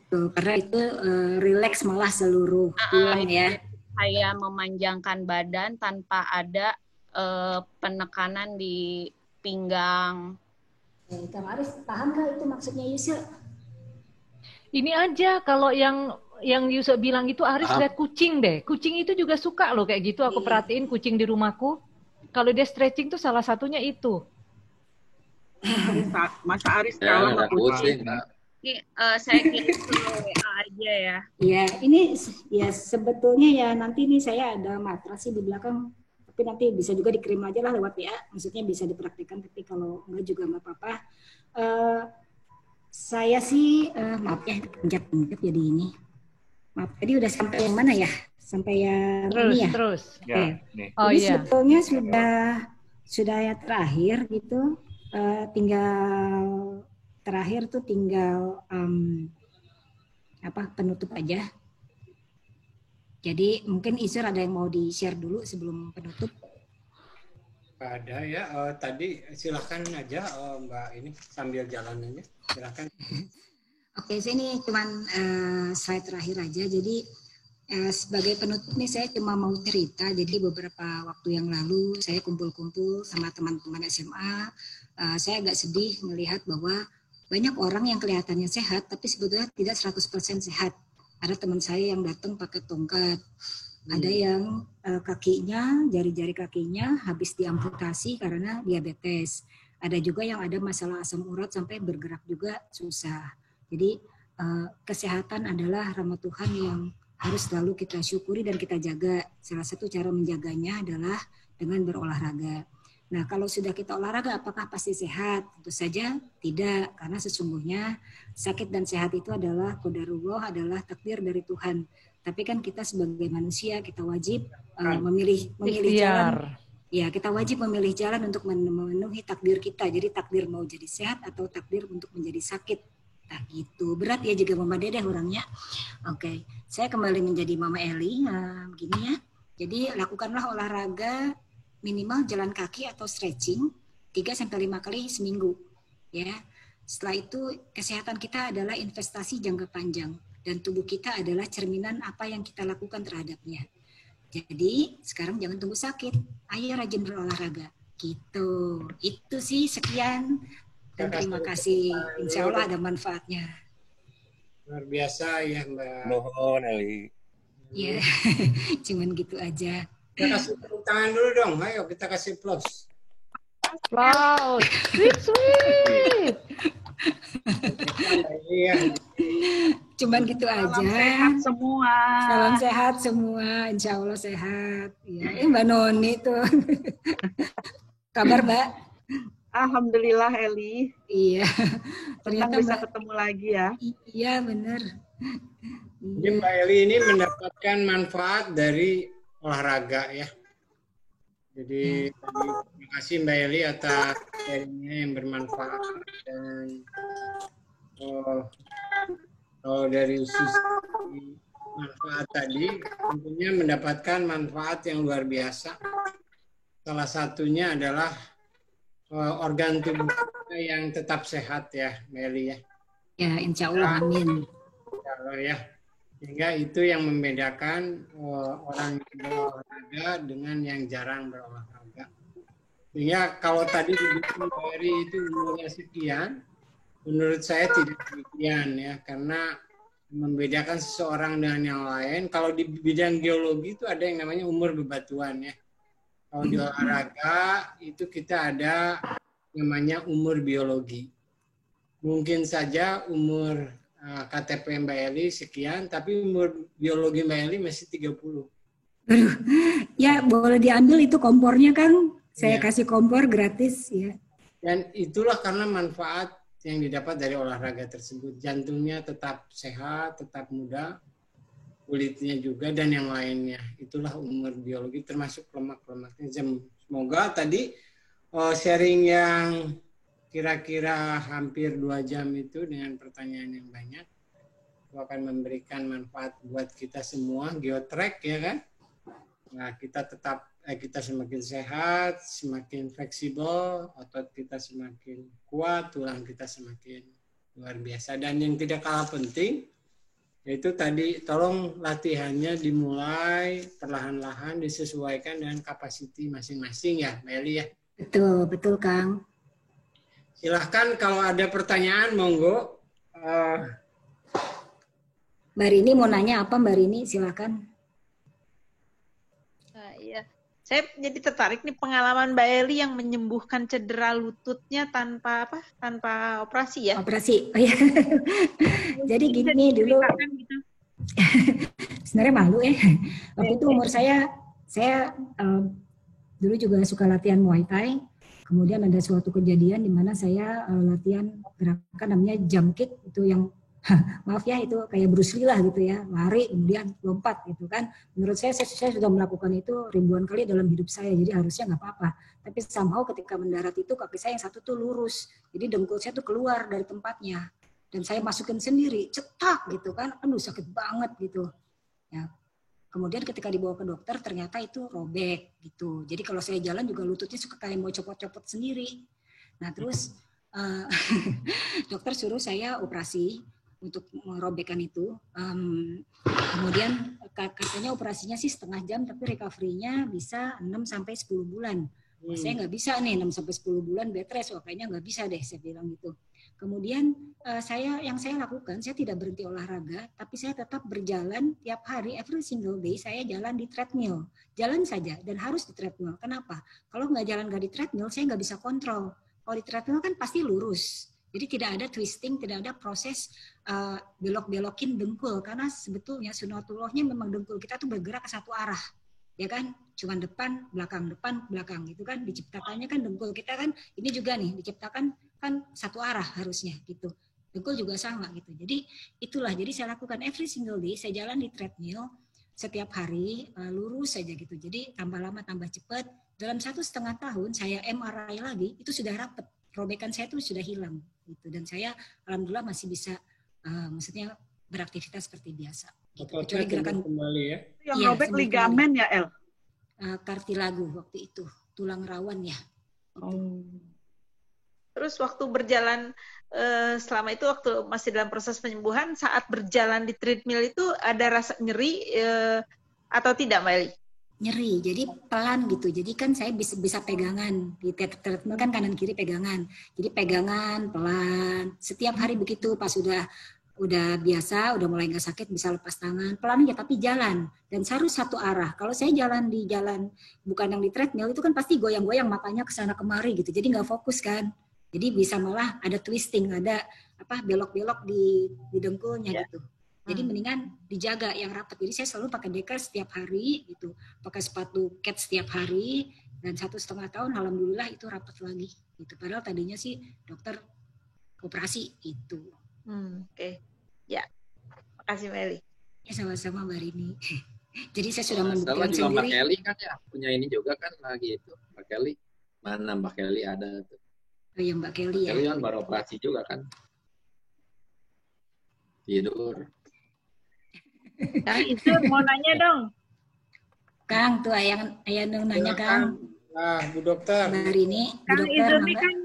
Karena itu relax malah seluruh tulang ya. Kayak memanjangkan badan tanpa ada penekanan di pinggang. Kang Aris paham nggak itu maksudnya Yusuf? Ini aja kalau yang Yusuf bilang itu Aris lihat kucing deh. Kucing itu juga suka loh kayak gitu. Aku perhatiin kucing di rumahku. Kalau dia stretching tuh salah satunya itu. Masa Aris kalah sama kucing? Saya kirim ke WA aja ya. Ya, ini ya sebetulnya ya nanti nih saya ada matras sih di belakang. Tapi nanti bisa juga dikirim aja lah lewat WA. Maksudnya bisa dipraktikkan. Tapi kalau enggak juga nggak apa-apa. Saya sih maaf ya pencet jadi ini. Maaf tadi udah sampai yang mana ya? Sampai yang ini ya. Terus. Ya. Jadi sebetulnya sudah ya terakhir gitu. Terakhir tuh tinggal penutup aja. Jadi mungkin Isur ada yang mau di-share dulu sebelum penutup. Ada ya. Tadi silakan aja Mbak ini sambil jalan aja. Silakan. Oke, ini cuman slide terakhir aja. Jadi sebagai penutup nih saya cuma mau cerita. Jadi beberapa waktu yang lalu saya kumpul-kumpul sama teman-teman SMA. Saya agak sedih melihat bahwa banyak orang yang kelihatannya sehat tapi sebetulnya tidak 100% sehat. Ada teman saya yang datang pakai tongkat. Ada yang kakinya, jari-jari kakinya habis diamputasi karena diabetes. Ada juga yang ada masalah asam urat sampai bergerak juga susah. Jadi kesehatan adalah rahmat Tuhan yang harus selalu kita syukuri dan kita jaga. Salah satu cara menjaganya adalah dengan berolahraga. Nah, kalau sudah kita olahraga, apakah pasti sehat? Tentu saja tidak, karena sesungguhnya sakit dan sehat itu adalah qadarullah, adalah takdir dari Tuhan. Tapi kan kita sebagai manusia, kita wajib memilih jalan. Ya, kita wajib memilih jalan untuk memenuhi takdir kita. Jadi takdir mau jadi sehat atau takdir untuk menjadi sakit. Nah, gitu. Berat ya juga Mama Dedeh orangnya. Oke, saya kembali menjadi Mama Eli. Nah, begini ya. Jadi lakukanlah olahraga minimal jalan kaki atau stretching 3-5 kali seminggu. Ya. Setelah itu kesehatan kita adalah investasi jangka panjang dan tubuh kita adalah cerminan apa yang kita lakukan terhadapnya. Jadi sekarang jangan tunggu sakit, ayo rajin berolahraga. Gitu. Itu sih sekian dan terima kasih. Insya Allah ada manfaatnya. Luar biasa ya Mbak. Mohon Eli. Ya, cuman gitu aja. Kita kasih tepuk tangan dulu dong. Ayo kita kasih plus. Wow, sweet. Cuman gitu aja. Salam sehat semua. Salam sehat semua. Insya Allah sehat. Ya, Mbak Noni tuh. Kabar Mbak? Alhamdulillah Eli. Iya. Ternyata bisa ketemu lagi ya. Iya benar. Jadi Mbak Eli ini mendapatkan manfaat dari olahraga ya. Jadi terima kasih Mbak Eli atas sharingnya yang bermanfaat dan kalau dari sisi manfaat tadi tentunya mendapatkan manfaat yang luar biasa. Salah satunya adalah organ tubuh kita yang tetap sehat ya Mbak Eli ya. Ya insya Allah amin. Insya Allah ya. Sehingga itu yang membedakan orang yang berolahraga dengan yang jarang berolahraga. Sehingga kalau tadi dibilang dari itu umurnya sekian, menurut saya tidak demikian ya, karena membedakan seseorang dengan yang lain. Kalau di bidang geologi itu ada yang namanya umur bebatuan ya. Kalau di olahraga itu kita ada namanya umur biologi. Mungkin saja umur KTP Mbak Eli sekian, tapi umur biologi Mbak Eli masih 30. Aduh, ya boleh diambil itu kompornya Kang. Saya kasih kompor gratis ya. Dan itulah karena manfaat yang didapat dari olahraga tersebut. Jantungnya tetap sehat, tetap muda, kulitnya juga, dan yang lainnya. Itulah umur biologi termasuk lemak-lemaknya. Semoga tadi sharing yang kira-kira hampir 2 jam itu dengan pertanyaan yang banyak itu akan memberikan manfaat buat kita semua. Geotrack ya kan. Nah, kita semakin sehat, semakin fleksibel, otot kita semakin kuat, tulang kita semakin luar biasa. Dan yang tidak kalah penting yaitu tadi tolong latihannya dimulai perlahan-lahan disesuaikan dengan kapasiti masing-masing ya, Meli ya. Betul, betul Kang. Silahkan kalau ada pertanyaan, monggo. Mbak Rini mau nanya apa Mbak Rini? Silahkan. Iya, saya jadi tertarik nih pengalaman Mbak Eli yang menyembuhkan cedera lututnya tanpa operasi ya? Operasi, oh ya. Jadi gini dulu. Gitu. Sebenarnya malu ya. Waktu itu umur saya dulu juga suka latihan Muay Thai. Kemudian ada suatu kejadian di mana saya latihan gerakan namanya jump kick, itu yang maaf ya itu kayak Bruce Lee lah gitu ya, lari kemudian lompat gitu kan. Menurut saya sudah melakukan itu ribuan kali dalam hidup saya, jadi harusnya nggak apa-apa. Tapi somehow ketika mendarat itu kaki saya yang satu tuh lurus, jadi dengkul saya tuh keluar dari tempatnya dan saya masukin sendiri, cetak gitu kan, aduh sakit banget gitu. Ya. Kemudian ketika dibawa ke dokter ternyata itu robek gitu. Jadi kalau saya jalan juga lututnya suka kayak mau copot-copot sendiri. Nah terus dokter suruh saya operasi untuk merobekkan itu. Kemudian katanya operasinya sih 1/2 jam tapi recovery-nya bisa 6-10 bulan. Saya nggak bisa nih 6-10 bulan bed rest, kayaknya nggak bisa deh saya bilang gitu. Kemudian yang saya lakukan, saya tidak berhenti olahraga, tapi saya tetap berjalan tiap hari, every single day saya jalan di treadmill. Jalan saja dan harus di treadmill. Kenapa? Kalau nggak jalan nggak di treadmill, saya nggak bisa kontrol. Kalau di treadmill kan pasti lurus. Jadi tidak ada twisting, tidak ada proses belok-belokin dengkul. Karena sebetulnya sunatullahnya memang dengkul kita tuh bergerak ke satu arah. ya kan? Cuman depan, belakang gitu kan. Diciptakannya kan dengkul kita kan, ini juga nih diciptakan kan satu arah harusnya gitu. Dengkul juga sama gitu. Jadi itulah, jadi saya lakukan every single day, saya jalan di treadmill setiap hari, lurus saja gitu. Jadi tambah lama tambah cepat. Dalam 1,5 tahun saya MRI lagi, itu sudah rapet. Robekan saya itu sudah hilang gitu. Dan saya alhamdulillah masih bisa maksudnya beraktivitas seperti biasa. Gitu. Kecuali gerakan kembali ya. Yang robek ligamen ya, El? Kartilago waktu itu, tulang rawan ya. Oh. Terus waktu berjalan selama itu waktu masih dalam proses penyembuhan, saat berjalan di treadmill itu ada rasa nyeri atau tidak, Mbak Eli? Nyeri, jadi pelan gitu. Jadi kan saya bisa pegangan di treadmill kan kanan kiri pegangan. Jadi pegangan pelan. Setiap hari begitu, pas udah biasa, udah mulai nggak sakit, bisa lepas tangan pelan aja, tapi jalan dan harus satu arah. Kalau saya jalan di jalan bukan yang di treadmill itu kan pasti goyang-goyang matanya ke sana kemari gitu. Jadi nggak fokus kan. Jadi bisa malah ada twisting, ada belok-belok di dengkulnya gitu. Jadi mendingan dijaga yang rapat. Jadi saya selalu pakai deker setiap hari gitu, pakai sepatu kets setiap hari, dan 1,5 tahun alhamdulillah itu rapat lagi gitu. Padahal tadinya sih dokter operasi itu. Oke. Ya. Makasih Mbak Eli. Ya sama-sama Mbak Rini. Jadi saya sudah membuktikan juga sendiri. Mbak Kelly kan ya punya ini juga kan lagi itu. Mbak Kelly. Mana Mbak Kelly ada tuh. Oh ya Mbak Kelly ya. Kelly kan baru operasi juga kan. Tidur. Kang itu mau nanya dong. Kang tuh ayah nanya Kang. Bu dokter. Mbak Rini. Kang itu nih kan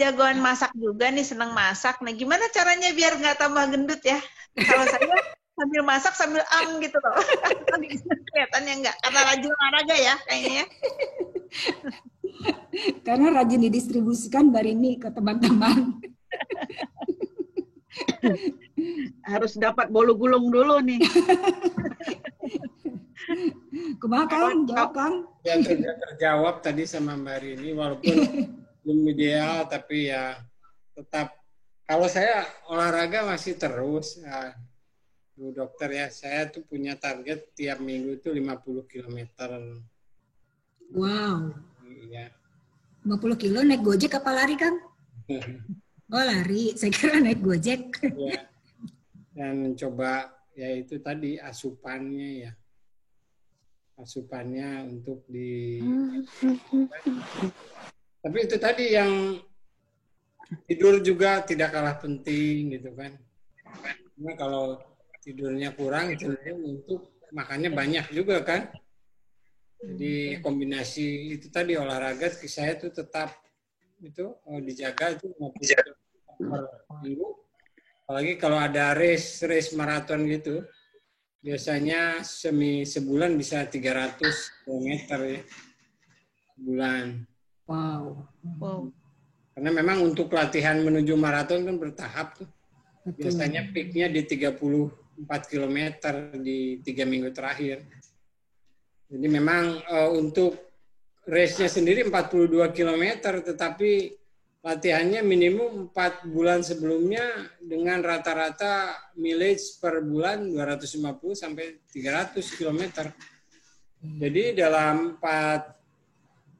jagoan masak juga nih, senang masak. Nah gimana caranya biar nggak tambah gendut ya? Kalau saya sambil masak sambil gitu loh. Kelihatannya nggak, karena rajin olahraga ya kayaknya. Karena rajin didistribusikan Mbak Rini ke teman-teman. Harus dapat bolu gulung dulu nih. Kumaha Kang? Jawab Kang. Ya terjawab tadi sama Mbak Rini, walaupun belum ideal tapi ya tetap. Kalau saya olahraga masih terus, ya, Bu Dokter ya, saya tuh punya target tiap minggu itu 50 km. Wow. Iya. 50 kilo naik Gojek apa lari Kang? Oh lari, saya kira naik Gojek. Ya. Dan coba ya itu tadi asupannya ya. Asupannya untuk di tapi itu tadi yang tidur juga tidak kalah penting gitu kan. Karena kalau tidurnya kurang cenderung untuk makannya banyak juga kan. Jadi kombinasi itu tadi olahraga saya tuh tetap itu dijaga itu per minggu. Apalagi kalau ada race maraton gitu, biasanya sebulan bisa 300 km ya. Sebulan. Wow. Karena memang untuk latihan menuju maraton kan bertahap tuh. Biasanya peaknya di 34 km di 3 minggu terakhir. Jadi memang untuk race-nya sendiri 42 km, tetapi latihannya minimum 4 bulan sebelumnya dengan rata-rata mileage per bulan 250 sampai 300 km. Jadi dalam 4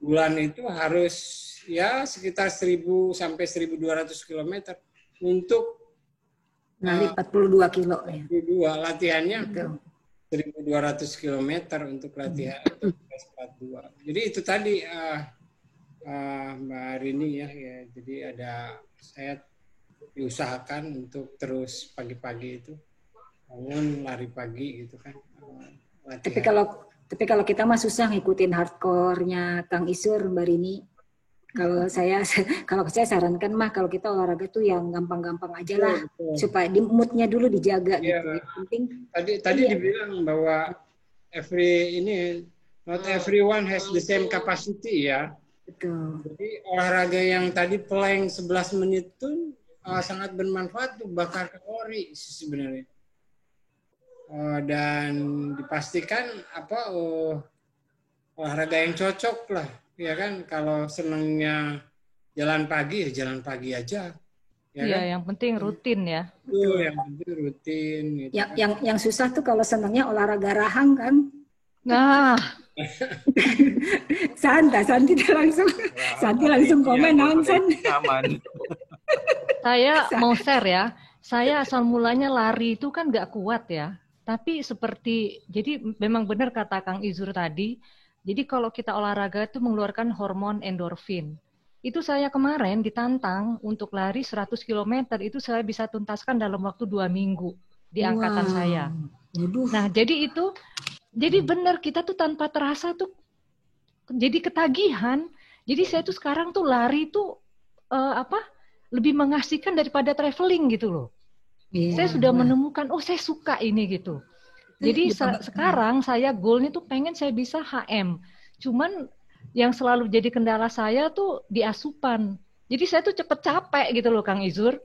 bulan itu harus ya sekitar 1000 sampai 1200 km untuk Nanti 42 kilo ya. 42 latihannya. Betul. 1200 km untuk latihan untuk S42. Jadi itu tadi Mbak Rini ya, jadi saya diusahakan untuk terus pagi-pagi itu bangun lari pagi gitu kan. Latihan. Tapi kalau kita mah susah ngikutin hardcore-nya Kang Isur Mbak Rini. Kalau saya sarankan mah kalau kita olahraga tuh yang gampang-gampang aja lah, supaya di mood-nya dulu dijaga gitu. Yang penting tadi dibilang bahwa not everyone has the same capacity ya. Betul. Jadi olahraga yang tadi plank 11 menit itu sangat bermanfaat untuk bakar kalori sebenarnya. Dan dipastikan olahraga yang cocok lah. Ya kan, kalau senangnya jalan pagi ya jalan pagi aja. Ya, kan? Yang penting rutin ya. Betul, yang penting rutin. Gitu. Yang susah tuh kalau senangnya olahraga rahang kan. Nah, Santi langsung komen langsung. Saya mau share ya. Saya asal mulanya lari itu kan nggak kuat ya. Tapi jadi memang benar kata Kang Izur tadi. Jadi kalau kita olahraga itu mengeluarkan hormon endorfin. Itu saya kemarin ditantang untuk lari 100 km. Itu saya bisa tuntaskan dalam waktu 2 minggu di angkatan saya. Nah, jadi benar kita tuh tanpa terasa tuh jadi ketagihan. Jadi saya tuh sekarang tuh lari tuh lebih mengasihkan daripada traveling gitu loh. Saya sudah menemukan, saya suka ini gitu. Jadi sekarang saya goalnya tuh pengen saya bisa HM. Cuman yang selalu jadi kendala saya tuh di asupan. Jadi saya tuh cepet capek gitu loh Kang Izur.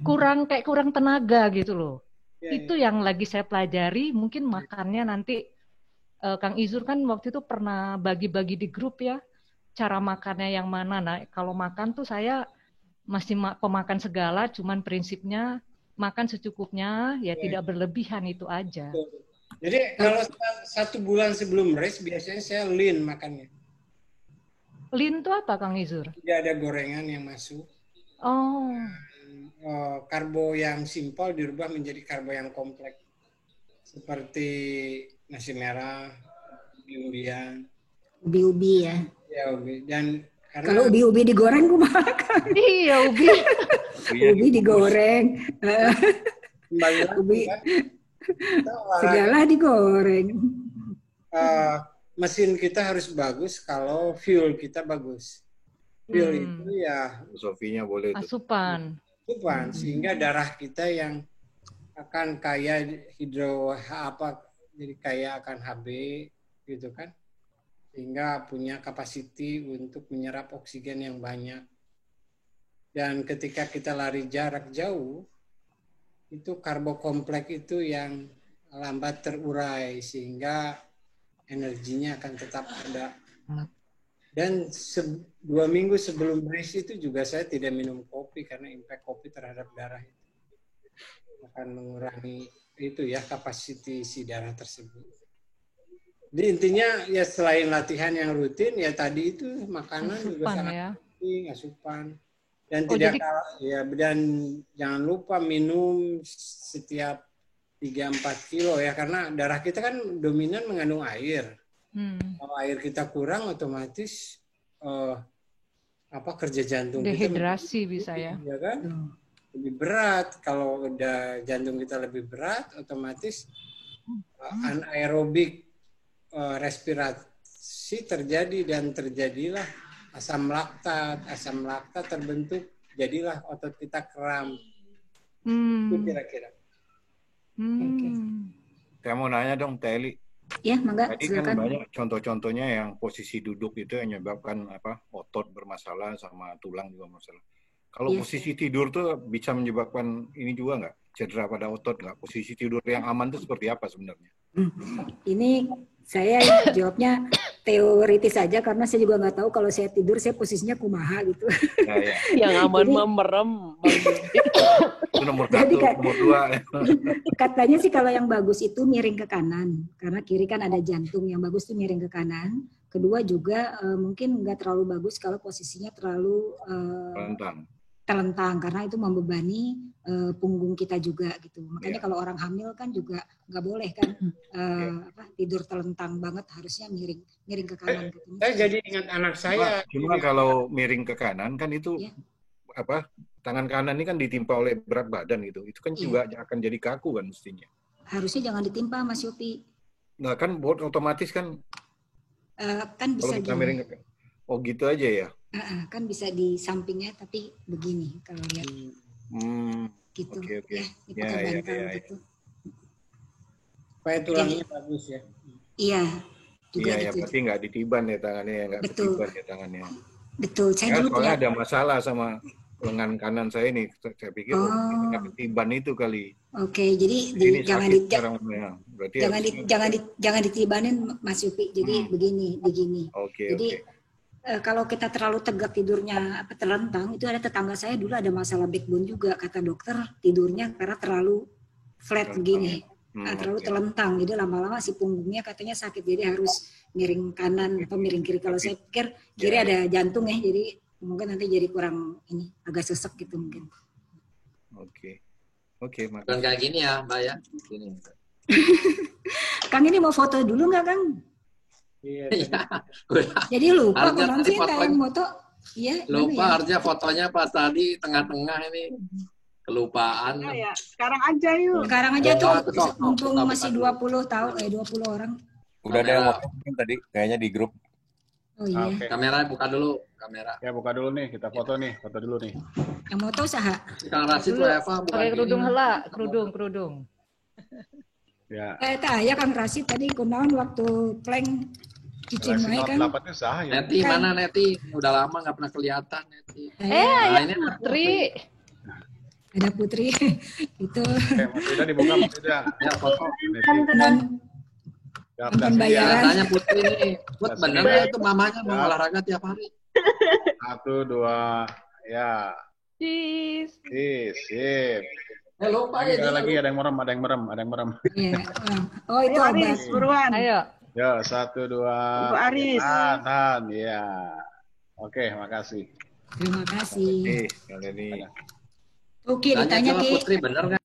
Kurang tenaga gitu loh. Itu yang lagi saya pelajari. Mungkin makannya nanti Kang Izur kan waktu itu pernah bagi-bagi di grup ya. Cara makannya yang mana. Nah kalau makan tuh saya masih pemakan segala, cuman prinsipnya makan secukupnya, ya tidak berlebihan itu aja. Jadi kalau 1 bulan sebelum race biasanya saya lean makannya. Lean itu apa Kang Izur? Tidak ada gorengan yang masuk. Karbo yang simpel dirubah menjadi karbo yang kompleks. Seperti nasi merah, ubi-ubian. Ubi-ubi ya. Ya, ubi. Dan kalau ubi-ubi digoreng gue makan. Iya, ubi digoreng. Ubi segala digoreng. Mesin kita harus bagus kalau fuel kita bagus. Fuel itu ya Sofinya boleh asupan, sehingga darah kita yang akan kaya jadi kaya akan Hb gitu kan. Sehingga punya kapasiti untuk menyerap oksigen yang banyak. Dan ketika kita lari jarak jauh, itu karbo kompleks itu yang lambat terurai, sehingga energinya akan tetap ada. Dan 2 minggu sebelum race itu juga saya tidak minum kopi, karena impact kopi terhadap darah itu akan mengurangi itu ya kapasiti si darah tersebut. Jadi intinya ya selain latihan yang rutin ya tadi itu makanan asupan, juga sangat penting, asupan. Dan dan jangan lupa minum setiap 3-4 kilo ya, karena darah kita kan dominan mengandung air. Kalau air kita kurang otomatis kerja jantung dehidrasi kita bisa ya kan? Lebih berat. Kalau udah jantung kita lebih berat otomatis anaerobik respirasi terjadi dan terjadilah asam laktat terbentuk, jadilah otot kita kram. Itu kira-kira. Saya mau nanya dong Teli. Ya, mangga. Tadi kan banyak contoh-contohnya yang posisi duduk itu yang menyebabkan otot bermasalah sama tulang juga masalah. Kalau posisi tidur tuh bisa menyebabkan ini juga nggak? Cedera pada otot nggak? Posisi tidur yang aman itu seperti apa sebenarnya? Ini saya jawabnya teoritis saja karena saya juga nggak tahu kalau saya tidur saya posisinya kumaha gitu. Ya. Yang aman merem. Itu nomor 1, nomor 2. Katanya sih kalau yang bagus itu miring ke kanan karena kiri kan ada jantung, yang bagus itu miring ke kanan. Kedua juga mungkin nggak terlalu bagus kalau posisinya terlalu telentang karena itu membebani punggung kita juga gitu. Makanya kalau orang hamil kan juga nggak boleh kan tidur telentang banget, harusnya miring ke kanan gitu. Saya jadi ingat anak saya. Cuma kalau miring ke kanan kan itu tangan kanan ini kan ditimpa oleh berat badan gitu. Itu kan juga akan jadi kaku kan mestinya. Harusnya jangan ditimpa Mas Yopi. Nah kan otomatis kan kan bisa miring ke, gitu aja ya. Kan bisa di sampingnya tapi begini kalau lihat gitu. Okay. Ya, gitu. Supaya tulangnya bagus ya. Iya. Juga ya berarti nggak ditiban ya tangannya, nggak ditiban ya tangannya. Betul. Saya dulu soalnya ada masalah sama lengan kanan saya ini. Saya pikir nggak ditiban itu kali. Oke, jadi jangan ditibanin Mas Yupi. Jadi begini. Jadi kalau kita terlalu tegak tidurnya terlentang, itu ada tetangga saya dulu ada masalah backbone juga, kata dokter tidurnya karena terlalu flat begini. terlalu telentang, jadi lama-lama si punggungnya katanya sakit, jadi harus miring kanan atau miring kiri. Kalau saya pikir kiri ada jantung ya, jadi mungkin nanti jadi kurang ini, agak sesek gitu mungkin. Oke, makasih. Dan kayak gini ya, Mbak ya. Gini. Kang ini mau foto dulu nggak, Kang? Iya. Jadi lupa kok nanti kayak foto. Iya. Lupa harusnya fotonya pas tadi tengah-tengah ini. Kelupaan. Ya. Sekarang aja yuk. Sekarang aja tuh, mumpung masih 20 tahun, 20 orang. Udah ada yang ngomong tadi, kayaknya di grup. Oh iya. Okay. Kamera buka dulu, kamera. Ya buka dulu nih, kita foto nih, foto dulu nih. Yang foto saha? Kang Rasid tuh Eva bukan. Pakai kerudung hela, kerudung. Ya. Ya Kang Rasid tadi kunaon waktu plank cicing wae kan. Neti mana Neti? Udah lama nggak pernah kelihatan Neti. Ini Putri. Ada Putri itu. Mas Yuda dibuka, Mas Yuda. Ya foto. Nonton bayaran. Tanya Putri nih, Put bener nggak itu mamanya mau olahraga tiap hari? 1, 2, ya. Cheese. Sip. Lupa ya. Lagi ada yang merem. Iya. Oh itu Aris, buruan. Ayo. Ya, 1, 2. Bu Aris. Tahan, ya. Oke, makasih. Terima kasih. Kali ini. Oke, ditanya Ki. Putri bener nggak?